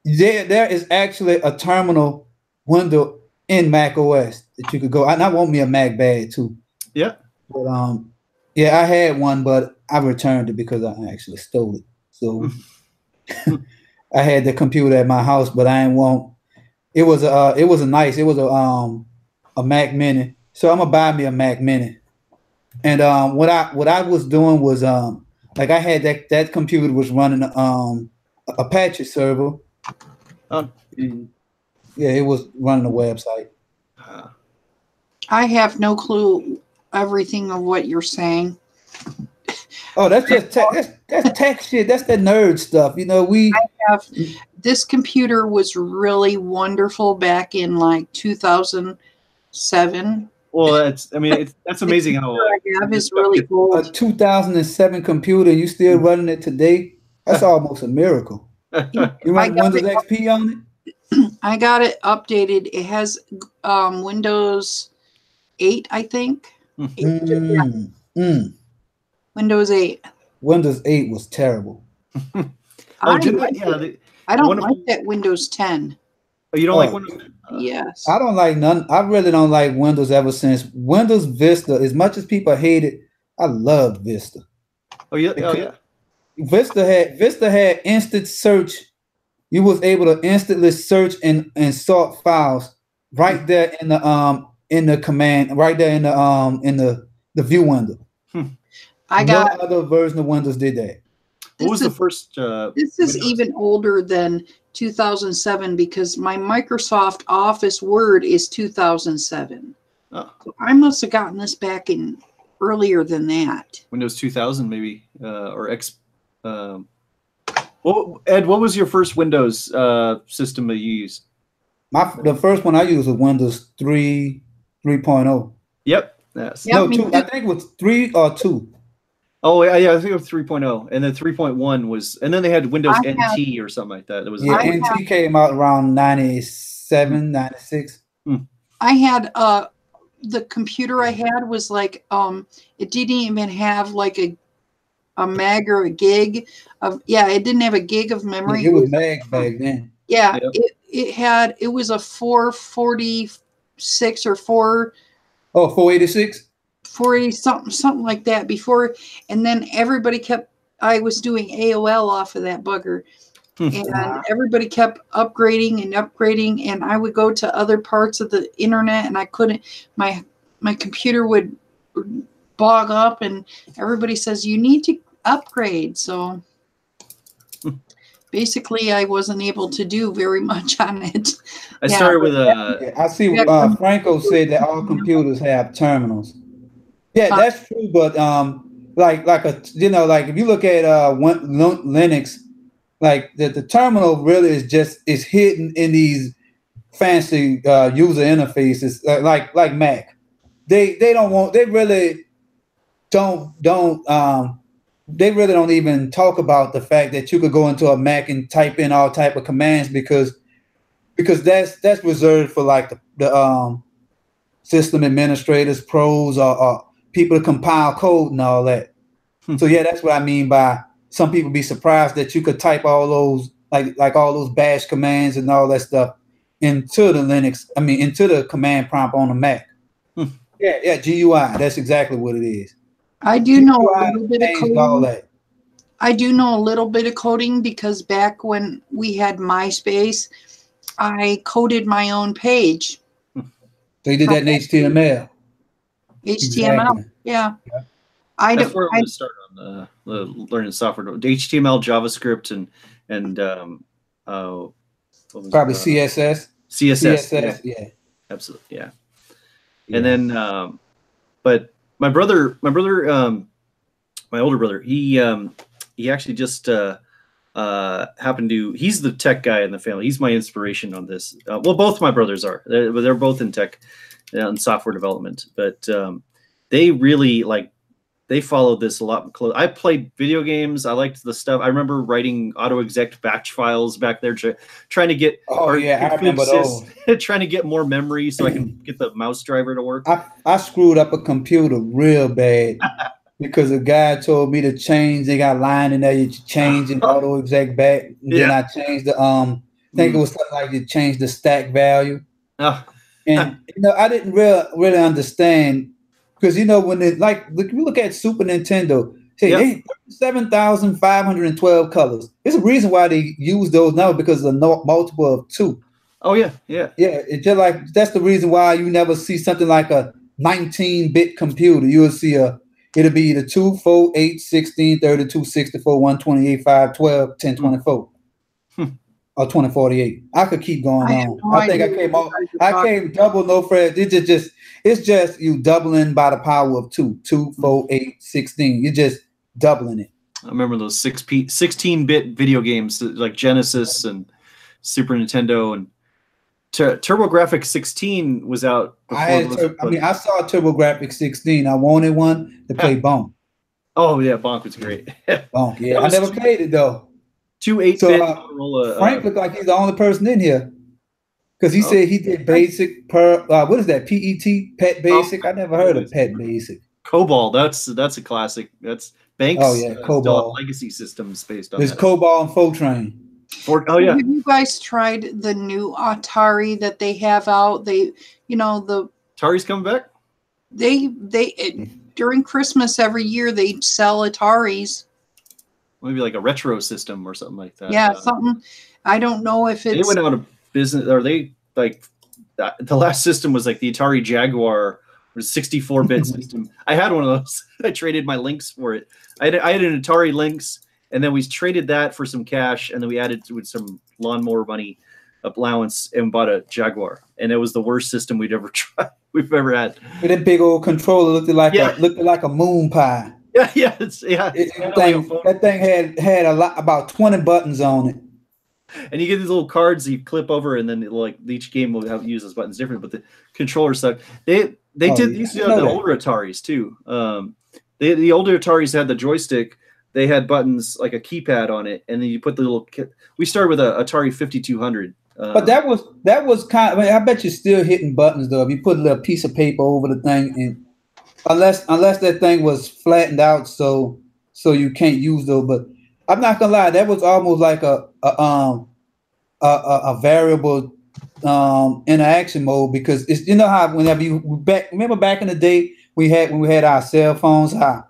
there is actually a terminal window in Mac OS that you could go. And I want me a Mac bag too. Yeah. But I had one, but I returned it because I actually stole it. So I had the computer at my house, but I didn't want. It was a Mac Mini. So I'm gonna buy me a Mac Mini. And what I was doing was like I had that computer was running Apache server. Yeah, it was running a website. I have no clue everything of what you're saying. Oh, that's just that's tech shit. That's the nerd stuff. You know, this computer was really wonderful back in like 2007. Well, that's amazing how I have is really cool. A 2007 computer, you still running it today? That's almost a miracle. You run Windows XP on it? I got it updated. It has Windows 8, I think. Windows 8. Windows 8 was terrible. I don't like that Windows 10. Oh, you don't like Windows 10? Yes. I don't like none. I really don't like Windows ever since Windows Vista. As much as people hate it, I love Vista. Oh yeah. Vista had instant search. You was able to instantly search and sort files right there in the command, right there in the view window. No other version of Windows did that. What was the first? This is even older than 2007 because my Microsoft Office Word is 2007. Oh. So I must have gotten this back in earlier than that. Windows 2000 maybe, or X. Well, Ed, what was your first Windows system that you used? The first one I used was Windows 3.0. Yep. Yes. Yep, No, me 2. too. I think it was 3 or 2. Oh yeah, I think it was 3.0, and then 3.1 was, and then they had Windows I NT or something like that. It was NT came out around 97, 96. I had the computer I had was like it didn't even have like a meg or a gig of it didn't have a gig of memory. It was meg back then. Yeah, Yep. it was a 446 or 486. 480 something like that before, and then I was doing AOL off of that bugger. And everybody kept upgrading and upgrading, and I would go to other parts of the internet, and I couldn't. My computer would bog up, and everybody says you need to upgrade. So basically, I wasn't able to do very much on it. I started with I see. Franco said that all computers have terminals. Yeah, that's true. But like if you look at Linux. Like the terminal really is hidden in these fancy user interfaces like Mac. They really don't even talk about the fact that you could go into a Mac and type in all type of commands because that's reserved for like the system administrators, pros, or people to compile code and all that. So yeah, that's what I mean by. Some people be surprised that you could type all those like all those bash commands and all that stuff into the command prompt on the Mac. Yeah, GUI. That's exactly what it is. I do know a little bit of coding. All that. I do know a little bit of coding because back when we had MySpace, I coded my own page. So you did that in HTML. HTML, yeah. That's where I'm going to start on learning software. HTML, JavaScript, and probably CSS. CSS, yeah. Absolutely, yeah. And then, but my older brother, he actually just happened to. He's the tech guy in the family. He's my inspiration on this. Well, both my brothers are. They're both in tech and software development, but they really they followed this a lot close. I played video games. I liked the stuff. I remember writing auto-exec batch files back there, trying to get. Oh yeah, I remember those. Trying to get more memory so I can get the mouse driver to work. I screwed up a computer real bad because a guy told me to change. They got a line in there. You change an auto-exec back. And then I changed the I think it was something like you change the stack value. And I didn't really understand. Because when if you look at Super Nintendo, say 7,512 colors. There's a reason why they use those now because of the multiple of 2. Oh yeah. It's just like that's the reason why you never see something like a 19-bit computer. You will see it'll be either 2, 4, 8, 16, 32, 64, 128, 5, 12, 10, 24. Or 2048. I could keep going on. I think I came double no Fred. It's just you doubling by the power of 2, 2, 4, 8, 16. You're just doubling it. I remember those 16-bit video games like Genesis and Super Nintendo and TurboGrafx 16 was out before I saw TurboGrafx 16. I wanted one to play Bonk. Oh yeah, Bonk was great. Bonk, yeah. I never played it though. 2 8-bit. So Frank looked like he's the only person in here because he said he did basic what is that? Pet Basic. I never heard of Pet Basic. COBOL. That's a classic. That's Banks. Oh yeah, COBOL legacy systems based on. There's COBOL and Fortran. Oh yeah. Have you guys tried the new Atari that they have out? The Atari's coming back. During Christmas every year they sell Ataris. Maybe like a retro system or something like that. Yeah, something. I don't know if it's. They went out of business, or they the last system was like the Atari Jaguar, was 64-bit system. I had one of those. I traded my Lynx for it. I had an Atari Lynx, and then we traded that for some cash, and then we added with some lawnmower money allowance and bought a Jaguar, and it was the worst system we've ever had. With that big old controller looked like a moon pie. Yeah. That thing had about 20 buttons on it. And you get these little cards you clip over, and then like each game will have use those buttons different. But the controller suck. They used to have the older Ataris too. The older Ataris had the joystick. They had buttons like a keypad on it, and then you put the little. We started with a Atari 5200. But that was kind of. I bet you're still hitting buttons though. If you put a little piece of paper over the thing, and unless that thing was flattened out, so you can't use those. But I'm not gonna lie, that was almost like a variable interaction mode, because it's, you know how whenever remember back in the day when we had our cell phones, how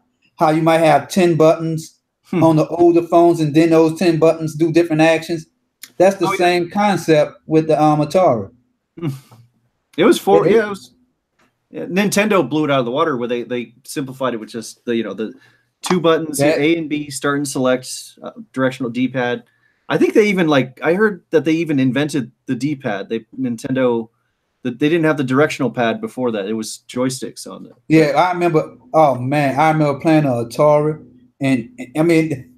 you might have 10 buttons on the older phones, and then those 10 buttons do different actions. That's the same concept with the Atari. It was Nintendo blew it out of the water, where they simplified it with just the 2 buttons, A and B, start and select, directional D-pad. I think they even I heard that they even invented the D-pad. Nintendo, they didn't have the directional pad before that. It was joysticks on it. Yeah, I remember. Oh man, I remember playing an Atari, and I mean,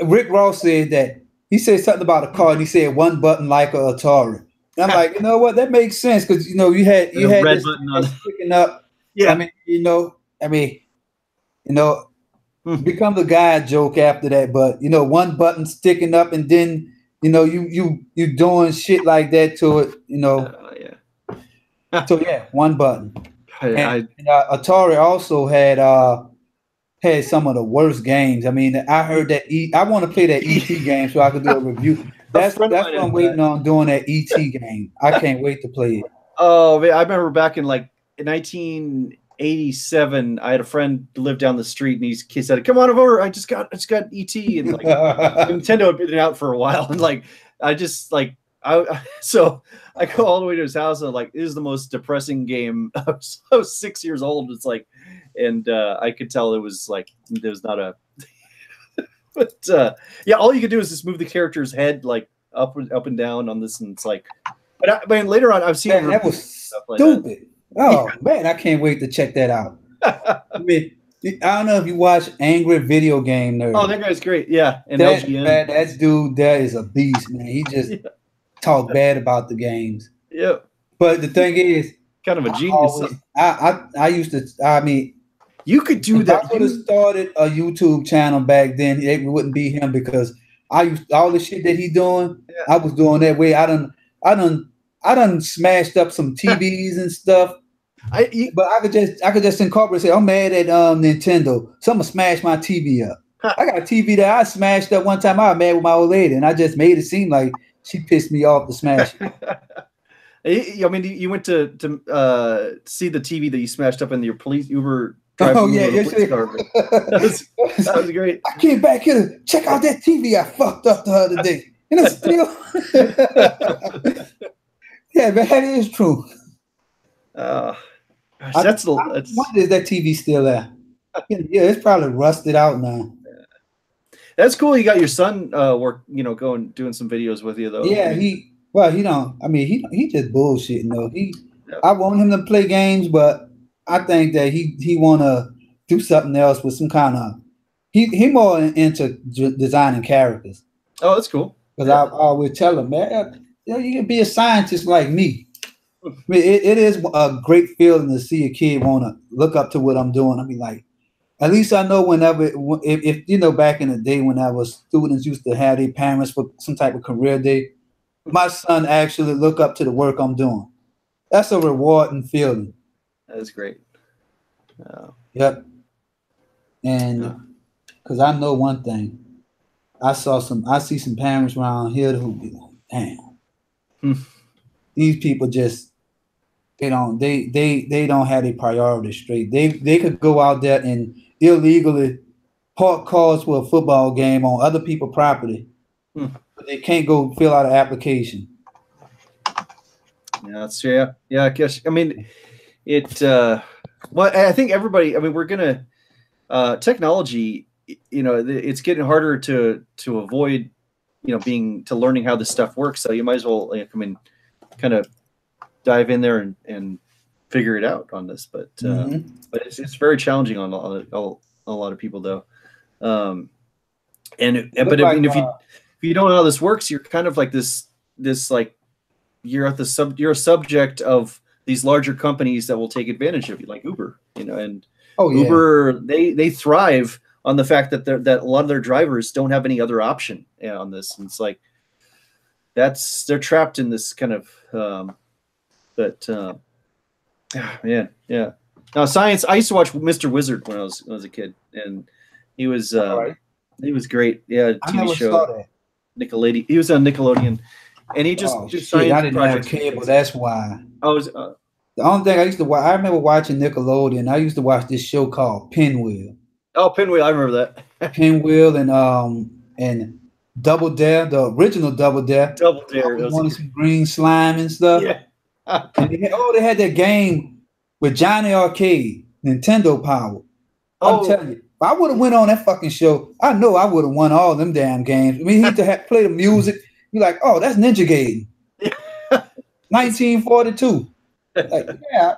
Rick Ross said that he said something about a car, and he said 1 button like an Atari. And I'm like, you know what? That makes sense, because you had red this button on sticking up. Yeah, I mean, become the guy joke after that, but 1 button sticking up, and then you doing shit like that to it, So yeah, 1 button. Atari also had some of the worst games. I mean, I heard that I want to play that ET game so I could do a review. That's what I'm waiting on, doing, that ET game. I can't wait to play it. Oh man, I remember back in 1987, I had a friend lived down the street, and he said, "Come on over, I just got ET," and Nintendo had been out for a while, and so I go all the way to his house, and this is the most depressing game. I was 6 years old. It's and I could tell it was there was not a. But yeah, all you could do is just move the character's head up and down on this, and it's But later on, I've seen that was stupid. Oh man, I can't wait to check that out. I mean, I don't know if you watch Angry Video Game Nerd. Oh, that guy's great. Yeah, and that dude there is a beast, man. He just talk bad about the games. Yep. But the thing is, kind of a genius. I used to. I mean, you could do that. I would have started a YouTube channel back then. It wouldn't be him, because I used all the shit that he doing. Yeah. I was doing that way. I done smashed up some TVs and stuff. But I could just incorporate. Say I'm mad at Nintendo. Someone smashed my TV up. I got a TV that I smashed up one time. I was mad with my old lady, and I just made it seem like she pissed me off to smash it. I mean, you went to see the TV that you smashed up in your police Uber. Oh yeah, that was great. I came back here to check out that TV I fucked up the other day, and it's still. Yeah, man, that is true. Gosh, I wonder if that TV still there. Yeah, it's probably rusted out now. That's cool. You got your son doing some videos with you though. Yeah, he don't. I mean, he just bullshitting though. I want him to play games, but I think that he want to do something else with some kind of. He more into designing characters. Oh, that's cool. Because I always tell him, man, you can be a scientist like me. I mean, it is a great feeling to see a kid want to look up to what I'm doing. I mean, at least I know if back in the day when students used to have their parents for some type of career day, my son actually look up to the work I'm doing. That's a rewarding feeling. That is great. Yep. And because I know one thing, I see some parents around here who be like, damn, these people just they don't have their priorities straight. They could go out there and illegally park cars for a football game on other people's property, but they can't go fill out an application. Yeah, I guess. I mean, I think everybody. I mean, we're gonna technology. It's getting harder to avoid learning how this stuff works. So you might as well kind of dive in there and figure it out on this. But it's very challenging on a lot of people though. If you don't know how this works, you're kind of like this like you're a subject of these larger companies that will take advantage of you, like Uber, and Uber, they thrive on the fact that that a lot of their drivers don't have any other option on this. And it's like they're trapped in this kind of man, yeah. Now science, I used to watch Mr. Wizard when I was a kid, and he was great. Yeah, TV show. Nickelodeon. He was on Nickelodeon, and he just did science I didn't have cable. That's why. The only thing I used to watch, I remember watching Nickelodeon. I used to watch this show called Pinwheel. Oh, Pinwheel! I remember that. Pinwheel and Double Dare, the original Double Dare. Double Dare. Wanted some green slime and stuff. Yeah. And they had that game with Johnny Arcade, Nintendo Power. I'm telling you, if I would have went on that fucking show, I know I would have won all them damn games. I mean, he had to play the music. You're like, oh, that's Ninja Gaiden. 1942. Like, yeah.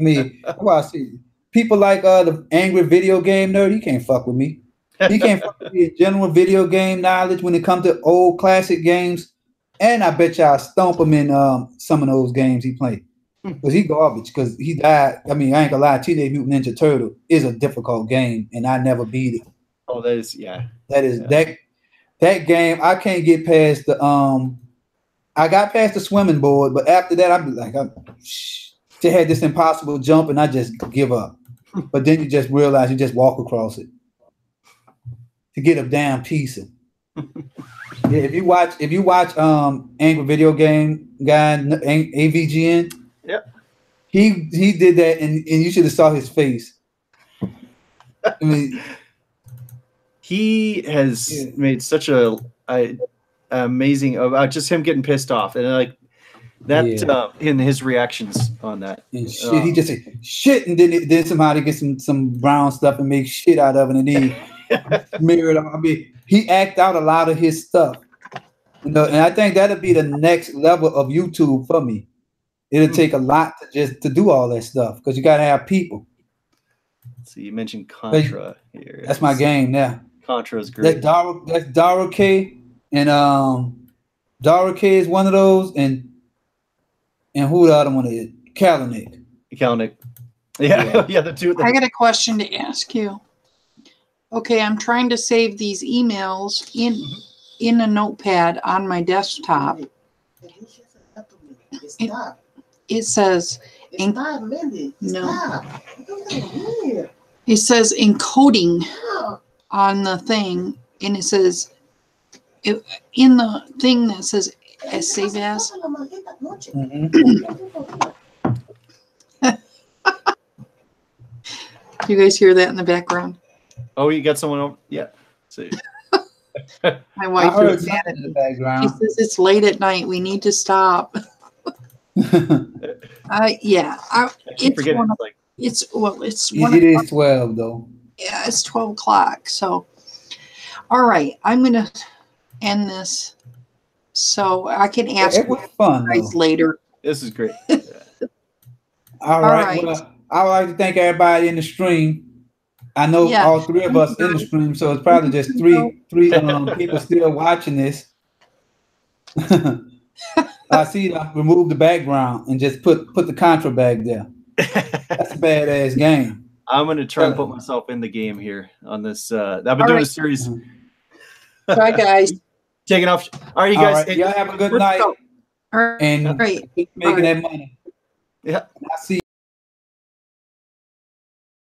I mean, well, I see people like the angry video game nerd. He can't fuck with me. He can't fuck with me in general video game knowledge when it comes to old classic games. And I bet y'all stomp him in some of those games he played. Because he garbage. Because he died. I mean, I ain't gonna lie. Teenage Mutant Ninja Turtle is a difficult game, and I never beat it. Oh, that is, yeah. That game. I can't get past the I got past the swimming board, but after that, I'd be like, they had this impossible jump, and I just give up. But then you just realize you just walk across it to get a damn piece of. Yeah, if you watch Angry Video Game Guy, AVGN, yep, he did that, and you should have saw his face. I mean, he has made such a amazing about just him getting pissed off, and like that in his reactions on that. And shit, he just said shit, and then somehow he gets some brown stuff and make shit out of it, and then he mirrored. I mean, he act out a lot of his stuff, and I think that'll be the next level of YouTube for me. It'll take a lot to do all that stuff because you gotta have people. So you mentioned Contra here. That's my game now. Contra is great. That's Dara K, and Dara K is one of those, and who the other one is? Kalanick. Yeah, the two. I got a question to ask you. Okay, I'm trying to save these emails in a notepad on my desktop. It says it says encoding on the thing, and it says in the thing that says save as. You guys hear that in the background? Oh, you got someone over? Yeah. See. My wife is mad at me. She says it's late at night. We need to stop. Yeah. It is 12 though. Yeah, it's 12 o'clock. So, all right, I'm gonna end this so I can ask it was fun guys later. This is great. All right. Well, I would like to thank everybody in the stream. I know all three of us in the stream, so it's probably just three people still watching this. I see you remove the background and just put the Contra back there. That's a badass game. I'm gonna try and put myself in the game here on this. I've been doing a series. Bye, guys. Taking off. All right, you guys. All right, y'all have a good night. All right. And making that money. Yeah. I see.